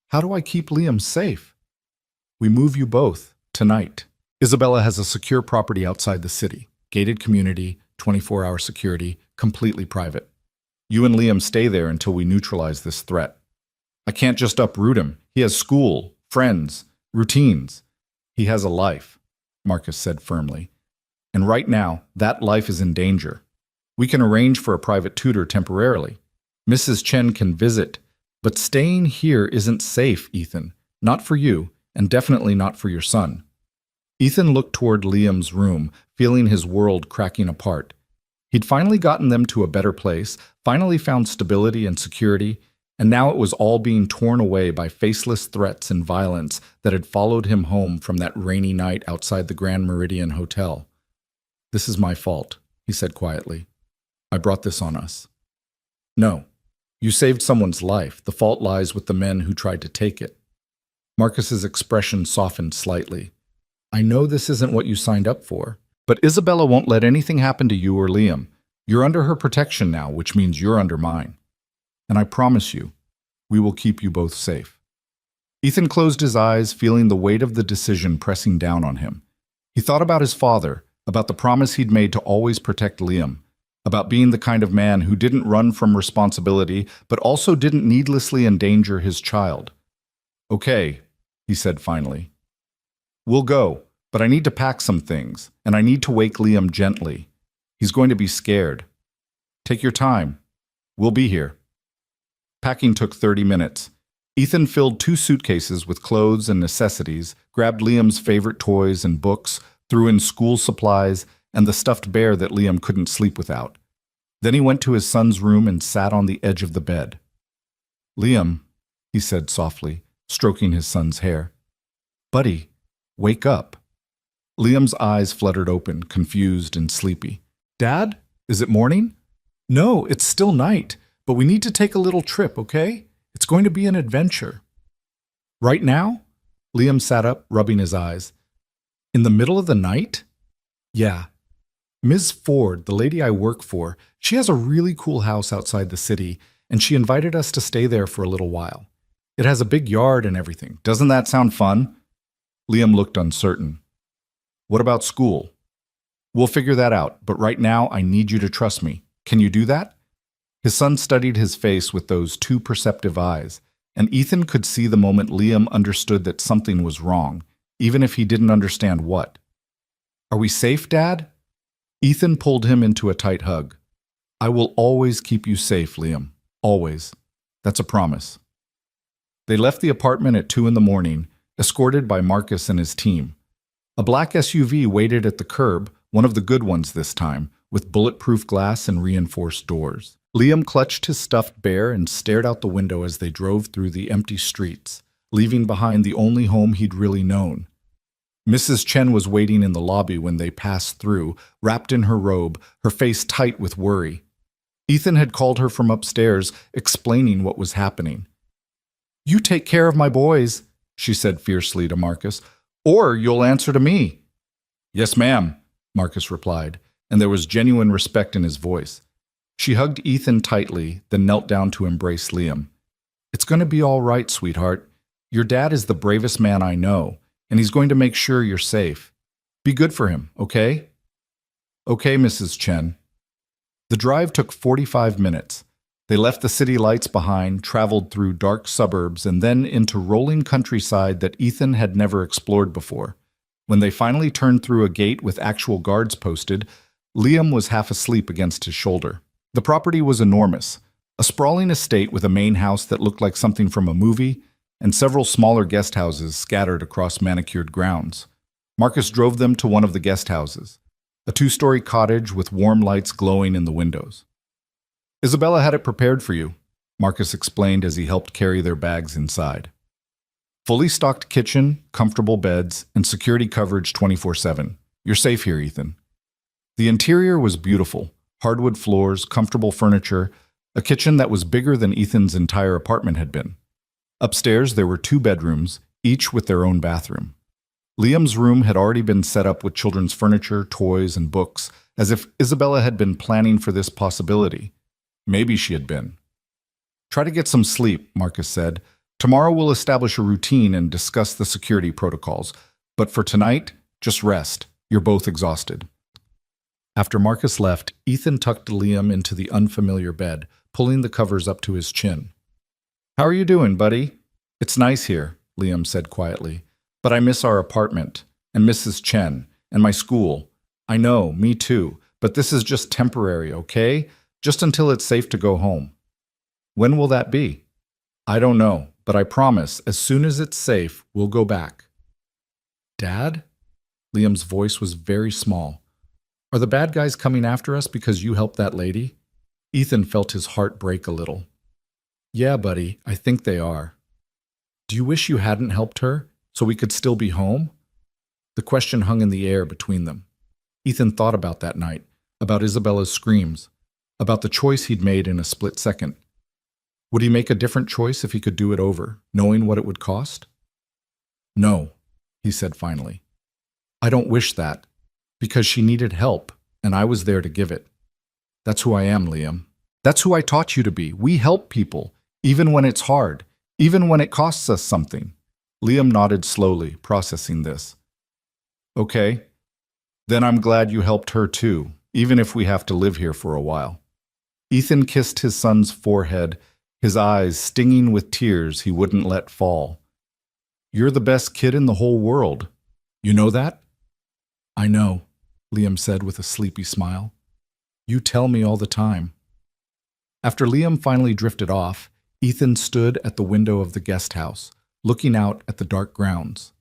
"How do I keep Liam safe?" "We move you both, tonight. Isabella has a secure property outside the city, gated community, 24-hour security, completely private. You and Liam stay there until we neutralize this threat. I can't just uproot him. He has school, friends, routines. He has a life," Marcus said firmly. "And right now, that life is in danger. We can arrange for a private tutor temporarily. Mrs. Chen can visit, but staying here isn't safe, Ethan. Not for you, and definitely not for your son." Ethan looked toward Liam's room, feeling his world cracking apart. He'd finally gotten them to a better place, finally found stability and security, and now it was all being torn away by faceless threats and violence that had followed him home from that rainy night outside the Grand Meridian Hotel. "This is my fault," he said quietly. "I brought this on us." "No. You saved someone's life. The fault lies with the men who tried to take it." Marcus's expression softened slightly. "I know this isn't what you signed up for, but Isabella won't let anything happen to you or Liam. You're under her protection now, which means you're under mine. And I promise you, we will keep you both safe." Ethan closed his eyes, feeling the weight of the decision pressing down on him. He thought about his father, about the promise he'd made to always protect Liam, about being the kind of man who didn't run from responsibility, but also didn't needlessly endanger his child. "Okay," he said finally. "We'll go, but I need to pack some things, and I need to wake Liam gently. He's going to be scared. Take your time. We'll be here." Packing took 30 minutes. Ethan filled 2 suitcases with clothes and necessities, grabbed Liam's favorite toys and books, threw in school supplies, and the stuffed bear that Liam couldn't sleep without. Then he went to his son's room and sat on the edge of the bed. "Liam," he said softly, stroking his son's hair. "Buddy, wake up." Liam's eyes fluttered open, confused and sleepy. "Dad, is it morning?" "No, it's still night, but we need to take a little trip, okay? It's going to be an adventure." "Right now?" Liam sat up, rubbing his eyes. "In the middle of the night?" "Yeah." Ms. Ford, the lady I work for, she has a really cool house outside the city, and she invited us to stay there for a little while. It has a big yard and everything. Doesn't that sound fun?" Liam looked uncertain. "What about school?" "We'll figure that out, but right now I need you to trust me. Can you do that?" His son studied his face with those two perceptive eyes, and Ethan could see the moment Liam understood that something was wrong, even if he didn't understand what. "Are we safe, Dad?" Ethan pulled him into a tight hug. "I will always keep you safe, Liam. Always. That's a promise." They left the apartment at 2 in the morning, escorted by Marcus and his team. A black SUV waited at the curb, one of the good ones this time, with bulletproof glass and reinforced doors. Liam clutched his stuffed bear and stared out the window as they drove through the empty streets, leaving behind the only home he'd really known. Mrs. Chen was waiting in the lobby when they passed through, wrapped in her robe, her face tight with worry. Ethan had called her from upstairs, explaining what was happening. "You take care of my boys," she said fiercely to Marcus, "or you'll answer to me." "Yes, ma'am," Marcus replied, and there was genuine respect in his voice. She hugged Ethan tightly, then knelt down to embrace Liam. "It's going to be all right, sweetheart. Your dad is the bravest man I know, and he's going to make sure you're safe. Be good for him, okay?" "Okay, Mrs. Chen." The drive took 45 minutes. They left the city lights behind, traveled through dark suburbs, and then into rolling countryside that Ethan had never explored before. When they finally turned through a gate with actual guards posted, Liam was half asleep against his shoulder. The property was enormous, a sprawling estate with a main house that looked like something from a movie, and several smaller guest houses scattered across manicured grounds. Marcus drove them to one of the guest houses, a 2-story cottage with warm lights glowing in the windows. "Isabella had it prepared for you," Marcus explained as he helped carry their bags inside. Fully stocked kitchen, comfortable beds, and security coverage 24/7. You're safe here, Ethan. The interior was beautiful. Hardwood floors, comfortable furniture, a kitchen that was bigger than Ethan's entire apartment had been. Upstairs, there were 2 bedrooms, each with their own bathroom. Liam's room had already been set up with children's furniture, toys, and books, as if Isabella had been planning for this possibility. Maybe she had been. "Try to get some sleep," Marcus said. "Tomorrow we'll establish a routine and discuss the security protocols. But for tonight, just rest. You're both exhausted." After Marcus left, Ethan tucked Liam into the unfamiliar bed, pulling the covers up to his chin. "How are you doing, buddy?" "It's nice here," Liam said quietly. "But I miss our apartment, and Mrs. Chen, and my school. I know, me too, but this is just temporary, okay? Just until it's safe to go home." "When will that be?" "I don't know, but I promise, as soon as it's safe, we'll go back." "Dad?" Liam's voice was very small. "Are the bad guys coming after us because you helped that lady?" Ethan felt his heart break a little. "Yeah, buddy, I think they are." "Do you wish you hadn't helped her, so we could still be home?" The question hung in the air between them. Ethan thought about that night, about Isabella's screams, about the choice he'd made in a split second. Would he make a different choice if he could do it over, knowing what it would cost? "No," he said finally. "I don't wish that, because she needed help, and I was there to give it. That's who I am, Liam. That's who I taught you to be. We help people, even when it's hard, even when it costs us something." Liam nodded slowly, processing this. "Okay, then I'm glad you helped her too, even if we have to live here for a while." Ethan kissed his son's forehead, his eyes stinging with tears he wouldn't let fall. "You're the best kid in the whole world. You know that?" "I know," Liam said with a sleepy smile. "You tell me all the time." After Liam finally drifted off, Ethan stood at the window of the guest house, looking out at the dark grounds.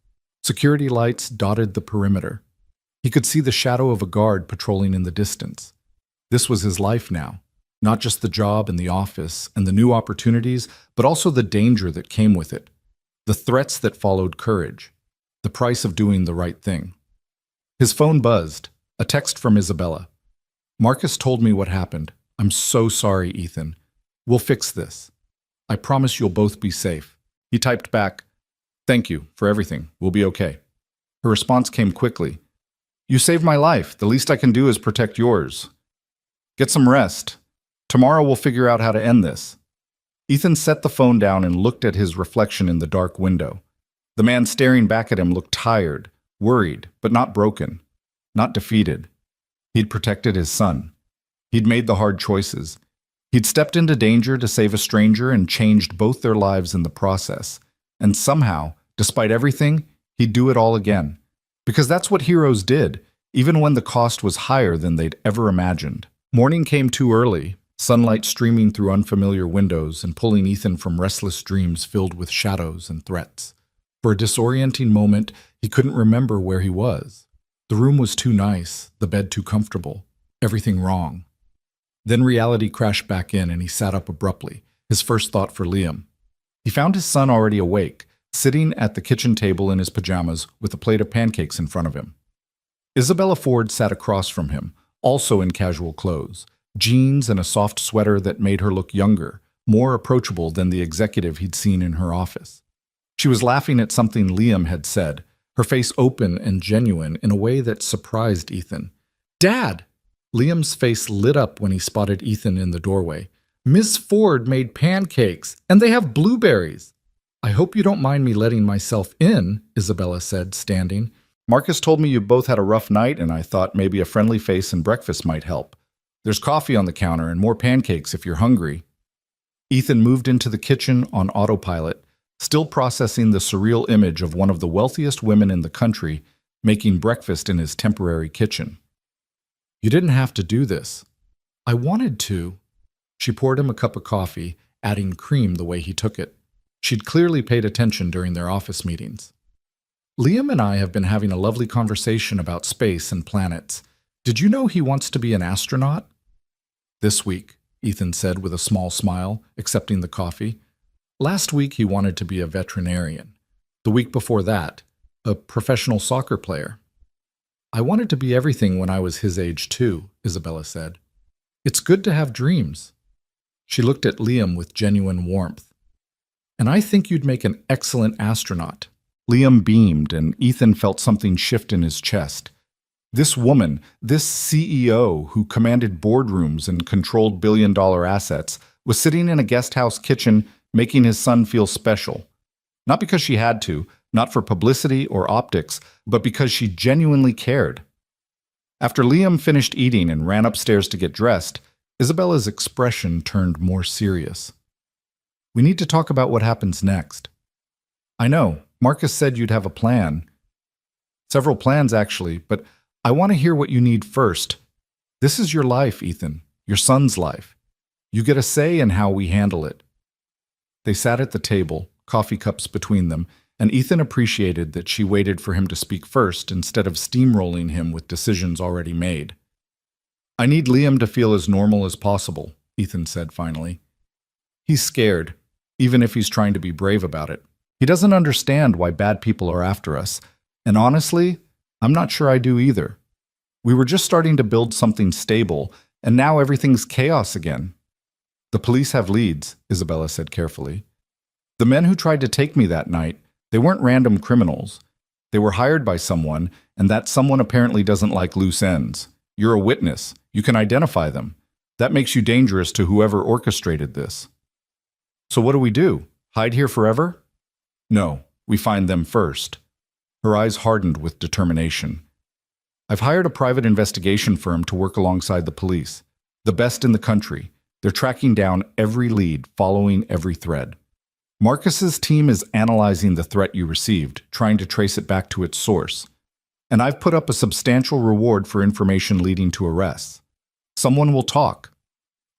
Security lights dotted the perimeter. He could see the shadow of a guard patrolling in the distance. This was his life now, not just the job and the office and the new opportunities, but also the danger that came with it, the threats that followed courage, the price of doing the right thing. His phone buzzed, a text from Isabella. "Marcus told me what happened. I'm so sorry, Ethan. We'll fix this. I promise you'll both be safe." He typed back, "Thank you for everything. We'll be okay." Her response came quickly. You saved my life. The least I can do is protect yours. Get some rest. Tomorrow we'll figure out how to end this. Ethan set the phone down and looked at his reflection in the dark window. The man staring back at him looked tired, worried, but not broken, not defeated. He'd protected his son. He'd made the hard choices. He'd stepped into danger to save a stranger and changed both their lives in the process. And somehow, despite everything, he'd do it all again. Because that's what heroes did, even when the cost was higher than they'd ever imagined. Morning came too early, sunlight streaming through unfamiliar windows and pulling Ethan from restless dreams filled with shadows and threats. For a disorienting moment, he couldn't remember where he was. The room was too nice, the bed too comfortable, everything wrong. Then reality crashed back in and he sat up abruptly, his first thought for Liam. He found his son already awake, sitting at the kitchen table in his pajamas with a plate of pancakes in front of him. Isabella Ford sat across from him, also in casual clothes, jeans and a soft sweater that made her look younger, more approachable than the executive he'd seen in her office. She was laughing at something Liam had said, her face open and genuine in a way that surprised Ethan. "Dad!" Liam's face lit up when he spotted Ethan in the doorway. "Miss Ford made pancakes, and they have blueberries." "I hope you don't mind me letting myself in," Isabella said, standing. "Marcus told me you both had a rough night, and I thought maybe a friendly face and breakfast might help. There's coffee on the counter and more pancakes if you're hungry." Ethan moved into the kitchen on autopilot, still processing the surreal image of one of the wealthiest women in the country making breakfast in his temporary kitchen. "You didn't have to do this." "I wanted to." She poured him a cup of coffee, adding cream the way he took it. She'd clearly paid attention during their office meetings. "Liam and I have been having a lovely conversation about space and planets. Did you know he wants to be an astronaut?" "This week," Ethan said with a small smile, accepting the coffee. "Last week he wanted to be a veterinarian. The week before that, a professional soccer player." "I wanted to be everything when I was his age too," Isabella said. "It's good to have dreams." She looked at Liam with genuine warmth. "And I think you'd make an excellent astronaut." Liam beamed, and Ethan felt something shift in his chest. This woman, this CEO who commanded boardrooms and controlled billion-dollar assets, was sitting in a guest house kitchen making his son feel special. Not because she had to, not for publicity or optics, but because she genuinely cared. After Liam finished eating and ran upstairs to get dressed, Isabella's expression turned more serious. "We need to talk about what happens next." "I know. Marcus said you'd have a plan." "Several plans, actually, but I want to hear what you need first. This is your life, Ethan, your son's life. You get a say in how we handle it." They sat at the table, coffee cups between them, and Ethan appreciated that she waited for him to speak first instead of steamrolling him with decisions already made. "I need Liam to feel as normal as possible," Ethan said finally. "He's scared, even if he's trying to be brave about it. He doesn't understand why bad people are after us, and honestly, I'm not sure I do either. We were just starting to build something stable, and now everything's chaos again." "The police have leads," Isabella said carefully. "The men who tried to take me that night, they weren't random criminals. They were hired by someone, and that someone apparently doesn't like loose ends. You're a witness. You can identify them. That makes you dangerous to whoever orchestrated this." "So what do we do? Hide here forever?" "No, we find them first." Her eyes hardened with determination. "I've hired a private investigation firm to work alongside the police. The best in the country. They're tracking down every lead, following every thread. Marcus's team is analyzing the threat you received, trying to trace it back to its source. And I've put up a substantial reward for information leading to arrests. Someone will talk.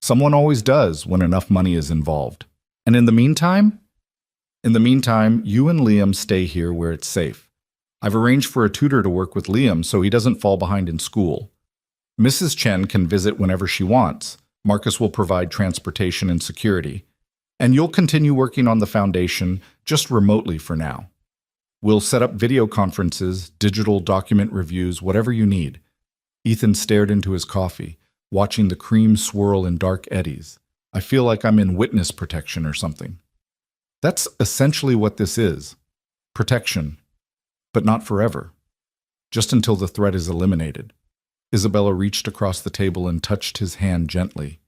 Someone always does when enough money is involved. And in the meantime? In the meantime, you and Liam stay here where it's safe. I've arranged for a tutor to work with Liam so he doesn't fall behind in school. Mrs. Chen can visit whenever she wants. Marcus will provide transportation and security. And you'll continue working on the foundation, just remotely for now. We'll set up video conferences, digital document reviews, whatever you need." Ethan stared into his coffee, watching the cream swirl in dark eddies. "I feel like I'm in witness protection or something." "That's essentially what this is. Protection. But not forever. just until the threat is eliminated. Isabella reached across the table and touched his hand gently.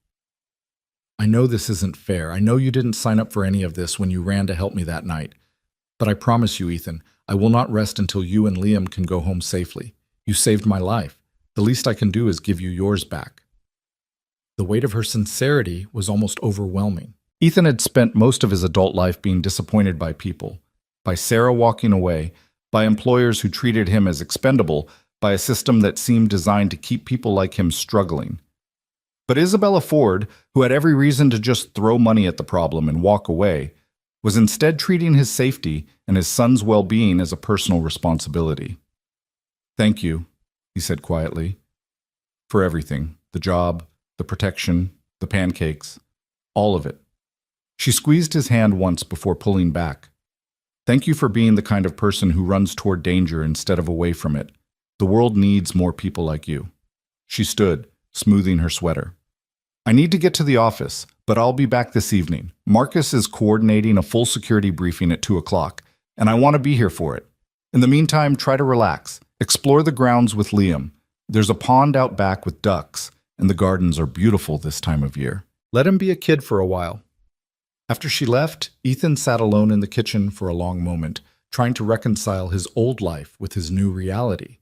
I know this isn't fair. I know you didn't sign up for any of this when you ran to help me that night. But I promise you, Ethan, I will not rest until you and Liam can go home safely. You saved my life. The least I can do is give you yours back. The weight of her sincerity was almost overwhelming. Ethan had spent most of his adult life being disappointed by people, by Sarah walking away, by employers who treated him as expendable, by a system that seemed designed to keep people like him struggling. But Isabella Ford, who had every reason to just throw money at the problem and walk away, was instead treating his safety and his son's well-being as a personal responsibility. Thank you, he said quietly, for everything, the job, the protection, the pancakes, all of it. She squeezed his hand once before pulling back. Thank you for being the kind of person who runs toward danger instead of away from it. The world needs more people like you. She stood, smoothing her sweater. I need to get to the office, but I'll be back this evening. Marcus is coordinating a full security briefing at 2 o'clock, and I want to be here for it. In the meantime, try to relax. Explore the grounds with Liam. There's a pond out back with ducks, and the gardens are beautiful this time of year. Let him be a kid for a while. After she left, Ethan sat alone in the kitchen for a long moment, trying to reconcile his old life with his new reality.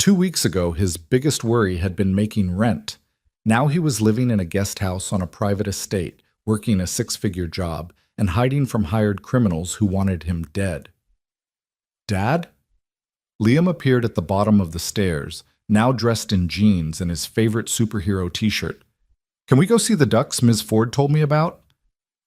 2 weeks ago, his biggest worry had been making rent. Now he was living in a guest house on a private estate, working a 6-figure job, and hiding from hired criminals who wanted him dead. Dad? Liam appeared at the bottom of the stairs, now dressed in jeans and his favorite superhero t-shirt. Can we go see the ducks Ms. Ford told me about?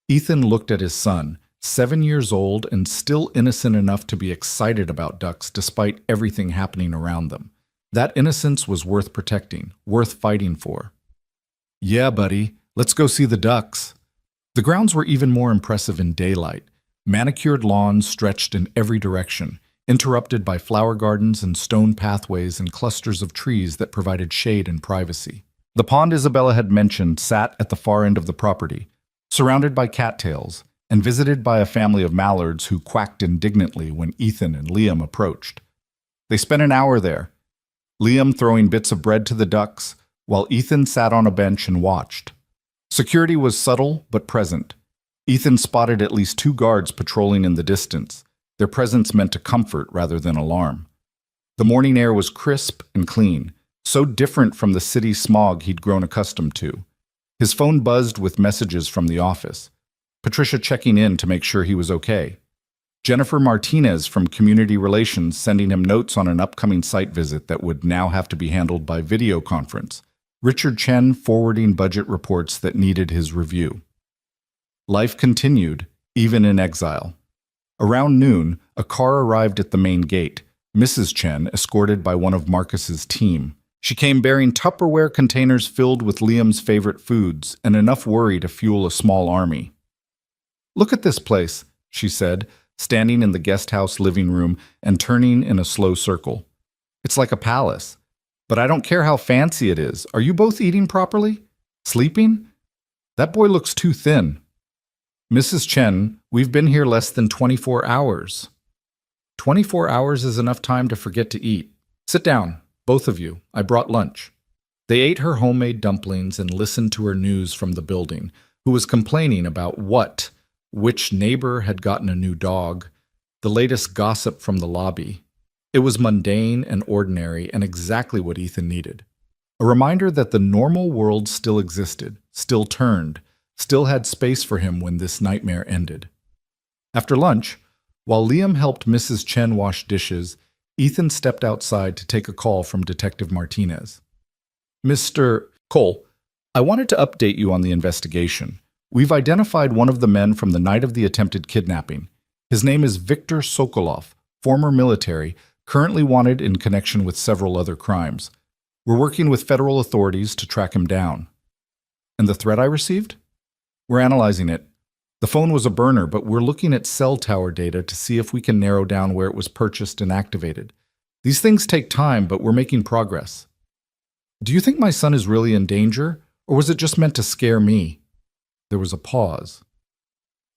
Ethan looked at his son, 7 years old and still innocent enough to be excited about ducks despite everything happening around them. That innocence was worth protecting, worth fighting for. Yeah, buddy, let's go see the ducks. The grounds were even more impressive in daylight. Manicured lawns stretched in every direction, interrupted by flower gardens and stone pathways and clusters of trees that provided shade and privacy. The pond Isabella had mentioned sat at the far end of the property, surrounded by cattails, and visited by a family of mallards who quacked indignantly when Ethan and Liam approached. They spent an hour there, Liam throwing bits of bread to the ducks, while Ethan sat on a bench and watched. Security was subtle but present. Ethan spotted at least 2 guards patrolling in the distance. Their presence meant a comfort rather than alarm. The morning air was crisp and clean, so different from the city smog he'd grown accustomed to. His phone buzzed with messages from the office. Patricia checking in to make sure he was okay. Jennifer Martinez from Community Relations sending him notes on an upcoming site visit that would now have to be handled by video conference. Richard Chen forwarding budget reports that needed his review. Life continued, even in exile. Around noon, a car arrived at the main gate, Mrs. Chen escorted by one of Marcus's team. She came bearing Tupperware containers filled with Liam's favorite foods and enough worry to fuel a small army. Look at this place, she said, standing in the guest house living room and turning in a slow circle. It's like a palace. But I don't care how fancy it is. Are you both eating properly? Sleeping? That boy looks too thin. Mrs. Chen, we've been here less than 24 hours. 24 hours is enough time to forget to eat. Sit down, both of you. I brought lunch. They ate her homemade dumplings and listened to her news from the building, who was complaining about which neighbor had gotten a new dog, the latest gossip from the lobby. It was mundane and ordinary and exactly what Ethan needed. A reminder that the normal world still existed, still turned, still had space for him when this nightmare ended. After lunch, while Liam helped Mrs. Chen wash dishes, Ethan stepped outside to take a call from Detective Martinez. Mr. Cole, I wanted to update you on the investigation. We've identified one of the men from the night of the attempted kidnapping. His name is Viktor Sokolov, former military, currently wanted in connection with several other crimes. We're working with federal authorities to track him down. And the threat I received? We're analyzing it. The phone was a burner, but we're looking at cell tower data to see if we can narrow down where it was purchased and activated. These things take time, but we're making progress. Do you think my son is really in danger, or was it just meant to scare me? There was a pause.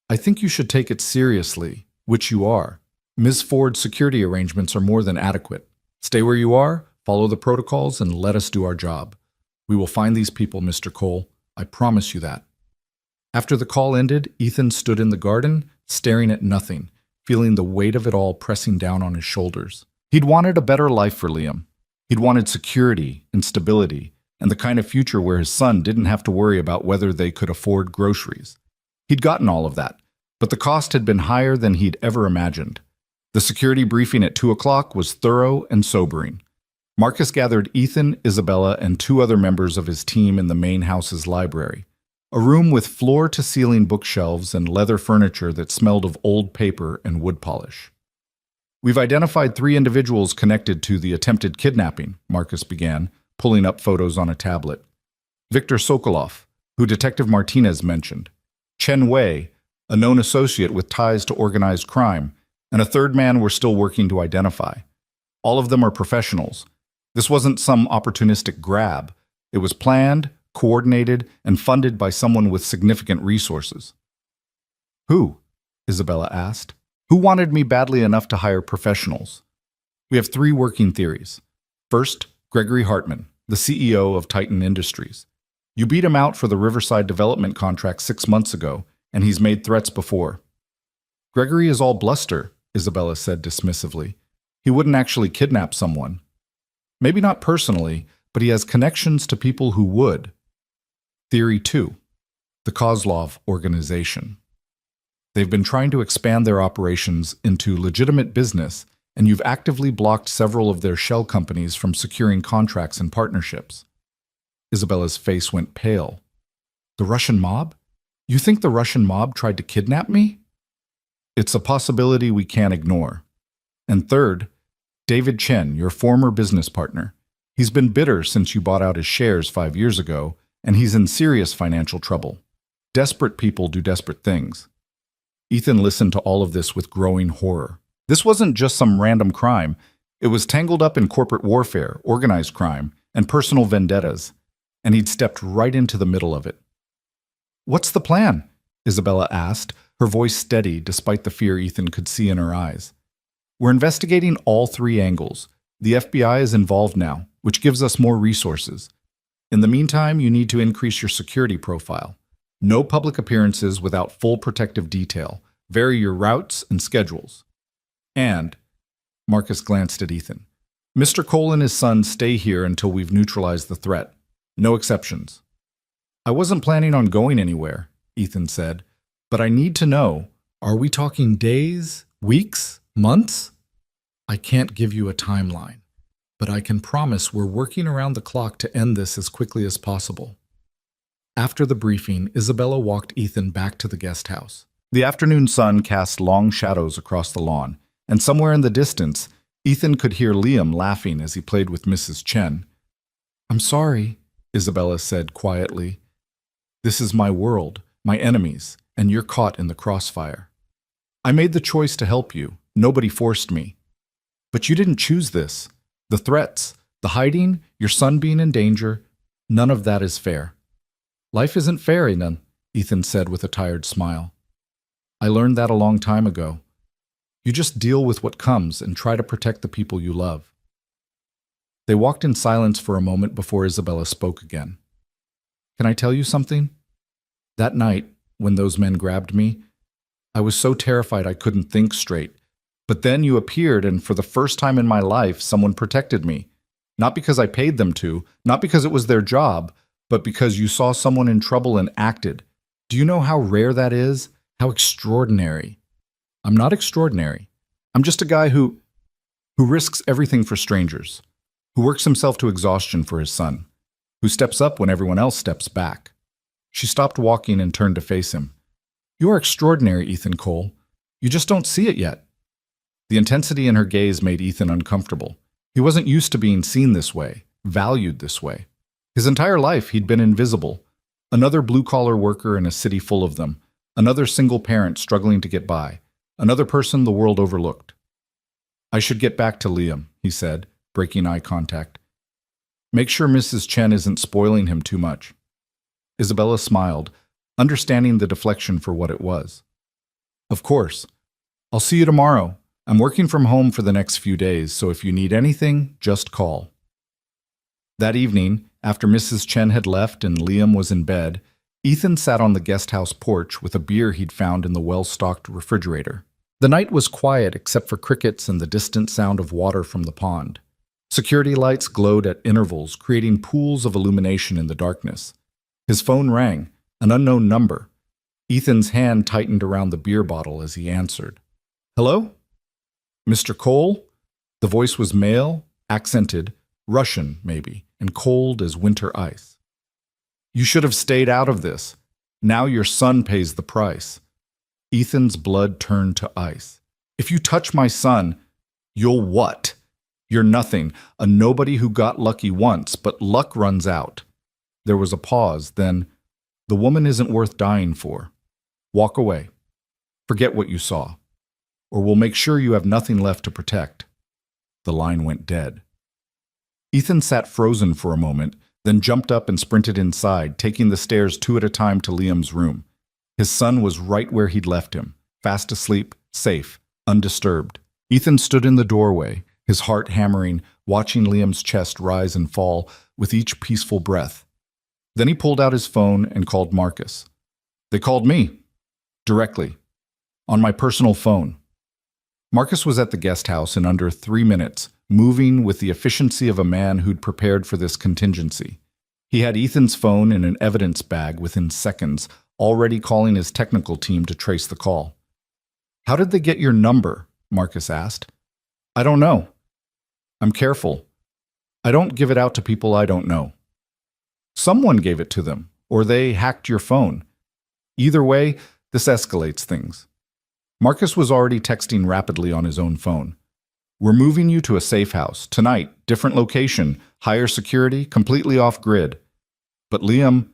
I think you should take it seriously, which you are. Ms. Ford's security arrangements are more than adequate. Stay where you are, follow the protocols, and let us do our job. We will find these people, Mr. Cole. I promise you that. After the call ended, Ethan stood in the garden, staring at nothing, feeling the weight of it all pressing down on his shoulders. He'd wanted a better life for Liam. He'd wanted security and stability, and the kind of future where his son didn't have to worry about whether they could afford groceries. He'd gotten all of that, but the cost had been higher than he'd ever imagined. The security briefing at 2 o'clock was thorough and sobering. Marcus gathered Ethan, Isabella, and 2 other members of his team in the main house's library, a room with floor-to-ceiling bookshelves and leather furniture that smelled of old paper and wood polish. We've identified 3 individuals connected to the attempted kidnapping, Marcus began, pulling up photos on a tablet. Victor Sokolov, who Detective Martinez mentioned. Chen Wei, a known associate with ties to organized crime, and a 3rd man we're still working to identify. All of them are professionals. This wasn't some opportunistic grab. It was planned, coordinated, and funded by someone with significant resources. Who? Isabella asked. Who wanted me badly enough to hire professionals? We have 3 working theories. First, Gregory Hartman, the CEO of Titan Industries. You beat him out for the Riverside development contract 6 months ago, and he's made threats before. Gregory is all bluster, Isabella said dismissively. He wouldn't actually kidnap someone. Maybe not personally, but he has connections to people who would. Theory 2. The Kozlov Organization. They've been trying to expand their operations into legitimate business, and you've actively blocked several of their shell companies from securing contracts and partnerships. Isabella's face went pale. The Russian mob? You think the Russian mob tried to kidnap me? It's a possibility we can't ignore. And third, David Chen, your former business partner. He's been bitter since you bought out his shares 5 years ago, and he's in serious financial trouble. Desperate people do desperate things. Ethan listened to all of this with growing horror. This wasn't just some random crime. It was tangled up in corporate warfare, organized crime, and personal vendettas, and he'd stepped right into the middle of it. What's the plan? Isabella asked, her voice steady despite the fear Ethan could see in her eyes. We're investigating all 3 angles. The FBI is involved now, which gives us more resources. In the meantime, you need to increase your security profile. No public appearances without full protective detail. Vary your routes and schedules. And, Marcus glanced at Ethan, Mr. Cole and his son stay here until we've neutralized the threat. No exceptions. I wasn't planning on going anywhere, Ethan said, but I need to know, are we talking days, weeks, months? I can't give you a timeline, but I can promise we're working around the clock to end this as quickly as possible. After the briefing, Isabella walked Ethan back to the guest house. The afternoon sun cast long shadows across the lawn, and somewhere in the distance, Ethan could hear Liam laughing as he played with Mrs. Chen. I'm sorry, Isabella said quietly. This is my world, my enemies, and you're caught in the crossfire. I made the choice to help you. Nobody forced me. But you didn't choose this. The threats, the hiding, your son being in danger, none of that is fair. Life isn't fair, Ethan, Ethan said with a tired smile. I learned that a long time ago. You just deal with what comes and try to protect the people you love. They walked in silence for a moment before Isabella spoke again. Can I tell you something? That night, when those men grabbed me, I was so terrified I couldn't think straight. But then you appeared, and for the first time in my life, someone protected me. Not because I paid them to, not because it was their job, but because you saw someone in trouble and acted. Do you know how rare that is? How extraordinary. I'm not extraordinary. I'm just a guy who risks everything for strangers, who works himself to exhaustion for his son, who steps up when everyone else steps back. She stopped walking and turned to face him. You are extraordinary, Ethan Cole. You just don't see it yet. The intensity in her gaze made Ethan uncomfortable. He wasn't used to being seen this way, valued this way. His entire life he'd been invisible, another blue-collar worker in a city full of them, another single parent struggling to get by, another person the world overlooked. I should get back to Liam, he said, breaking eye contact. Make sure Mrs. Chen isn't spoiling him too much. Isabella smiled, understanding the deflection for what it was. Of course. I'll see you tomorrow. I'm working from home for the next few days, so if you need anything, just call. That evening, after Mrs. Chen had left and Liam was in bed, Ethan sat on the guest house porch with a beer he'd found in the well-stocked refrigerator. The night was quiet except for crickets and the distant sound of water from the pond. Security lights glowed at intervals, creating pools of illumination in the darkness. His phone rang, an unknown number. Ethan's hand tightened around the beer bottle as he answered. "Hello? Mr. Cole?" The voice was male, accented, Russian maybe, and cold as winter ice. "You should have stayed out of this. Now your son pays the price." Ethan's blood turned to ice. "If you touch my son, you'll what? You're nothing, a nobody who got lucky once, but luck runs out." There was a pause, then, "The woman isn't worth dying for. Walk away. Forget what you saw. Or we'll make sure you have nothing left to protect." The line went dead. Ethan sat frozen for a moment, then jumped up and sprinted inside, taking the stairs 2 at a time to Liam's room. His son was right where he'd left him, fast asleep, safe, undisturbed. Ethan stood in the doorway, his heart hammering, watching Liam's chest rise and fall with each peaceful breath. Then he pulled out his phone and called Marcus. "They called me. Directly. On my personal phone." Marcus was at the guest house in under 3 minutes, moving with the efficiency of a man who'd prepared for this contingency. He had Ethan's phone in an evidence bag within seconds, already calling his technical team to trace the call. "How did they get your number?" Marcus asked. "I don't know. I'm careful. I don't give it out to people I don't know." "Someone gave it to them, or they hacked your phone. Either way, this escalates things." Marcus was already texting rapidly on his own phone. "We're moving you to a safe house. Tonight, different location, higher security, completely off-grid. But Liam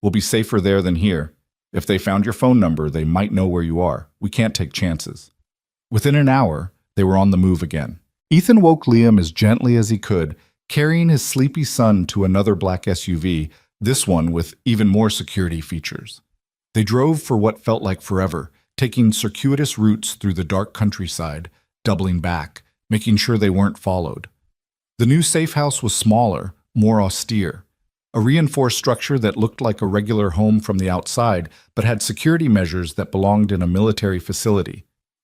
will be safer there than here. If they found your phone number, they might know where you are. We can't take chances." Within an hour, they were on the move again. Ethan woke Liam as gently as he could, carrying his sleepy son to another black SUV, this one with even more security features. They drove for what felt like forever, taking circuitous routes through the dark countryside, doubling back, making sure they weren't followed. The new safe house was smaller, more austere, a reinforced structure that looked like a regular home from the outside, but had security measures that belonged in a military facility.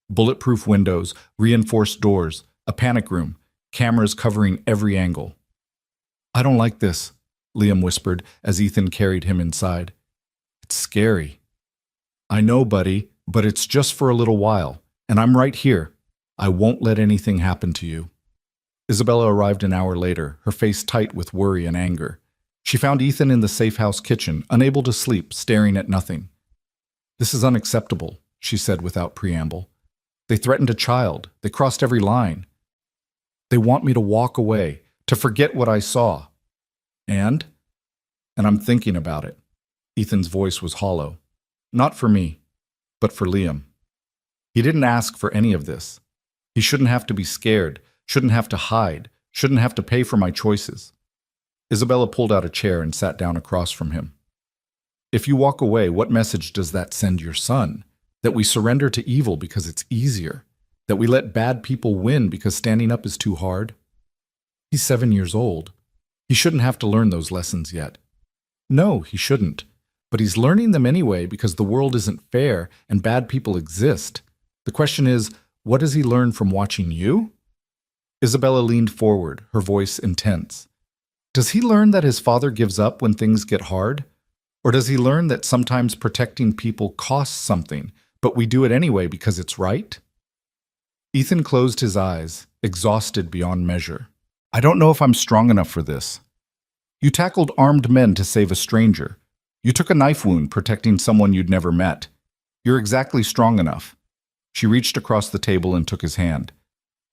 Bulletproof windows, reinforced doors, a panic room, cameras covering every angle. "I don't like this," Liam whispered as Ethan carried him inside. "It's scary." "I know, buddy, but it's just for a little while, and I'm right here. I won't let anything happen to you." Isabella arrived an hour later, her face tight with worry and anger. She found Ethan in the safe house kitchen, unable to sleep, staring at nothing. "This is unacceptable," she said without preamble. "They threatened a child. They crossed every line. They want me to walk away, to forget what I saw. And I'm thinking about it." Ethan's voice was hollow. "Not for me, but for Liam. He didn't ask for any of this. He shouldn't have to be scared, shouldn't have to hide, shouldn't have to pay for my choices." Isabella pulled out a chair and sat down across from him. "If you walk away, what message does that send your son? That we surrender to evil because it's easier? That we let bad people win because standing up is too hard? He's 7 years old. He shouldn't have to learn those lessons yet." "No, he shouldn't. But he's learning them anyway because the world isn't fair and bad people exist. The question is, what does he learn from watching you?" Isabella leaned forward, her voice intense. "Does he learn that his father gives up when things get hard? Or does he learn that sometimes protecting people costs something, but we do it anyway because it's right?" Ethan closed his eyes, exhausted beyond measure. "I don't know if I'm strong enough for this. You tackled armed men to save a stranger. You took a knife wound protecting someone you'd never met. You're exactly strong enough." She reached across the table and took his hand.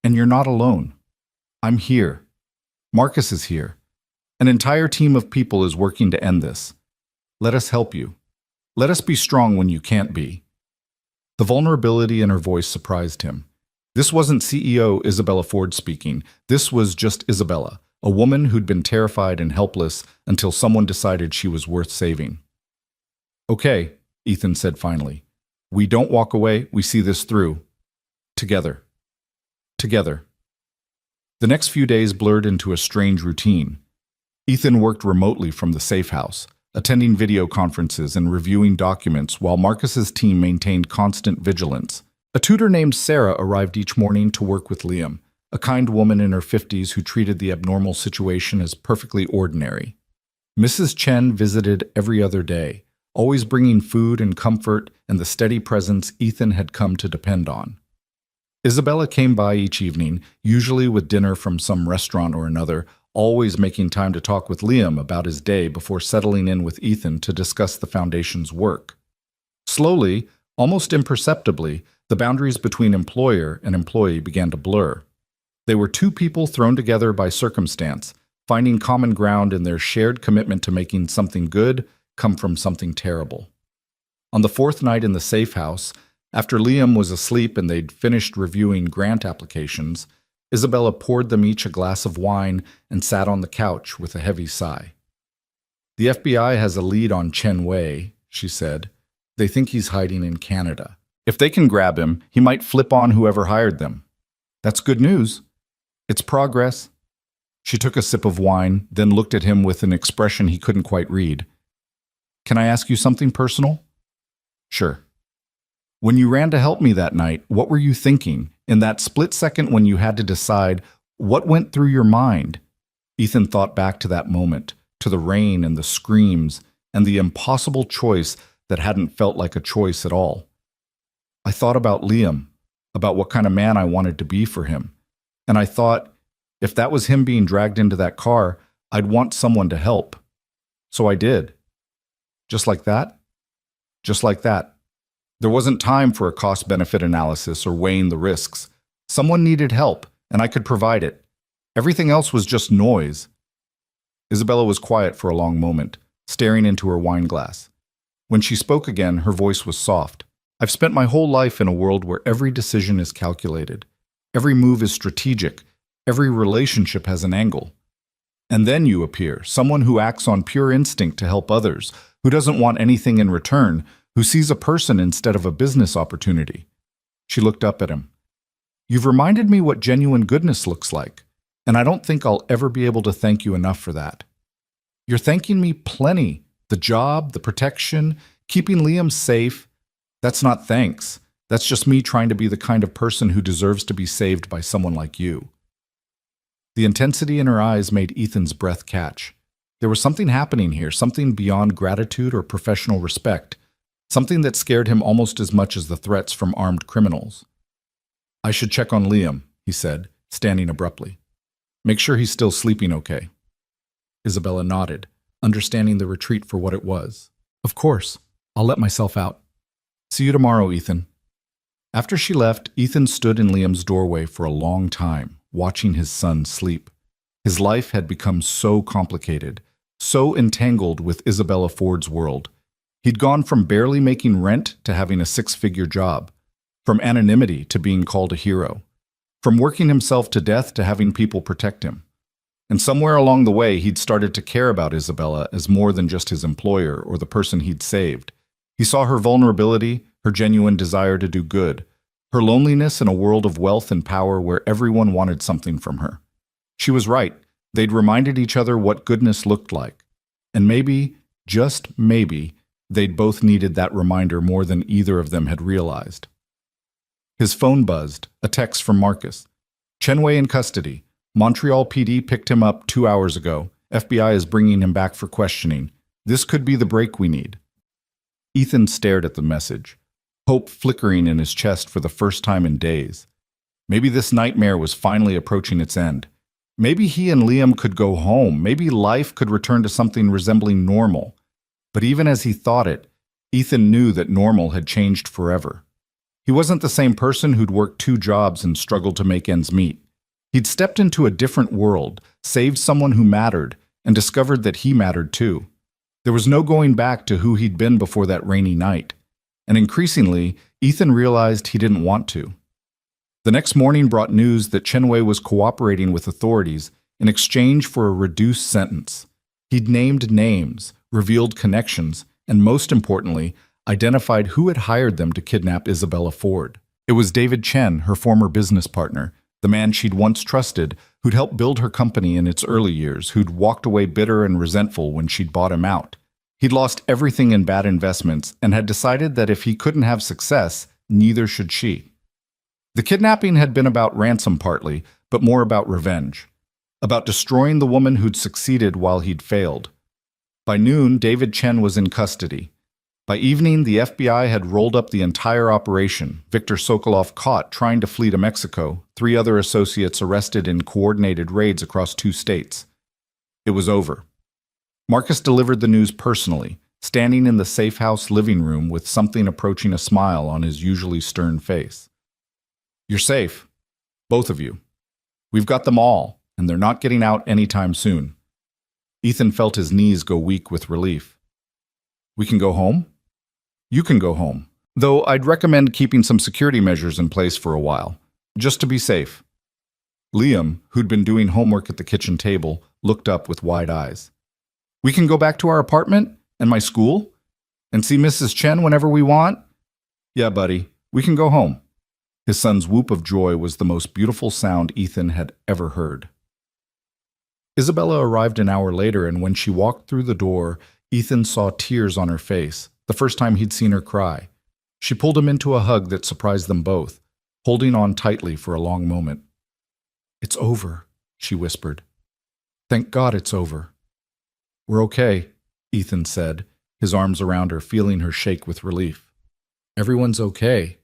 "And you're not alone. I'm here. Marcus is here. An entire team of people is working to end this. Let us help you. Let us be strong when you can't be." The vulnerability in her voice surprised him. This wasn't CEO Isabella Ford speaking. This was just Isabella, a woman who'd been terrified and helpless until someone decided she was worth saving. "Okay," Ethan said finally. "We don't walk away. We see this through. Together." together. The next few days blurred into a strange routine. Ethan worked remotely from the safe house, attending video conferences and reviewing documents while Marcus's team maintained constant vigilance. A tutor named Sarah arrived each morning to work with Liam, a kind woman in her 50s who treated the abnormal situation as perfectly ordinary. Mrs. Chen visited every other day, always bringing food and comfort and the steady presence Ethan had come to depend on. Isabella came by each evening, usually with dinner from some restaurant or another, always making time to talk with Liam about his day before settling in with Ethan to discuss the foundation's work. Slowly, almost imperceptibly, the boundaries between employer and employee began to blur. They were two people thrown together by circumstance, finding common ground in their shared commitment to making something good come from something terrible. On the fourth night in the safe house, after Liam was asleep and they'd finished reviewing grant applications, Isabella poured them each a glass of wine and sat on the couch with a heavy sigh. "The FBI has a lead on Chen Wei," she said. "They think he's hiding in Canada. If they can grab him, he might flip on whoever hired them. That's good news. It's progress." She took a sip of wine, then looked at him with an expression he couldn't quite read. "Can I ask you something personal?" "Sure." "When you ran to help me that night, what were you thinking? In that split second when you had to decide, what went through your mind?" Ethan thought back to that moment, to the rain and the screams, and the impossible choice that hadn't felt like a choice at all. "I thought about Liam, about what kind of man I wanted to be for him. And I thought, if that was him being dragged into that car, I'd want someone to help. So I did." "Just like that?" "Just like that. There wasn't time for a cost-benefit analysis or weighing the risks. Someone needed help, and I could provide it. Everything else was just noise." Isabella was quiet for a long moment, staring into her wine glass. When she spoke again, her voice was soft. "I've spent my whole life in a world where every decision is calculated. Every move is strategic. Every relationship has an angle. And then you appear, someone who acts on pure instinct to help others, who doesn't want anything in return, who sees a person instead of a business opportunity." She looked up at him. "You've reminded me what genuine goodness looks like, and I don't think I'll ever be able to thank you enough for that. You're thanking me plenty. The job, the protection, keeping Liam safe. That's not thanks. That's just me trying to be the kind of person who deserves to be saved by someone like you." The intensity in her eyes made Ethan's breath catch. There was something happening here, something beyond gratitude or professional respect, something that scared him almost as much as the threats from armed criminals. "I should check on Liam," he said, standing abruptly. "Make sure he's still sleeping okay." Isabella nodded, understanding the retreat for what it was. "Of course. I'll let myself out. See you tomorrow, Ethan." After she left, Ethan stood in Liam's doorway for a long time, watching his son sleep. His life had become so complicated, so entangled with Isabella Ford's world. He'd gone from barely making rent to having a six-figure job, from anonymity to being called a hero, from working himself to death to having people protect him. And somewhere along the way, he'd started to care about Isabella as more than just his employer or the person he'd saved. He saw her vulnerability, her genuine desire to do good, her loneliness in a world of wealth and power where everyone wanted something from her. She was right. They'd reminded each other what goodness looked like. And maybe, just maybe, they'd both needed that reminder more than either of them had realized. His phone buzzed, a text from Marcus. "Chen Wei in custody. Montreal PD picked him up 2 hours ago. FBI is bringing him back for questioning. This could be the break we need." Ethan stared at the message, hope flickering in his chest for the first time in days. Maybe this nightmare was finally approaching its end. Maybe he and Liam could go home. Maybe life could return to something resembling normal. But even as he thought it, Ethan knew that normal had changed forever. He wasn't the same person who'd worked 2 jobs and struggled to make ends meet. He'd stepped into a different world, saved someone who mattered, and discovered that he mattered too. There was no going back to who he'd been before that rainy night. And increasingly, Ethan realized he didn't want to. The next morning brought news that Chen Wei was cooperating with authorities in exchange for a reduced sentence. He'd named names, revealed connections, and most importantly, identified who had hired them to kidnap Isabella Ford. It was David Chen, her former business partner, The man she'd once trusted, who'd helped build her company in its early years, who'd walked away bitter and resentful when she'd bought him out. He'd lost everything in bad investments and had decided that if he couldn't have success, neither should she. The kidnapping had been about ransom partly, but more about revenge. About destroying the woman who'd succeeded while he'd failed. By noon, David Chen was in custody. By evening, the FBI had rolled up the entire operation, Viktor Sokolov caught trying to flee to Mexico, 3 other associates arrested in coordinated raids across 2 states. It was over. Marcus delivered the news personally, standing in the safe house living room with something approaching a smile on his usually stern face. "You're safe. Both of you. We've got them all, and they're not getting out anytime soon." Ethan felt his knees go weak with relief. "We can go home?" "You can go home, though I'd recommend keeping some security measures in place for a while, just to be safe." Liam, who'd been doing homework at the kitchen table, looked up with wide eyes. "We can go back to our apartment and my school and see Mrs. Chen whenever we want?" "Yeah, buddy, we can go home." His son's whoop of joy was the most beautiful sound Ethan had ever heard. Isabella arrived an hour later, and when she walked through the door, Ethan saw tears on her face, the first time he'd seen her cry. She pulled him into a hug that surprised them both, holding on tightly for a long moment. "It's over," she whispered. "Thank God it's over." "We're okay," Ethan said, his arms around her, feeling her shake with relief. "Everyone's okay."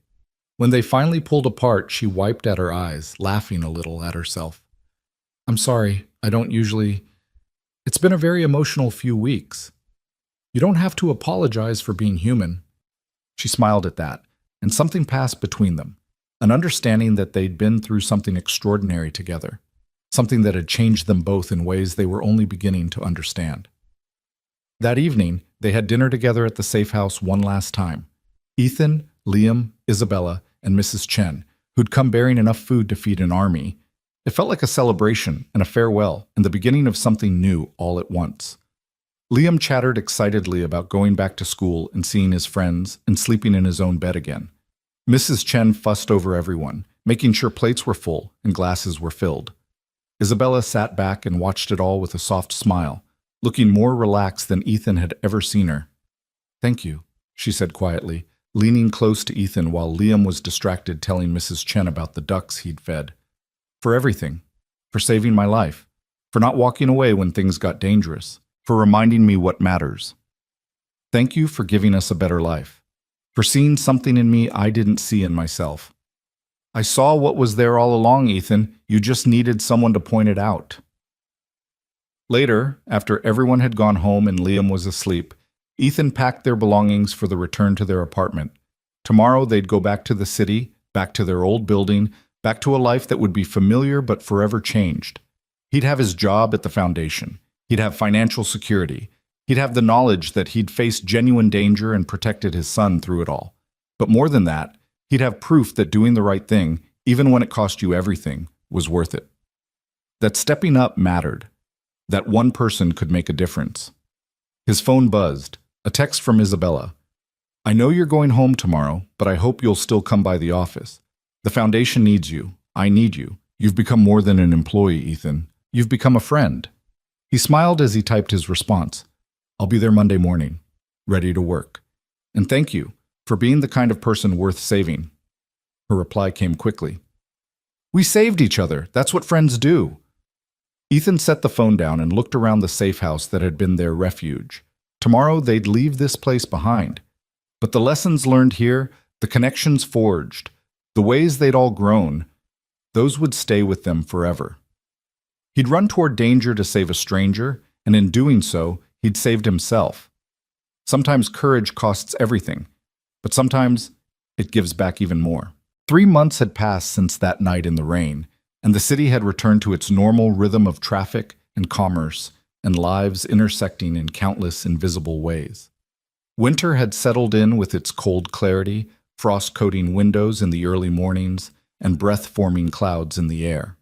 When they finally pulled apart, she wiped at her eyes, laughing a little at herself. "I'm sorry, I don't usually... It's been a very emotional few weeks. You don't have to apologize for being human." She smiled at that, and something passed between them, an understanding that they'd been through something extraordinary together, something that had changed them both in ways they were only beginning to understand. That evening, they had dinner together at the safe house one last time. Ethan, Liam, Isabella, and Mrs. Chen, who'd come bearing enough food to feed an army. It felt like a celebration and a farewell and the beginning of something new all at once. Liam chattered excitedly about going back to school and seeing his friends and sleeping in his own bed again. Mrs. Chen fussed over everyone, making sure plates were full and glasses were filled. Isabella sat back and watched it all with a soft smile, looking more relaxed than Ethan had ever seen her. "Thank you," she said quietly, leaning close to Ethan while Liam was distracted telling Mrs. Chen about the ducks he'd fed. "For everything. For saving my life. For not walking away when things got dangerous. For reminding me what matters. Thank you for giving us a better life. For seeing something in me I didn't see in myself. I saw what was there all along, Ethan. You just needed someone to point it out." Later, after everyone had gone home and Liam was asleep, Ethan packed their belongings for the return to their apartment. Tomorrow they'd go back to the city, back to their old building, back to a life that would be familiar but forever changed. He'd have his job at the foundation. He'd have financial security. He'd have the knowledge that he'd faced genuine danger and protected his son through it all. But more than that, he'd have proof that doing the right thing, even when it cost you everything, was worth it. That stepping up mattered. That one person could make a difference. His phone buzzed. A text from Isabella. "I know you're going home tomorrow, but I hope you'll still come by the office. The foundation needs you. I need you. You've become more than an employee, Ethan. You've become a friend." He smiled as he typed his response. "I'll be there Monday morning, ready to work. And thank you for being the kind of person worth saving." Her reply came quickly. "We saved each other. That's what friends do." Ethan set the phone down and looked around the safe house that had been their refuge. Tomorrow they'd leave this place behind. But the lessons learned here, the connections forged, the ways they'd all grown, those would stay with them forever. He'd run toward danger to save a stranger, and in doing so, he'd saved himself. Sometimes courage costs everything, but sometimes it gives back even more. 3 months had passed since that night in the rain, and the city had returned to its normal rhythm of traffic and commerce and lives intersecting in countless invisible ways. Winter had settled in with its cold clarity, frost-coating windows in the early mornings, and breath-forming clouds in the air.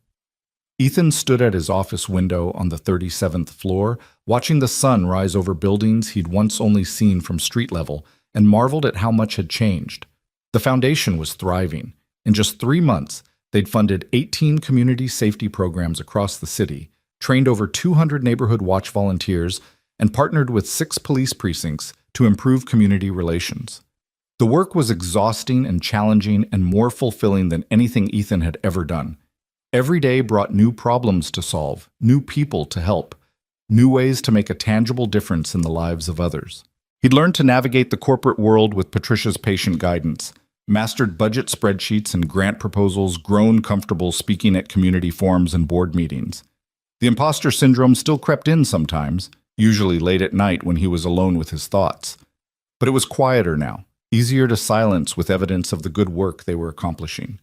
Ethan stood at his office window on the 37th floor, watching the sun rise over buildings he'd once only seen from street level, and marveled at how much had changed. The foundation was thriving. In just 3 months, They'd funded 18 community safety programs across the city, trained over 200 neighborhood watch volunteers, and partnered with 6 police precincts to improve community relations. The work was exhausting and challenging and more fulfilling than anything Ethan had ever done. Every day brought new problems to solve, new people to help, new ways to make a tangible difference in the lives of others. He'd learned to navigate the corporate world with Patricia's patient guidance, mastered budget spreadsheets and grant proposals, grown comfortable speaking at community forums and board meetings. The imposter syndrome still crept in sometimes, usually late at night when he was alone with his thoughts. But it was quieter now, easier to silence with evidence of the good work they were accomplishing.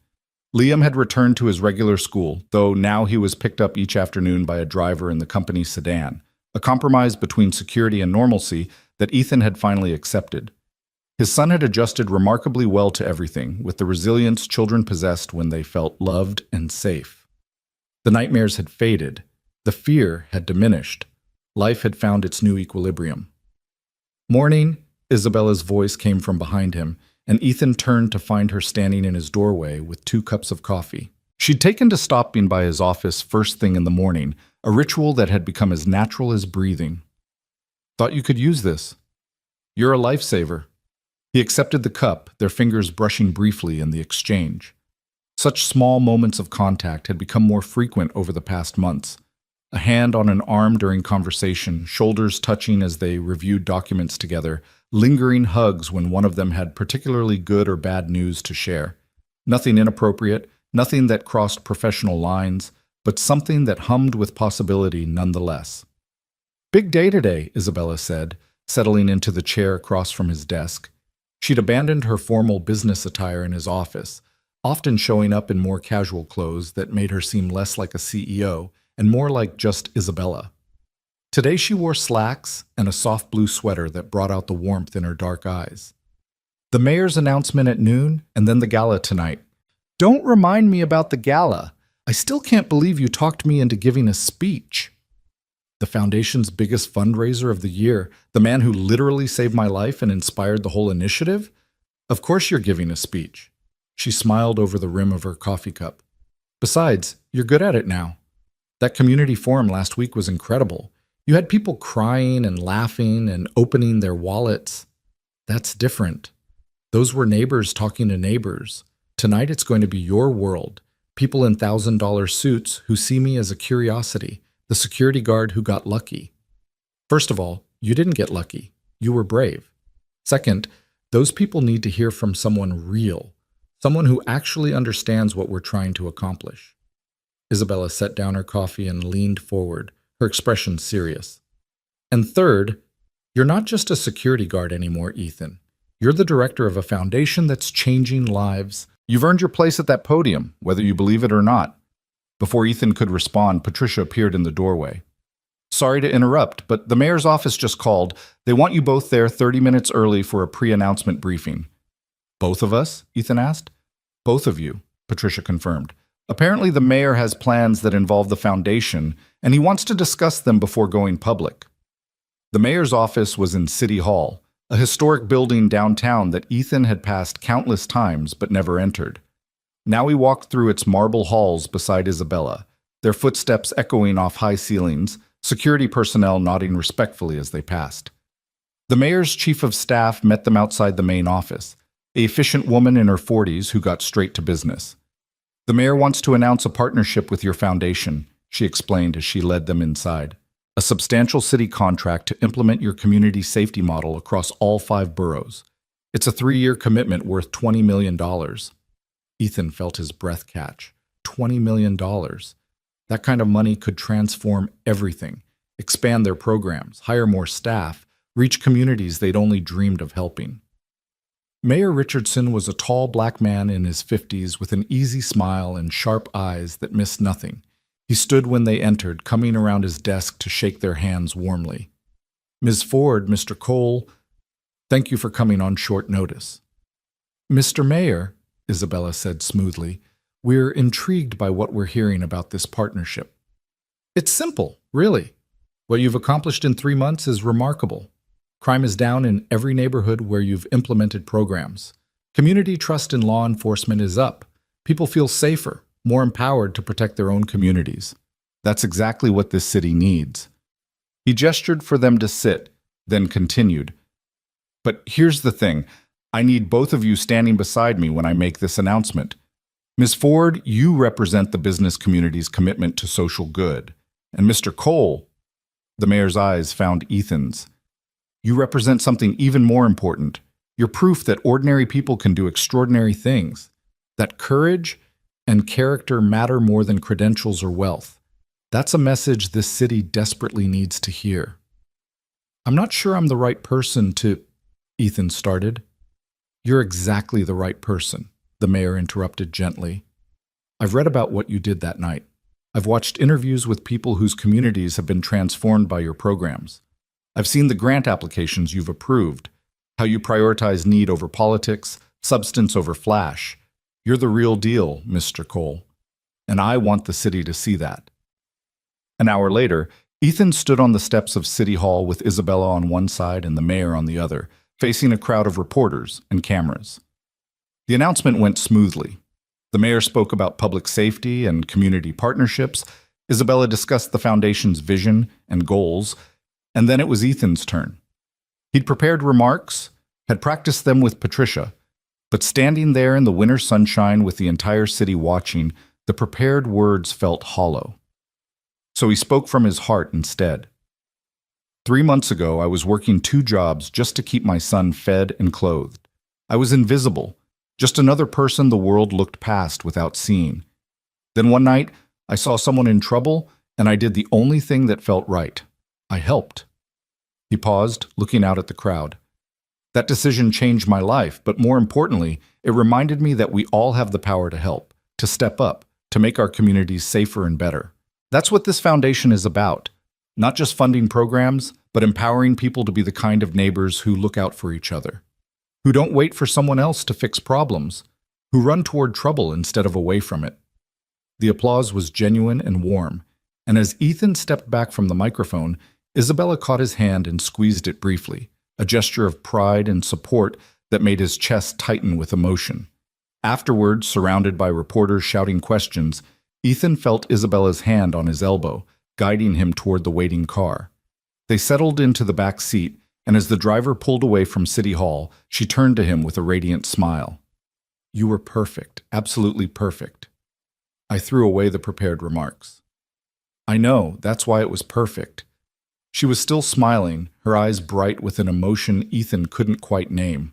Liam had returned to his regular school, though now he was picked up each afternoon by a driver in the company sedan, a compromise between security and normalcy that Ethan had finally accepted. His son had adjusted remarkably well to everything, with the resilience children possessed when they felt loved and safe. The nightmares had faded. The fear had diminished. Life had found its new equilibrium. "Morning," Isabella's voice came from behind him, and Ethan turned to find her standing in his doorway with 2 cups of coffee. She'd taken to stopping by his office first thing in the morning, a ritual that had become as natural as breathing. "Thought you could use this. You're a lifesaver." He accepted the cup, their fingers brushing briefly in the exchange. Such small moments of contact had become more frequent over the past months. A hand on an arm during conversation, shoulders touching as they reviewed documents together, lingering hugs when one of them had particularly good or bad news to share. Nothing inappropriate, nothing that crossed professional lines, but something that hummed with possibility nonetheless. "Big day today," Isabella said, settling into the chair across from his desk. She'd abandoned her formal business attire in his office, often showing up in more casual clothes that made her seem less like a CEO and more like just Isabella. Today she wore slacks and a soft blue sweater that brought out the warmth in her dark eyes. "The mayor's announcement at noon, and then the gala tonight." "Don't remind me about the gala. I still can't believe you talked me into giving a speech." "The foundation's biggest fundraiser of the year, the man who literally saved my life and inspired the whole initiative? Of course you're giving a speech." She smiled over the rim of her coffee cup. "Besides, you're good at it now. That community forum last week was incredible. You had people crying and laughing and opening their wallets. That's different. Those were neighbors talking to neighbors. Tonight it's going to be your world. People in $1,000 suits who see me as a curiosity, the security guard who got lucky. First of all, you didn't get lucky. You were brave. Second, those people need to hear from someone real, someone who actually understands what we're trying to accomplish." Isabella set down her coffee and leaned forward, her expression serious. "And third, you're not just a security guard anymore, Ethan. You're the director of a foundation that's changing lives. You've earned your place at that podium, whether you believe it or not." Before Ethan could respond, Patricia appeared in the doorway. "Sorry to interrupt, but the mayor's office just called. They want you both there 30 minutes early for a pre-announcement briefing." "Both of us?" Ethan asked. "Both of you," Patricia confirmed. "Apparently the mayor has plans that involve the foundation, and he wants to discuss them before going public." The mayor's office was in City Hall, a historic building downtown that Ethan had passed countless times but never entered. Now he walked through its marble halls beside Isabella, their footsteps echoing off high ceilings, security personnel nodding respectfully as they passed. The mayor's chief of staff met them outside the main office, an efficient woman in her 40s who got straight to business. "The mayor wants to announce a partnership with your foundation," she explained as she led them inside. "A substantial city contract to implement your community safety model across all 5 boroughs. It's a 3-year commitment worth $20 million. Ethan felt his breath catch. $20 million. That kind of money could transform everything, expand their programs, hire more staff, reach communities they'd only dreamed of helping. Mayor Richardson was a tall black man in his 50s with an easy smile and sharp eyes that missed nothing. He stood when they entered, coming around his desk to shake their hands warmly. "Ms. Ford, Mr. Cole, thank you for coming on short notice." "Mr. Mayor," Isabella said smoothly, "we're intrigued by what we're hearing about this partnership. It's simple, really. What you've accomplished in 3 months is remarkable. Crime is down in every neighborhood where you've implemented programs. Community trust in law enforcement is up. People feel safer, more empowered to protect their own communities. That's exactly what this city needs. He gestured for them to sit, then continued. But here's the thing. I need both of you standing beside me when I make this announcement. Ms. Ford, you represent the business community's commitment to social good. And Mr. Cole, the mayor's eyes found Ethan's. You represent something even more important. You're proof that ordinary people can do extraordinary things, that courage and character matter more than credentials or wealth. That's a message this city desperately needs to hear. I'm not sure I'm the right person to, Ethan started. You're exactly the right person, the mayor interrupted gently. I've read about what you did that night. I've watched interviews with people whose communities have been transformed by your programs. I've seen the grant applications you've approved, how you prioritize need over politics, substance over flash. You're the real deal, Mr. Cole. And I want the city to see that. An hour later, Ethan stood on the steps of City Hall with Isabella on one side and the mayor on the other, facing a crowd of reporters and cameras. The announcement went smoothly. The mayor spoke about public safety and community partnerships. Isabella discussed the foundation's vision and goals, and then it was Ethan's turn. He'd prepared remarks, had practiced them with Patricia, but standing there in the winter sunshine with the entire city watching, the prepared words felt hollow. So he spoke from his heart instead. 3 months ago, I was working 2 jobs just to keep my son fed and clothed. I was invisible, just another person the world looked past without seeing. Then one night, I saw someone in trouble, and I did the only thing that felt right. I helped. He paused, looking out at the crowd. That decision changed my life, but more importantly, it reminded me that we all have the power to help, to step up, to make our communities safer and better. That's what this foundation is about. Not just funding programs, but empowering people to be the kind of neighbors who look out for each other, who don't wait for someone else to fix problems, who run toward trouble instead of away from it. The applause was genuine and warm, and as Ethan stepped back from the microphone, Isabella caught his hand and squeezed it briefly, a gesture of pride and support that made his chest tighten with emotion. Afterward, surrounded by reporters shouting questions, Ethan felt Isabella's hand on his elbow, guiding him toward the waiting car. They settled into the back seat, and as the driver pulled away from City Hall, she turned to him with a radiant smile. You were perfect, absolutely perfect. I threw away the prepared remarks. I know, that's why it was perfect. She was still smiling, her eyes bright with an emotion Ethan couldn't quite name.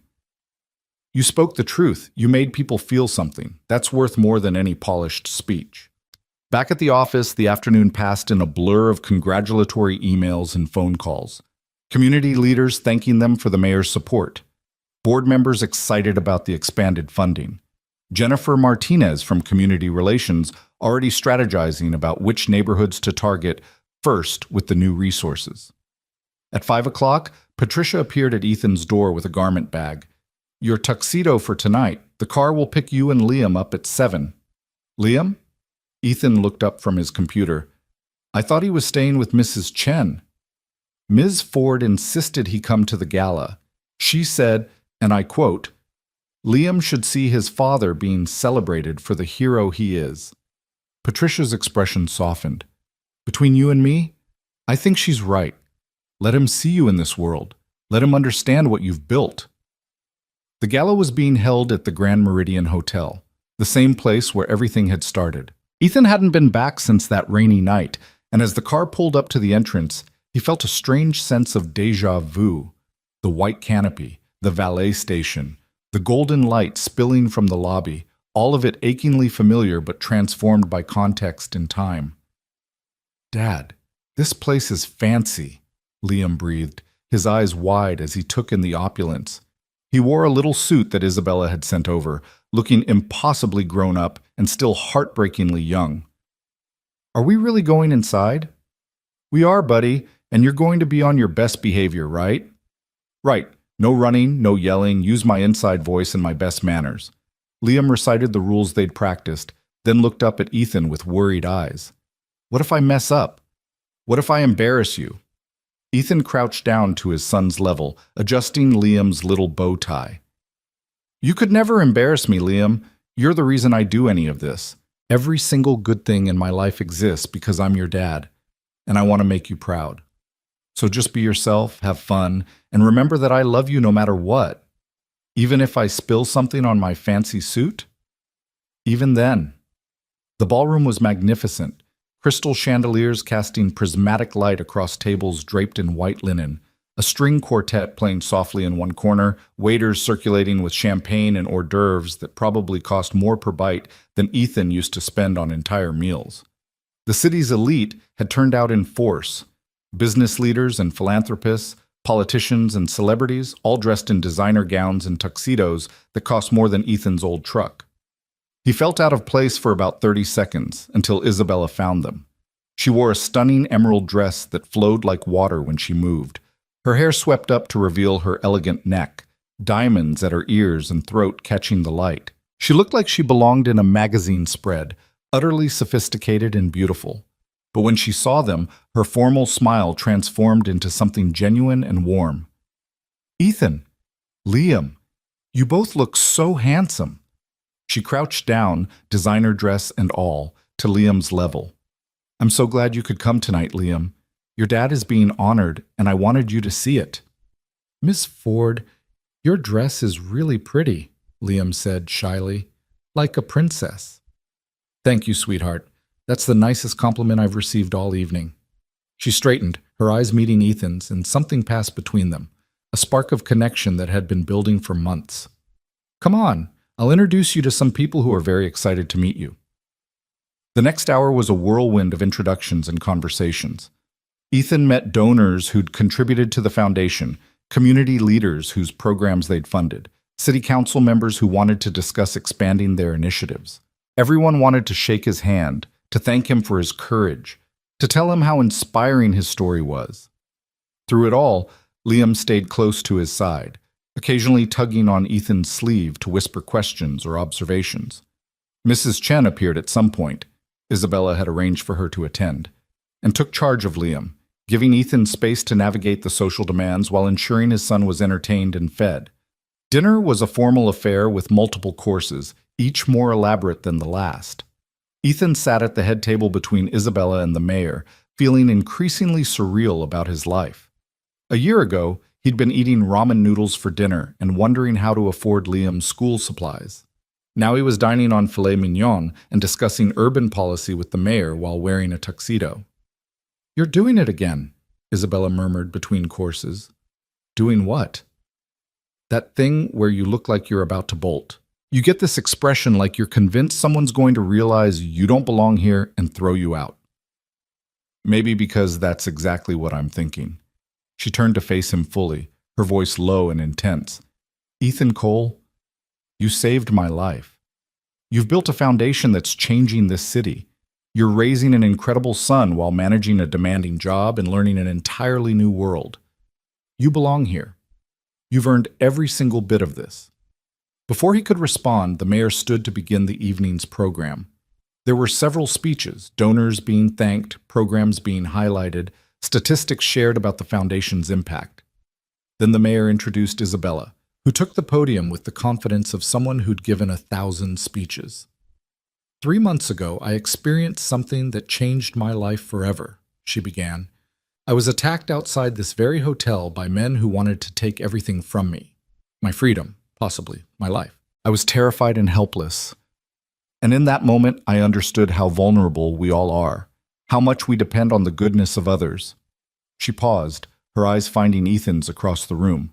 You spoke the truth. You made people feel something. That's worth more than any polished speech. Back at the office, the afternoon passed in a blur of congratulatory emails and phone calls. Community leaders thanking them for the mayor's support. Board members excited about the expanded funding. Jennifer Martinez from Community Relations already strategizing about which neighborhoods to target first with the new resources. At 5 o'clock, Patricia appeared at Ethan's door with a garment bag. Your tuxedo for tonight. The car will pick you and Liam up at 7. Liam? Ethan looked up from his computer. I thought he was staying with Mrs. Chen. Ms. Ford insisted he come to the gala. She said, and I quote, Liam should see his father being celebrated for the hero he is. Patricia's expression softened. Between you and me, I think she's right. Let him see you in this world. Let him understand what you've built. The gala was being held at the Grand Meridian Hotel, the same place where everything had started. Ethan hadn't been back since that rainy night, and as the car pulled up to the entrance, he felt a strange sense of déjà vu. The white canopy, the valet station, the golden light spilling from the lobby, all of it achingly familiar but transformed by context and time. Dad, this place is fancy, Liam breathed, his eyes wide as he took in the opulence. He wore a little suit that Isabella had sent over, looking impossibly grown up and still heartbreakingly young. Are we really going inside? We are, buddy, and you're going to be on your best behavior, right? Right. No running, no yelling, use my inside voice and my best manners. Liam recited the rules they'd practiced, then looked up at Ethan with worried eyes. What if I mess up? What if I embarrass you? Ethan crouched down to his son's level, adjusting Liam's little bow tie. You could never embarrass me, Liam. You're the reason I do any of this. Every single good thing in my life exists because I'm your dad, and I want to make you proud. So just be yourself, have fun, and remember that I love you no matter what. Even if I spill something on my fancy suit? Even then. The ballroom was magnificent, crystal chandeliers casting prismatic light across tables draped in white linen, a string quartet playing softly in one corner, waiters circulating with champagne and hors d'oeuvres that probably cost more per bite than Ethan used to spend on entire meals. The city's elite had turned out in force. Business leaders and philanthropists, politicians and celebrities, all dressed in designer gowns and tuxedos that cost more than Ethan's old truck. He felt out of place for about 30 seconds until Isabella found them. She wore a stunning emerald dress that flowed like water when she moved. Her hair swept up to reveal her elegant neck, diamonds at her ears and throat catching the light. She looked like she belonged in a magazine spread, utterly sophisticated and beautiful. But when she saw them, her formal smile transformed into something genuine and warm. "Ethan, Liam, you both look so handsome." She crouched down, designer dress and all, to Liam's level. "I'm so glad you could come tonight, Liam. Your dad is being honored, and I wanted you to see it." "Miss Ford, your dress is really pretty," Liam said shyly, "like a princess." "Thank you, sweetheart. That's the nicest compliment I've received all evening." She straightened, her eyes meeting Ethan's, and something passed between them, a spark of connection that had been building for months. "Come on, I'll introduce you to some people who are very excited to meet you." The next hour was a whirlwind of introductions and conversations. Ethan met donors who'd contributed to the foundation, community leaders whose programs they'd funded, city council members who wanted to discuss expanding their initiatives. Everyone wanted to shake his hand, to thank him for his courage, to tell him how inspiring his story was. Through it all, Liam stayed close to his side, occasionally tugging on Ethan's sleeve to whisper questions or observations. Mrs. Chen appeared at some point. Isabella had arranged for her to attend, and took charge of Liam, giving Ethan space to navigate the social demands while ensuring his son was entertained and fed. Dinner was a formal affair with multiple courses, each more elaborate than the last. Ethan sat at the head table between Isabella and the mayor, feeling increasingly surreal about his life. A year ago, he'd been eating ramen noodles for dinner and wondering how to afford Liam's school supplies. Now he was dining on filet mignon and discussing urban policy with the mayor while wearing a tuxedo. "You're doing it again," Isabella murmured between courses. "Doing what?" "That thing where you look like you're about to bolt. You get this expression like you're convinced someone's going to realize you don't belong here and throw you out." "Maybe because that's exactly what I'm thinking." She turned to face him fully, her voice low and intense. "Ethan Cole, you saved my life. You've built a foundation that's changing this city. You're raising an incredible son while managing a demanding job and learning an entirely new world. You belong here. You've earned every single bit of this." Before he could respond, the mayor stood to begin the evening's program. There were several speeches, donors being thanked, programs being highlighted, statistics shared about the foundation's impact. Then the mayor introduced Isabella, who took the podium with the confidence of someone who'd given 1,000 speeches. "3 months ago, I experienced something that changed my life forever," she began. "I was attacked outside this very hotel by men who wanted to take everything from me. My freedom, possibly my life. I was terrified and helpless. And in that moment, I understood how vulnerable we all are, how much we depend on the goodness of others." She paused, her eyes finding Ethan's across the room.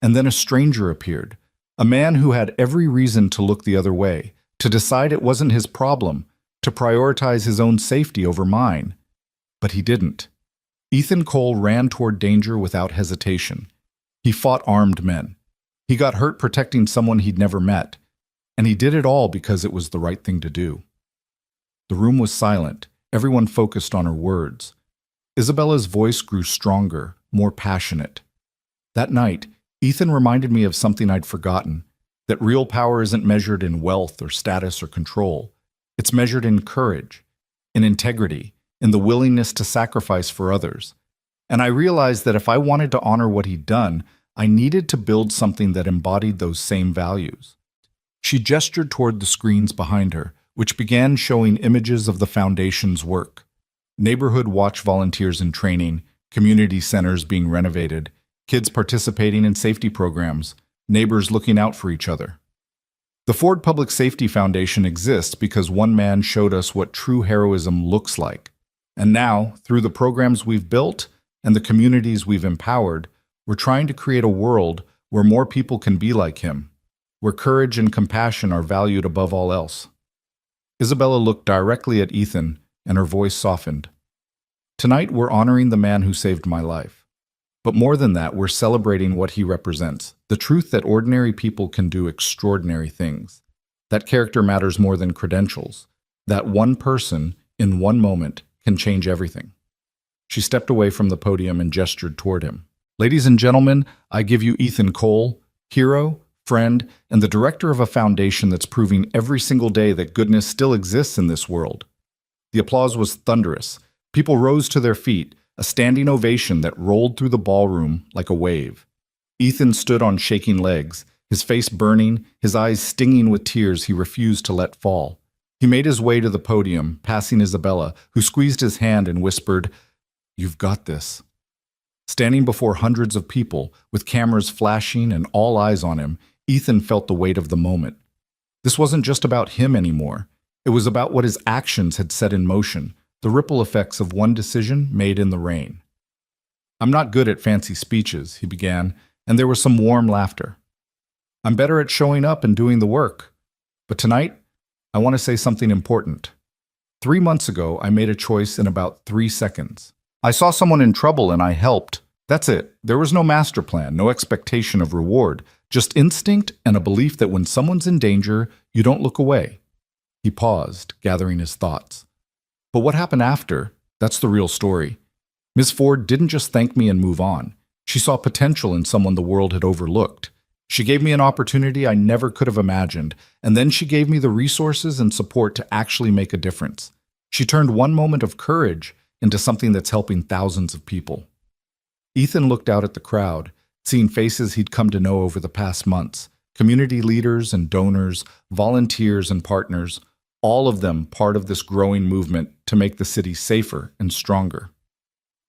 And then a stranger appeared, a man who had every reason to look the other way, to decide it wasn't his problem, to prioritize his own safety over mine. But he didn't. Ethan Cole ran toward danger without hesitation. He fought armed men. He got hurt protecting someone he'd never met. And he did it all because it was the right thing to do. The room was silent, everyone focused on her words. Isabella's voice grew stronger, more passionate. That night, Ethan reminded me of something I'd forgotten, that real power isn't measured in wealth or status or control. It's measured in courage, in integrity, in the willingness to sacrifice for others. And I realized that if I wanted to honor what he'd done, I needed to build something that embodied those same values. She gestured toward the screens behind her, which began showing images of the foundation's work. Neighborhood watch volunteers in training, community centers being renovated, kids participating in safety programs, neighbors looking out for each other. The Ford Public Safety Foundation exists because one man showed us what true heroism looks like. And now, through the programs we've built and the communities we've empowered, we're trying to create a world where more people can be like him, where courage and compassion are valued above all else. Isabella looked directly at Ethan, and her voice softened. Tonight, we're honoring the man who saved my life. But more than that, we're celebrating what he represents, the truth that ordinary people can do extraordinary things. That character matters more than credentials. That one person, in one moment, can change everything. She stepped away from the podium and gestured toward him. Ladies and gentlemen, I give you Ethan Cole, hero, friend, and the director of a foundation that's proving every single day that goodness still exists in this world. The applause was thunderous. People rose to their feet, a standing ovation that rolled through the ballroom like a wave. Ethan stood on shaking legs, his face burning, his eyes stinging with tears he refused to let fall. He made his way to the podium, passing Isabella, who squeezed his hand and whispered, "You've got this." Standing before hundreds of people, with cameras flashing and all eyes on him, Ethan felt the weight of the moment. This wasn't just about him anymore. It was about what his actions had set in motion, the ripple effects of one decision made in the rain. "I'm not good at fancy speeches," he began, and there was some warm laughter. "I'm better at showing up and doing the work. But tonight, I want to say something important. 3 months ago, I made a choice in about 3 seconds. I saw someone in trouble and I helped. That's it. There was no master plan, no expectation of reward, just instinct and a belief that when someone's in danger, you don't look away." He paused, gathering his thoughts. But what happened after? That's the real story. Ms. Ford didn't just thank me and move on. She saw potential in someone the world had overlooked. She gave me an opportunity I never could have imagined, and then she gave me the resources and support to actually make a difference. She turned one moment of courage into something that's helping thousands of people. Ethan looked out at the crowd, seeing faces he'd come to know over the past months, community leaders and donors, volunteers and partners, all of them part of this growing movement to make the city safer and stronger.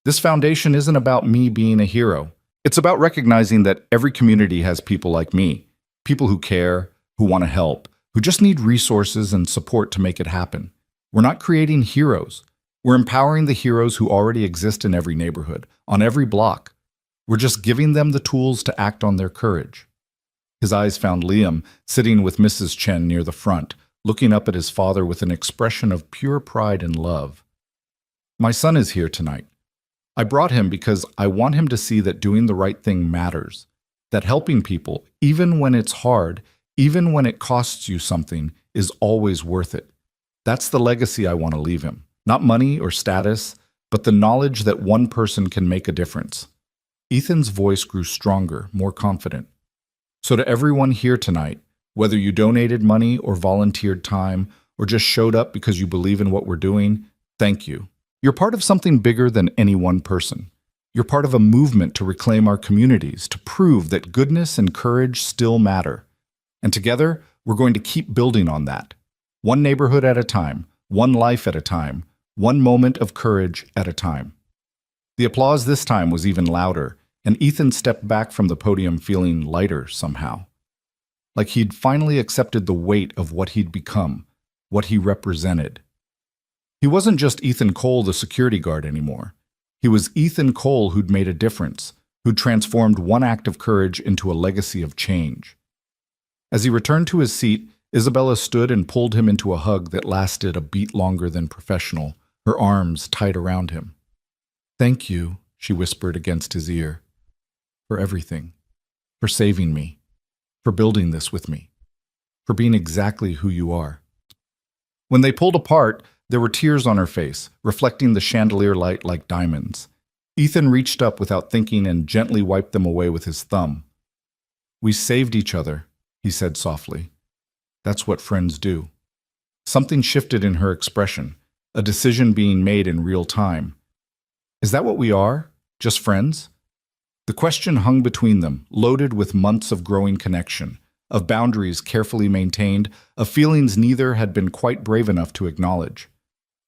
This foundation isn't about me being a hero. It's about recognizing that every community has people like me, people who care, who want to help, who just need resources and support to make it happen. We're not creating heroes. We're empowering the heroes who already exist in every neighborhood, on every block. We're just giving them the tools to act on their courage. His eyes found Liam sitting with Mrs. Chen near the front, looking up at his father with an expression of pure pride and love. "My son is here tonight. I brought him because I want him to see that doing the right thing matters, that helping people, even when it's hard, even when it costs you something, is always worth it. That's the legacy I want to leave him. Not money or status, but the knowledge that one person can make a difference." Ethan's voice grew stronger, more confident. "So to everyone here tonight, whether you donated money or volunteered time or just showed up because you believe in what we're doing, thank you. You're part of something bigger than any one person. You're part of a movement to reclaim our communities, to prove that goodness and courage still matter. And together, we're going to keep building on that. One neighborhood at a time, one life at a time, one moment of courage at a time." The applause this time was even louder, and Ethan stepped back from the podium feeling lighter somehow. Like he'd finally accepted the weight of what he'd become, what he represented. He wasn't just Ethan Cole, the security guard, anymore. He was Ethan Cole who'd made a difference, who'd transformed one act of courage into a legacy of change. As he returned to his seat, Isabella stood and pulled him into a hug that lasted a beat longer than professional, her arms tight around him. "Thank you," she whispered against his ear, "for everything, for saving me, for building this with me, for being exactly who you are." When they pulled apart, there were tears on her face, reflecting the chandelier light like diamonds. Ethan reached up without thinking and gently wiped them away with his thumb. "We saved each other," he said softly. "That's what friends do." Something shifted in her expression, a decision being made in real time. Is that what we are? Just friends? The question hung between them, loaded with months of growing connection, of boundaries carefully maintained, of feelings neither had been quite brave enough to acknowledge.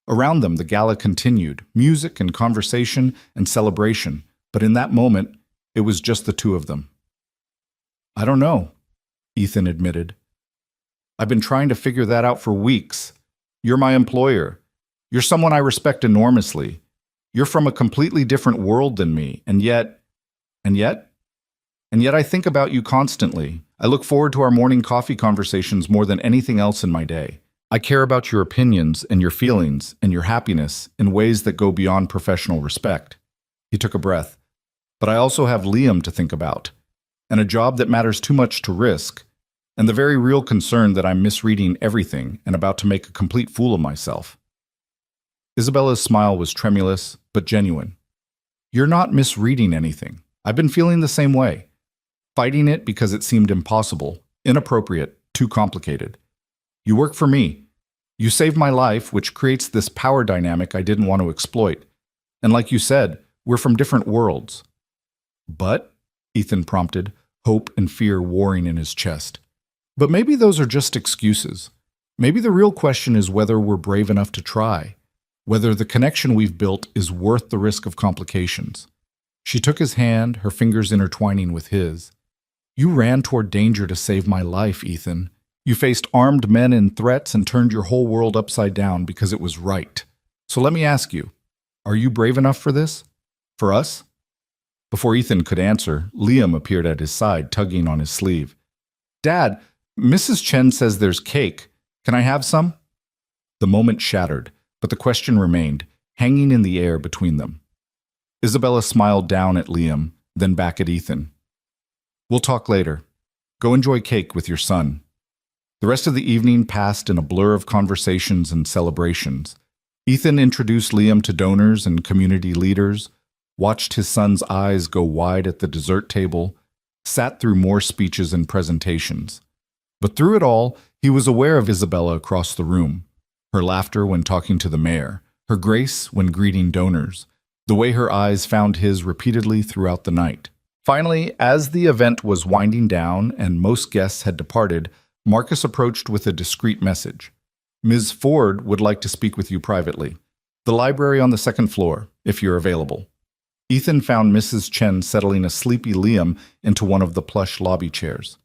Around them, the gala continued, music and conversation and celebration, but in that moment, it was just the two of them. "I don't know," Ethan admitted. "I've been trying to figure that out for weeks. You're my employer. You're someone I respect enormously. You're from a completely different world than me, and yet I think about you constantly. I look forward to our morning coffee conversations more than anything else in my day. I care about your opinions and your feelings and your happiness in ways that go beyond professional respect." He took a breath. "But I also have Liam to think about, and a job that matters too much to risk, and the very real concern that I'm misreading everything and about to make a complete fool of myself." Isabella's smile was tremulous, but genuine. "You're not misreading anything. I've been feeling the same way. Fighting it because it seemed impossible, inappropriate, too complicated. You work for me. You saved my life, which creates this power dynamic I didn't want to exploit. And like you said, we're from different worlds." "But," Ethan prompted, hope and fear warring in his chest. "But maybe those are just excuses. Maybe the real question is whether we're brave enough to try, whether the connection we've built is worth the risk of complications." She took his hand, her fingers intertwining with his. "You ran toward danger to save my life, Ethan. You faced armed men and threats and turned your whole world upside down because it was right. So let me ask you, are you brave enough for this? For us?" Before Ethan could answer, Liam appeared at his side, tugging on his sleeve. "Dad, Mrs. Chen says there's cake. Can I have some?" The moment shattered, but the question remained, hanging in the air between them. Isabella smiled down at Liam, then back at Ethan. "We'll talk later. Go enjoy cake with your son." The rest of the evening passed in a blur of conversations and celebrations. Ethan introduced Liam to donors and community leaders, watched his son's eyes go wide at the dessert table, sat through more speeches and presentations. But through it all, he was aware of Isabella across the room, her laughter when talking to the mayor, her grace when greeting donors, the way her eyes found his repeatedly throughout the night. Finally, as the event was winding down and most guests had departed, Marcus approached with a discreet message. "Ms. Ford would like to speak with you privately. The library on the second floor, if you're available." Ethan found Mrs. Chen settling a sleepy Liam into one of the plush lobby chairs.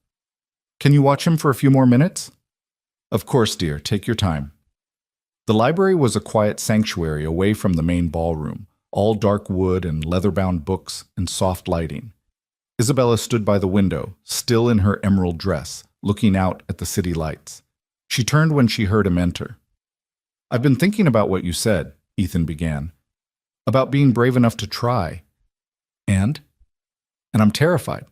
"Can you watch him for a few more minutes?" "Of course, dear. Take your time." The library was a quiet sanctuary away from the main ballroom, all dark wood and leather-bound books and soft lighting. Isabella stood by the window, still in her emerald dress, looking out at the city lights. She turned when she heard him enter. "I've been thinking about what you said," Ethan began. "About being brave enough to try. And I'm terrified.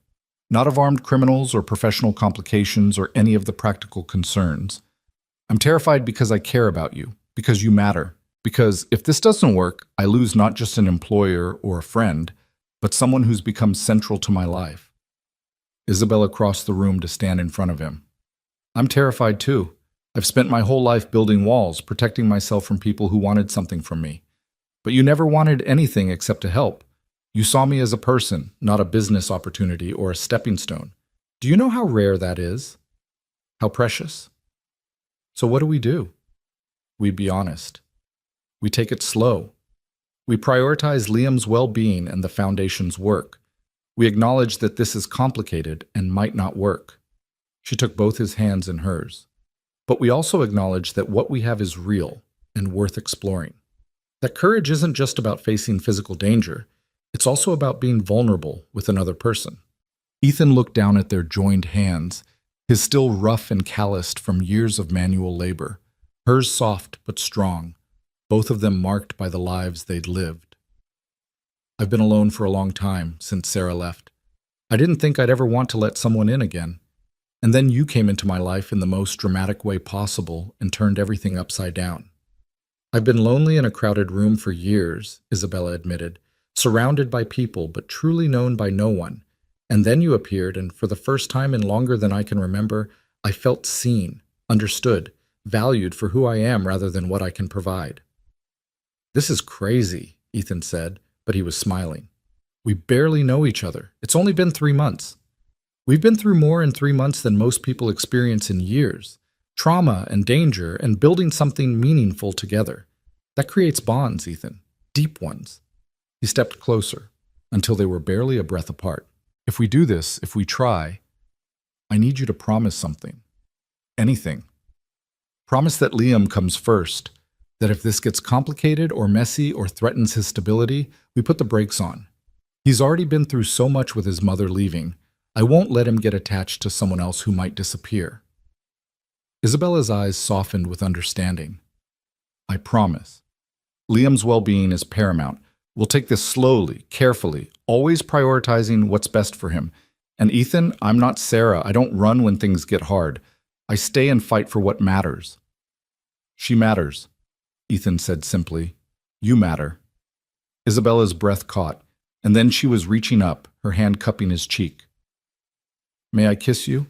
Not of armed criminals or professional complications or any of the practical concerns. I'm terrified because I care about you, because you matter. Because if this doesn't work, I lose not just an employer or a friend, but someone who's become central to my life." Isabella crossed the room to stand in front of him. "I'm terrified too. I've spent my whole life building walls, protecting myself from people who wanted something from me. But you never wanted anything except to help. You saw me as a person, not a business opportunity or a stepping stone. Do you know how rare that is? How precious? So what do? We be honest. We take it slow. We prioritize Liam's well-being and the Foundation's work. We acknowledge that this is complicated and might not work." She took both his hands in hers. "But we also acknowledge that what we have is real and worth exploring. That courage isn't just about facing physical danger. It's also about being vulnerable with another person." Ethan looked down at their joined hands, his still rough and calloused from years of manual labor, hers soft but strong, both of them marked by the lives they'd lived. "I've been alone for a long time, since Sarah left. I didn't think I'd ever want to let someone in again. And then you came into my life in the most dramatic way possible and turned everything upside down. I've been lonely in a crowded room for years," Isabella admitted, "surrounded by people but truly known by no one. And then you appeared, and for the first time in longer than I can remember, I felt seen, understood, valued for who I am rather than what I can provide." "This is crazy," Ethan said, but he was smiling. "We barely know each other. It's only been 3 months." We've been through more in 3 months than most people experience in years. Trauma and danger and building something meaningful together. That creates bonds, Ethan. Deep ones. He stepped closer, until they were barely a breath apart. If we do this, if we try, I need you to promise something. Anything. Promise that Liam comes first, that if this gets complicated or messy or threatens his stability, we put the brakes on. He's already been through so much with his mother leaving. I won't let him get attached to someone else who might disappear. Isabella's eyes softened with understanding. I promise. Liam's well-being is paramount. We'll take this slowly, carefully, always prioritizing what's best for him. And Ethan, I'm not Sarah. I don't run when things get hard. I stay and fight for what matters. She matters, Ethan said simply. You matter. Isabella's breath caught, and then she was reaching up, her hand cupping his cheek. May I kiss you?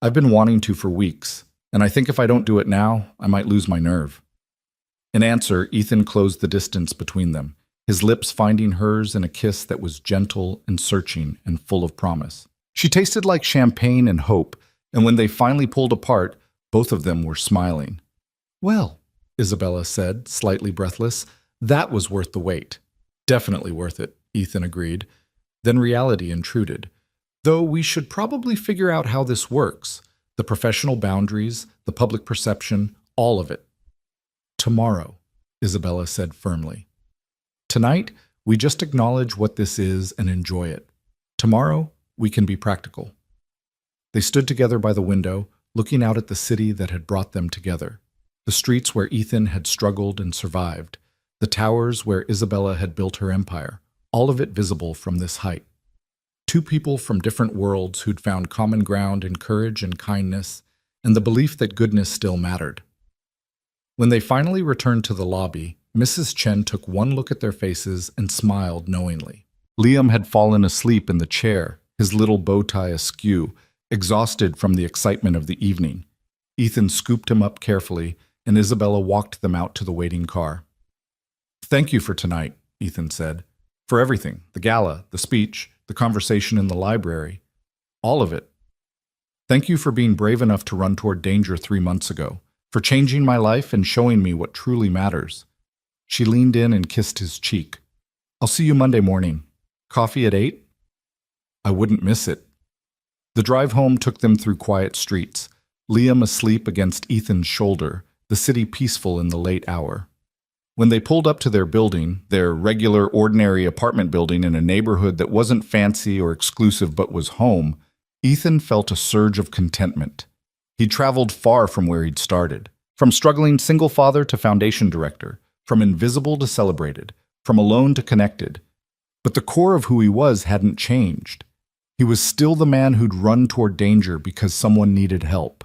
I've been wanting to for weeks, and I think if I don't do it now, I might lose my nerve. In answer, Ethan closed the distance between them, his lips finding hers in a kiss that was gentle and searching and full of promise. She tasted like champagne and hope, and when they finally pulled apart, both of them were smiling. Well, Isabella said, slightly breathless, that was worth the wait. Definitely worth it, Ethan agreed. Then reality intruded. Though we should probably figure out how this works. The professional boundaries, the public perception, all of it. Tomorrow, Isabella said firmly. Tonight, we just acknowledge what this is and enjoy it. Tomorrow, we can be practical. They stood together by the window, looking out at the city that had brought them together. The streets where Ethan had struggled and survived. The towers where Isabella had built her empire. All of it visible from this height. Two people from different worlds who'd found common ground in courage and kindness, and the belief that goodness still mattered. When they finally returned to the lobby, Mrs. Chen took one look at their faces and smiled knowingly. Liam had fallen asleep in the chair, his little bow tie askew, exhausted from the excitement of the evening. Ethan scooped him up carefully, and Isabella walked them out to the waiting car. Thank you for tonight, Ethan said. For everything, the gala, the speech, the conversation in the library, all of it. Thank you for being brave enough to run toward danger 3 months ago, for changing my life and showing me what truly matters. She leaned in and kissed his cheek. I'll see you Monday morning. Coffee at 8? I wouldn't miss it. The drive home took them through quiet streets, Liam asleep against Ethan's shoulder, the city peaceful in the late hour. When they pulled up to their building, their regular, ordinary apartment building in a neighborhood that wasn't fancy or exclusive but was home, Ethan felt a surge of contentment. He'd traveled far from where he'd started. From struggling single father to foundation director, from invisible to celebrated, from alone to connected. But the core of who he was hadn't changed. He was still the man who'd run toward danger because someone needed help.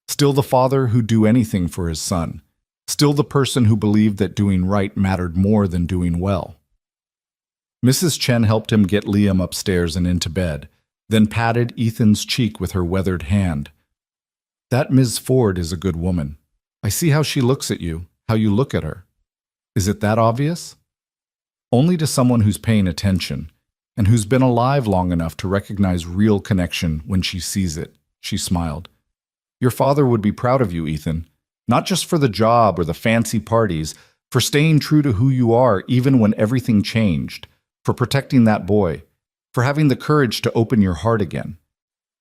Still the father who'd do anything for his son. Still the person who believed that doing right mattered more than doing well. Mrs. Chen helped him get Liam upstairs and into bed, then patted Ethan's cheek with her weathered hand. That Ms. Ford is a good woman. I see how she looks at you, how you look at her. Is it that obvious? Only to someone who's paying attention, and who's been alive long enough to recognize real connection when she sees it, she smiled. Your father would be proud of you, Ethan. Not just for the job or the fancy parties, for staying true to who you are even when everything changed, for protecting that boy, for having the courage to open your heart again.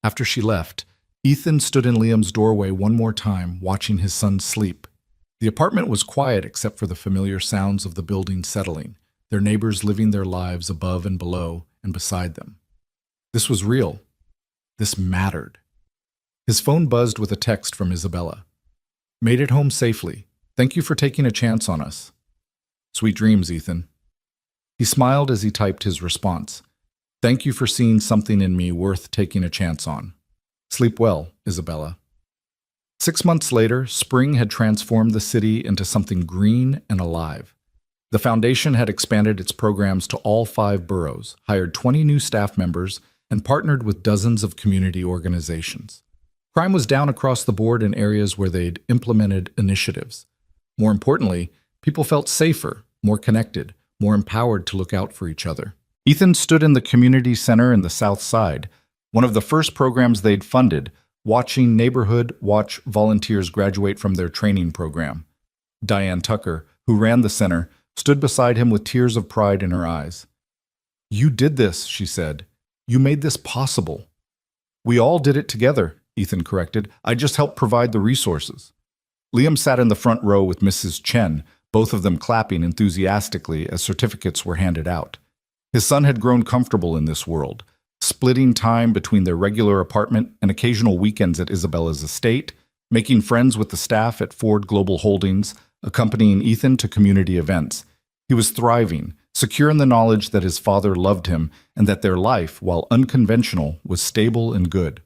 After she left, Ethan stood in Liam's doorway one more time, watching his son sleep. The apartment was quiet except for the familiar sounds of the building settling, their neighbors living their lives above and below and beside them. This was real. This mattered. His phone buzzed with a text from Isabella. Made it home safely. Thank you for taking a chance on us. Sweet dreams, Ethan. He smiled as he typed his response. Thank you for seeing something in me worth taking a chance on. Sleep well, Isabella. 6 months later, spring had transformed the city into something green and alive. The foundation had expanded its programs to all 5 boroughs, hired 20 new staff members, and partnered with dozens of community organizations. Crime was down across the board in areas where they'd implemented initiatives. More importantly, people felt safer, more connected, more empowered to look out for each other. Ethan stood in the community center in the South Side, One of the first programs they'd funded, watching Neighborhood Watch volunteers graduate from their training program. Diane Tucker, who ran the center, stood beside him with tears of pride in her eyes. "You did this," she said. "You made this possible." "We all did it together," Ethan corrected. "I just helped provide the resources." Liam sat in the front row with Mrs. Chen, both of them clapping enthusiastically as certificates were handed out. His son had grown comfortable in this world, splitting time between their regular apartment and occasional weekends at Isabella's estate, making friends with the staff at Ford Global Holdings, accompanying Ethan to community events. He was thriving, secure in the knowledge that his father loved him and that their life, while unconventional, was stable and good.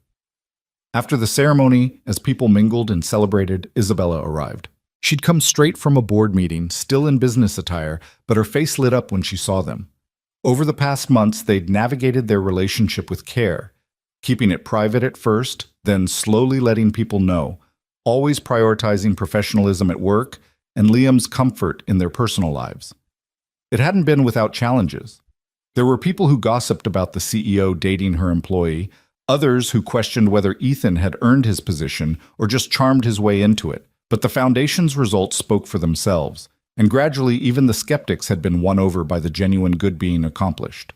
After the ceremony, as people mingled and celebrated, Isabella arrived. She'd come straight from a board meeting, still in business attire, but her face lit up when she saw them. Over the past months, they'd navigated their relationship with care, keeping it private at first, then slowly letting people know, always prioritizing professionalism at work and Liam's comfort in their personal lives. It hadn't been without challenges. There were people who gossiped about the CEO dating her employee, others who questioned whether Ethan had earned his position or just charmed his way into it. But the foundation's results spoke for themselves, and gradually even the skeptics had been won over by the genuine good being accomplished.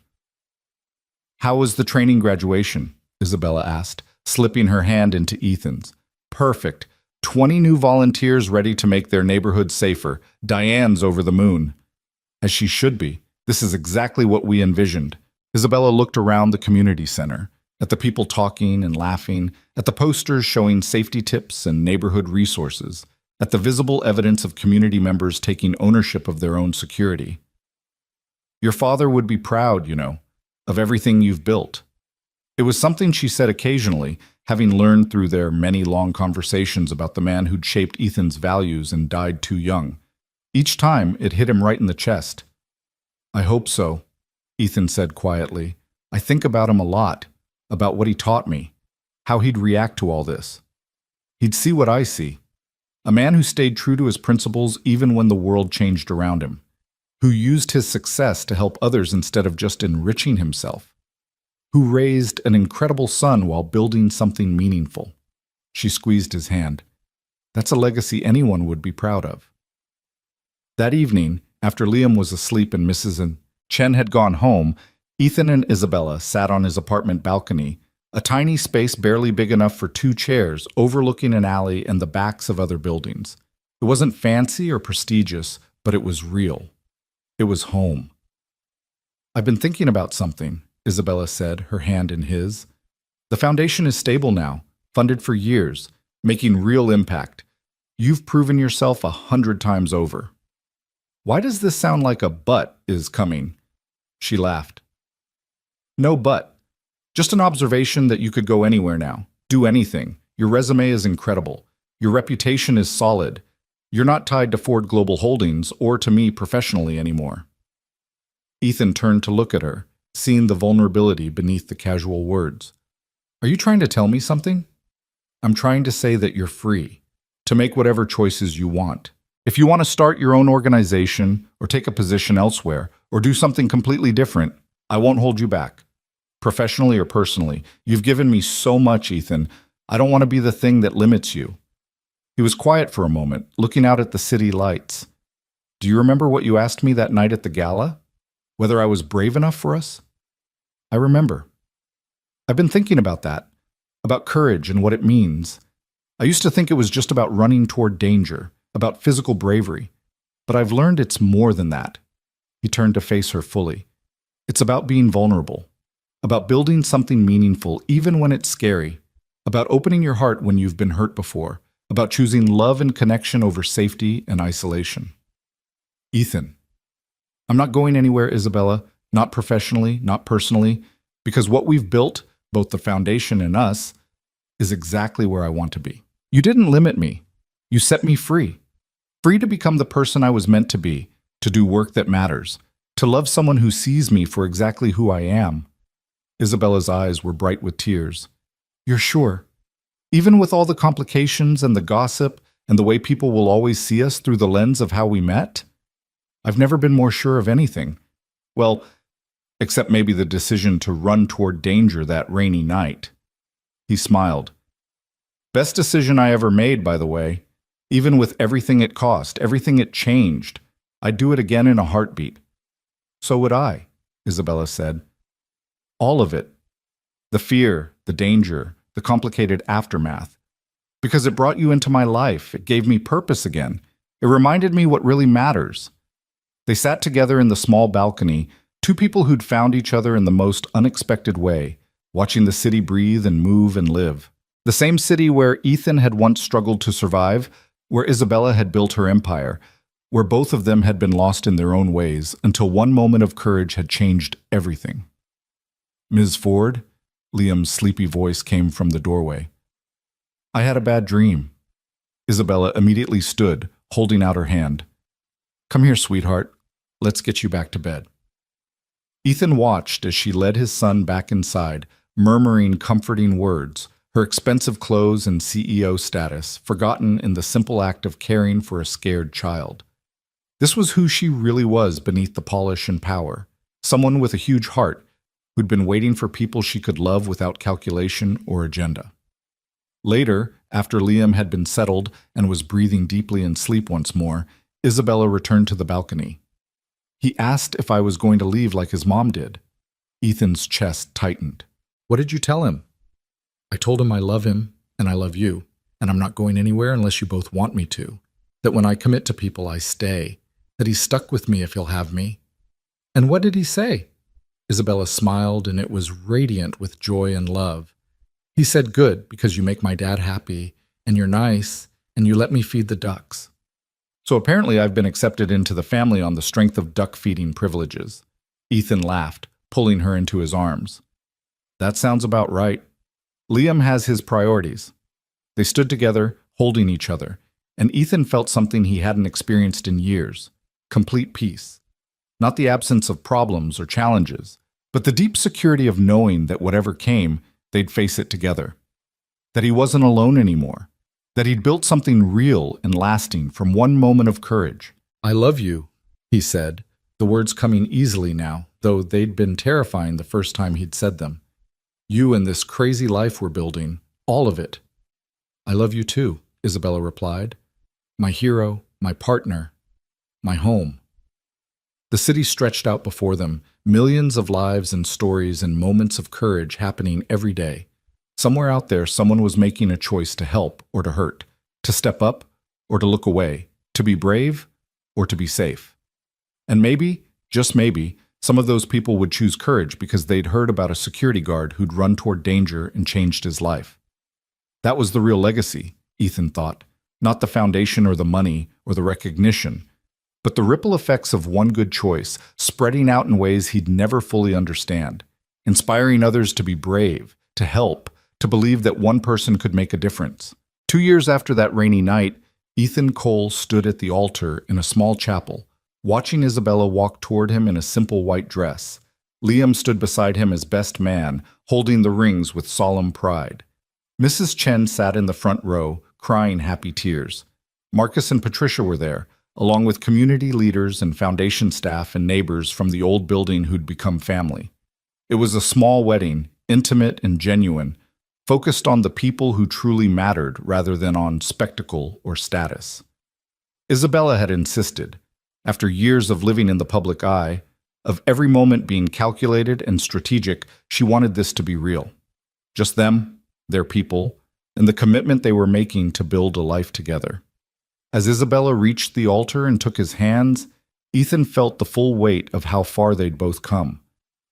"How was the training graduation?" Isabella asked, slipping her hand into Ethan's. "Perfect. 20 new volunteers ready to make their neighborhood safer. Diane's over the moon." "As she should be. This is exactly what we envisioned." Isabella looked around the community center, at the people talking and laughing, at the posters showing safety tips and neighborhood resources, at the visible evidence of community members taking ownership of their own security. "Your father would be proud, of everything you've built." It was something she said occasionally, having learned through their many long conversations about the man who'd shaped Ethan's values and died too young. Each time, it hit him right in the chest. "I hope so," Ethan said quietly. "I think about him a lot, about what he taught me, how he'd react to all this. He'd see what I see. A man who stayed true to his principles even when the world changed around him, who used his success to help others instead of just enriching himself, who raised an incredible son while building something meaningful." She squeezed his hand. "That's a legacy anyone would be proud of." That evening, after Liam was asleep and Mrs. Chen had gone home, Ethan and Isabella sat on his apartment balcony, a tiny space barely big enough for 2 chairs, overlooking an alley and the backs of other buildings. It wasn't fancy or prestigious, but it was real. It was home. "I've been thinking about something," Isabella said, her hand in his. "The foundation is stable now, funded for years, making real impact. You've proven yourself 100 times over." "Why does this sound like a but is coming?" She laughed. "No but. Just an observation that you could go anywhere now, do anything. Your resume is incredible. Your reputation is solid. You're not tied to Ford Global Holdings or to me professionally anymore." Ethan turned to look at her, seeing the vulnerability beneath the casual words. "Are you trying to tell me something?" "I'm trying to say that you're free, to make whatever choices you want. If you want to start your own organization, or take a position elsewhere, or do something completely different, I won't hold you back. Professionally or personally, you've given me so much, Ethan. I don't want to be the thing that limits you." He was quiet for a moment, looking out at the city lights. "Do you remember what you asked me that night at the gala? Whether I was brave enough for us?" "I remember. I've been thinking about that, about courage and what it means. I used to think it was just about running toward danger, about physical bravery. But I've learned it's more than that." He turned to face her fully. "It's about being vulnerable, about building something meaningful even when it's scary, about opening your heart when you've been hurt before, about choosing love and connection over safety and isolation." "Ethan." "I'm not going anywhere, Isabella, not professionally, not personally, because what we've built, both the foundation and us, is exactly where I want to be. You didn't limit me. You set me free. Free to become the person I was meant to be, to do work that matters, to love someone who sees me for exactly who I am." Isabella's eyes were bright with tears. "You're sure? Even with all the complications and the gossip and the way people will always see us through the lens of how we met? I've never been more sure of anything. Well, except maybe the decision to run toward danger that rainy night. He smiled. Best decision I ever made, by the way. Even with everything it cost, everything it changed, I'd do it again in a heartbeat. So would I, Isabella said. All of it. The fear, the danger, the complicated aftermath. Because it brought you into my life. It gave me purpose again. It reminded me what really matters. They sat together in the small balcony, two people who'd found each other in the most unexpected way, watching the city breathe and move and live. The same city where Ethan had once struggled to survive, where Isabella had built her empire, where both of them had been lost in their own ways until one moment of courage had changed everything. Ms. Ford, Liam's sleepy voice came from the doorway. I had a bad dream. Isabella immediately stood, holding out her hand. Come here, sweetheart. Let's get you back to bed. Ethan watched as she led his son back inside, murmuring comforting words, her expensive clothes and CEO status forgotten in the simple act of caring for a scared child. This was who she really was beneath the polish and power, someone with a huge heart who'd been waiting for people she could love without calculation or agenda. Later, after Liam had been settled and was breathing deeply in sleep once more, Isabella returned to the balcony. He asked if I was going to leave like his mom did. Ethan's chest tightened. What did you tell him? I told him I love him and I love you, and I'm not going anywhere unless you both want me to. That when I commit to people, I stay. That he's stuck with me if he'll have me. And what did he say? Isabella smiled, and it was radiant with joy and love. He said, good, because you make my dad happy, and you're nice, and you let me feed the ducks. So apparently I've been accepted into the family on the strength of duck-feeding privileges. Ethan laughed, pulling her into his arms. That sounds about right. Liam has his priorities. They stood together, holding each other, and Ethan felt something he hadn't experienced in years. Complete peace. Not the absence of problems or challenges, but the deep security of knowing that whatever came, they'd face it together. That he wasn't alone anymore. That he'd built something real and lasting from one moment of courage. I love you, he said, the words coming easily now, though they'd been terrifying the first time he'd said them. You and this crazy life we're building, all of it. I love you too, Isabella replied. My hero, my partner, my home. The city stretched out before them, millions of lives and stories and moments of courage happening every day. Somewhere out there, someone was making a choice to help or to hurt, to step up or to look away, to be brave or to be safe. And maybe, just maybe, some of those people would choose courage because they'd heard about a security guard who'd run toward danger and changed his life. That was the real legacy, Ethan thought, not the foundation or the money or the recognition, but the ripple effects of one good choice, spreading out in ways he'd never fully understand, inspiring others to be brave, to help, to believe that one person could make a difference. 2 years after that rainy night, Ethan Cole stood at the altar in a small chapel, watching Isabella walk toward him in a simple white dress. Liam stood beside him as best man, holding the rings with solemn pride. Mrs. Chen sat in the front row, crying happy tears. Marcus and Patricia were there, along with community leaders and foundation staff and neighbors from the old building who'd become family. It was a small wedding, intimate and genuine, focused on the people who truly mattered rather than on spectacle or status. Isabella had insisted, after years of living in the public eye, of every moment being calculated and strategic, she wanted this to be real. Just them, their people, and the commitment they were making to build a life together. As Isabella reached the altar and took his hands, Ethan felt the full weight of how far they'd both come.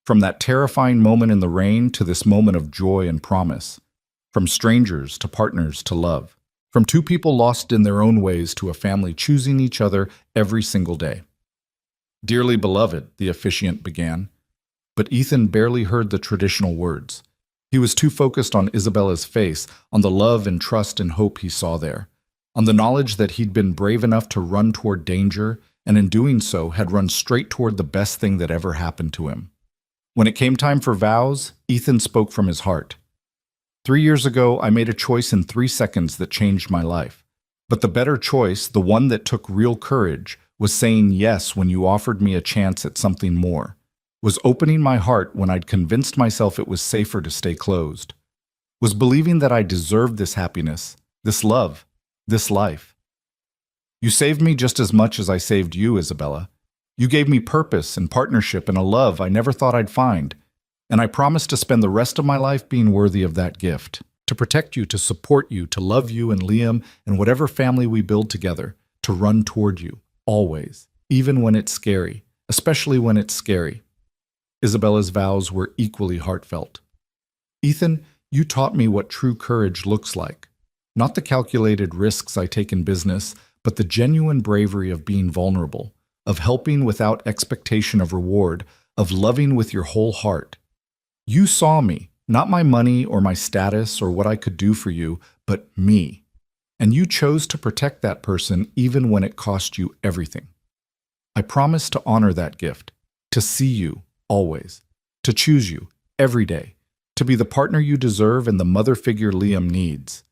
From that terrifying moment in the rain to this moment of joy and promise. From strangers to partners to love. From two people lost in their own ways to a family choosing each other every single day. Dearly beloved, the officiant began, but Ethan barely heard the traditional words. He was too focused on Isabella's face, on the love and trust and hope he saw there, on the knowledge that he'd been brave enough to run toward danger, and in doing so had run straight toward the best thing that ever happened to him. When it came time for vows, Ethan spoke from his heart. 3 years ago, I made a choice in 3 seconds that changed my life. But the better choice, the one that took real courage, was saying yes when you offered me a chance at something more. Was opening my heart when I'd convinced myself it was safer to stay closed. Was believing that I deserved this happiness, this love, this life. You saved me just as much as I saved you, Isabella. You gave me purpose and partnership and a love I never thought I'd find, and I promise to spend the rest of my life being worthy of that gift, to protect you, to support you, to love you and Liam and whatever family we build together, to run toward you, always, even when it's scary, especially when it's scary. Isabella's vows were equally heartfelt. Ethan, you taught me what true courage looks like. Not the calculated risks I take in business, but the genuine bravery of being vulnerable, of helping without expectation of reward, of loving with your whole heart. You saw me, not my money or my status or what I could do for you, but me. And you chose to protect that person even when it cost you everything. I promise to honor that gift, to see you always, to choose you every day, to be the partner you deserve and the mother figure Liam needs,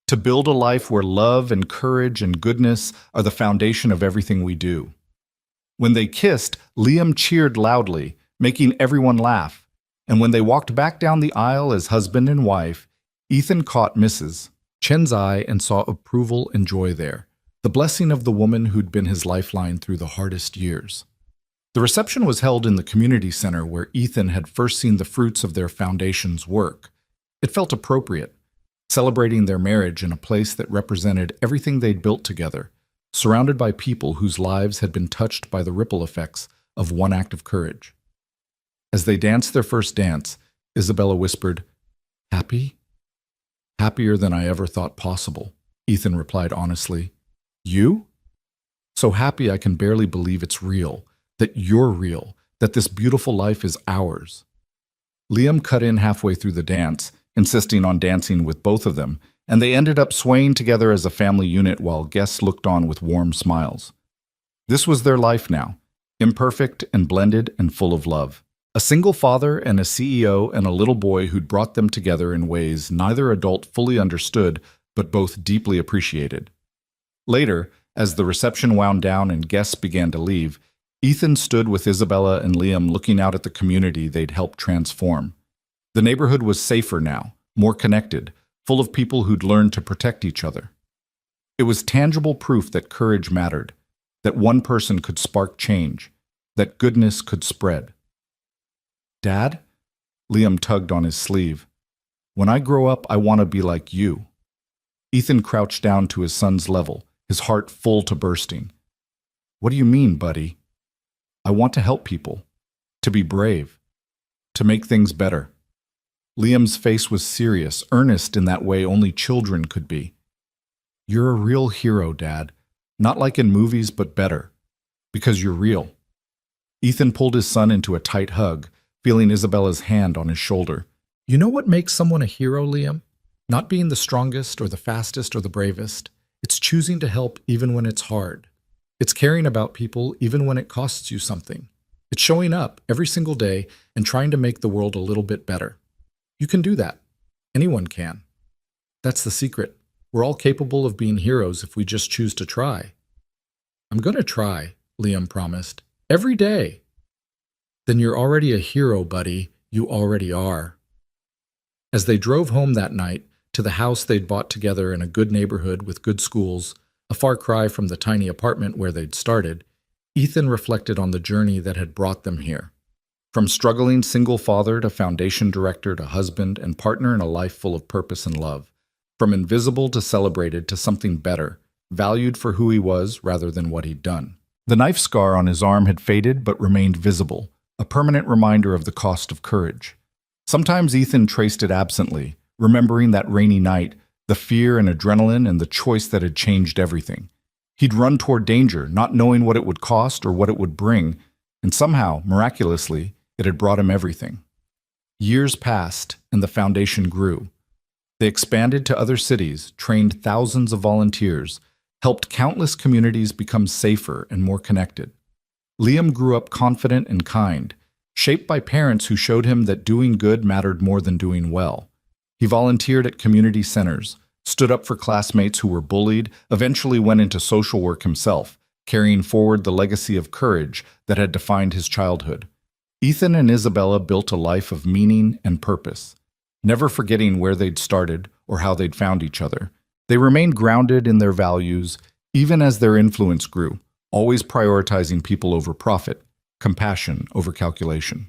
to build a life where love and courage and goodness are the foundation of everything we do. When they kissed, Liam cheered loudly, making everyone laugh. And when they walked back down the aisle as husband and wife, Ethan caught Mrs. Chen's eye and saw approval and joy there, the blessing of the woman who'd been his lifeline through the hardest years. The reception was held in the community center where Ethan had first seen the fruits of their foundation's work. It felt appropriate, celebrating their marriage in a place that represented everything they'd built together, surrounded by people whose lives had been touched by the ripple effects of one act of courage. As they danced their first dance, Isabella whispered, "Happy?" "Happier than I ever thought possible," Ethan replied honestly. "You?" "So happy I can barely believe it's real, that you're real, that this beautiful life is ours." Liam cut in halfway through the dance, insisting on dancing with both of them, and they ended up swaying together as a family unit while guests looked on with warm smiles. This was their life now, imperfect and blended and full of love. A single father and a CEO and a little boy who'd brought them together in ways neither adult fully understood, but both deeply appreciated. Later, as the reception wound down and guests began to leave, Ethan stood with Isabella and Liam looking out at the community they'd helped transform. The neighborhood was safer now, more connected, full of people who'd learned to protect each other. It was tangible proof that courage mattered, that one person could spark change, that goodness could spread. "Dad?" Liam tugged on his sleeve. "When I grow up, I want to be like you." Ethan crouched down to his son's level, his heart full to bursting. "What do you mean, buddy?" "I want to help people, to be brave, to make things better." Liam's face was serious, earnest in that way only children could be. "You're a real hero, Dad. Not like in movies, but better. Because you're real." Ethan pulled his son into a tight hug, feeling Isabella's hand on his shoulder. "You know what makes someone a hero, Liam? Not being the strongest or the fastest or the bravest. It's choosing to help even when it's hard. It's caring about people even when it costs you something. It's showing up every single day and trying to make the world a little bit better. You can do that. Anyone can. That's the secret. We're all capable of being heroes if we just choose to try." "I'm going to try," Liam promised. "Every day." "Then you're already a hero, buddy. You already are." As they drove home that night, to the house they'd bought together in a good neighborhood with good schools, a far cry from the tiny apartment where they'd started, Ethan reflected on the journey that had brought them here. From struggling single father to foundation director to husband and partner in a life full of purpose and love. From invisible to celebrated to something better, valued for who he was rather than what he'd done. The knife scar on his arm had faded but remained visible, a permanent reminder of the cost of courage. Sometimes Ethan traced it absently, remembering that rainy night, the fear and adrenaline and the choice that had changed everything. He'd run toward danger, not knowing what it would cost or what it would bring, and somehow, miraculously, it had brought him everything. Years passed, and the foundation grew. They expanded to other cities, trained thousands of volunteers, helped countless communities become safer and more connected. Liam grew up confident and kind, shaped by parents who showed him that doing good mattered more than doing well. He volunteered at community centers, stood up for classmates who were bullied, eventually went into social work himself, carrying forward the legacy of courage that had defined his childhood. Ethan and Isabella built a life of meaning and purpose, never forgetting where they'd started or how they'd found each other. They remained grounded in their values, even as their influence grew, always prioritizing people over profit, compassion over calculation.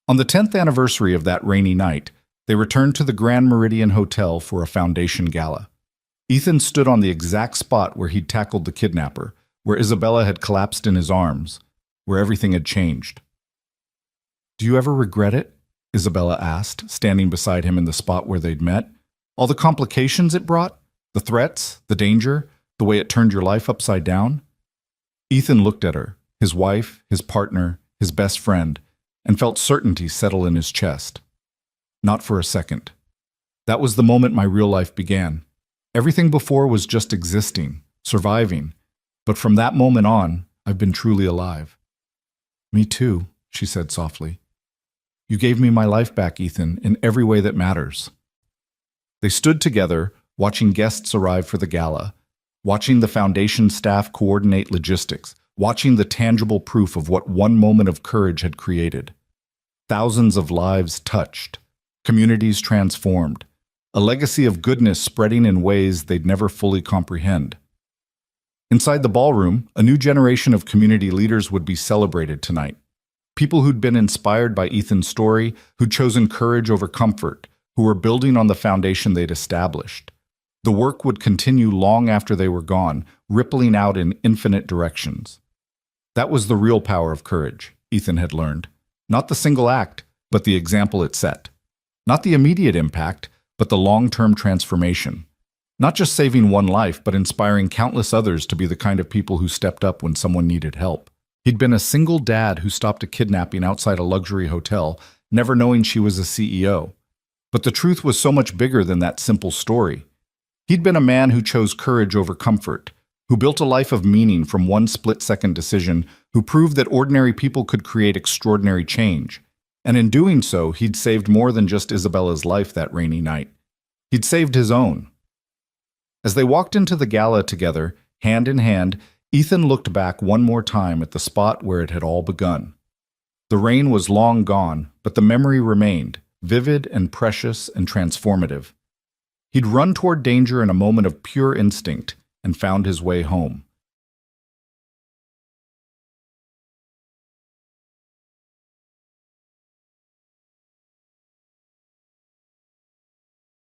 On the 10th anniversary of that rainy night, they returned to the Grand Meridian Hotel for a foundation gala. Ethan stood on the exact spot where he'd tackled the kidnapper, where Isabella had collapsed in his arms, where everything had changed. "Do you ever regret it?" Isabella asked, standing beside him in the spot where they'd met. "All the complications it brought? The threats, the danger, the way it turned your life upside down?" Ethan looked at her, his wife, his partner, his best friend, and felt certainty settle in his chest. "Not for a second. That was the moment my real life began. Everything before was just existing, surviving. But from that moment on, I've been truly alive." "Me too," she said softly. "You gave me my life back, Ethan, in every way that matters." They stood together, watching guests arrive for the gala, watching the foundation staff coordinate logistics, watching the tangible proof of what one moment of courage had created. Thousands of lives touched, communities transformed, a legacy of goodness spreading in ways they'd never fully comprehend. Inside the ballroom, a new generation of community leaders would be celebrated tonight. People who'd been inspired by Ethan's story, who'd chosen courage over comfort, who were building on the foundation they'd established. The work would continue long after they were gone, rippling out in infinite directions. That was the real power of courage, Ethan had learned. Not the single act, but the example it set. Not the immediate impact, but the long-term transformation. Not just saving one life, but inspiring countless others to be the kind of people who stepped up when someone needed help. He'd been a single dad who stopped a kidnapping outside a luxury hotel, never knowing she was a CEO. But the truth was so much bigger than that simple story. He'd been a man who chose courage over comfort, who built a life of meaning from one split-second decision, who proved that ordinary people could create extraordinary change. And in doing so, he'd saved more than just Isabella's life that rainy night. He'd saved his own. As they walked into the gala together, hand in hand, Ethan looked back one more time at the spot where it had all begun. The rain was long gone, but the memory remained, vivid and precious and transformative. He'd run toward danger in a moment of pure instinct and found his way home.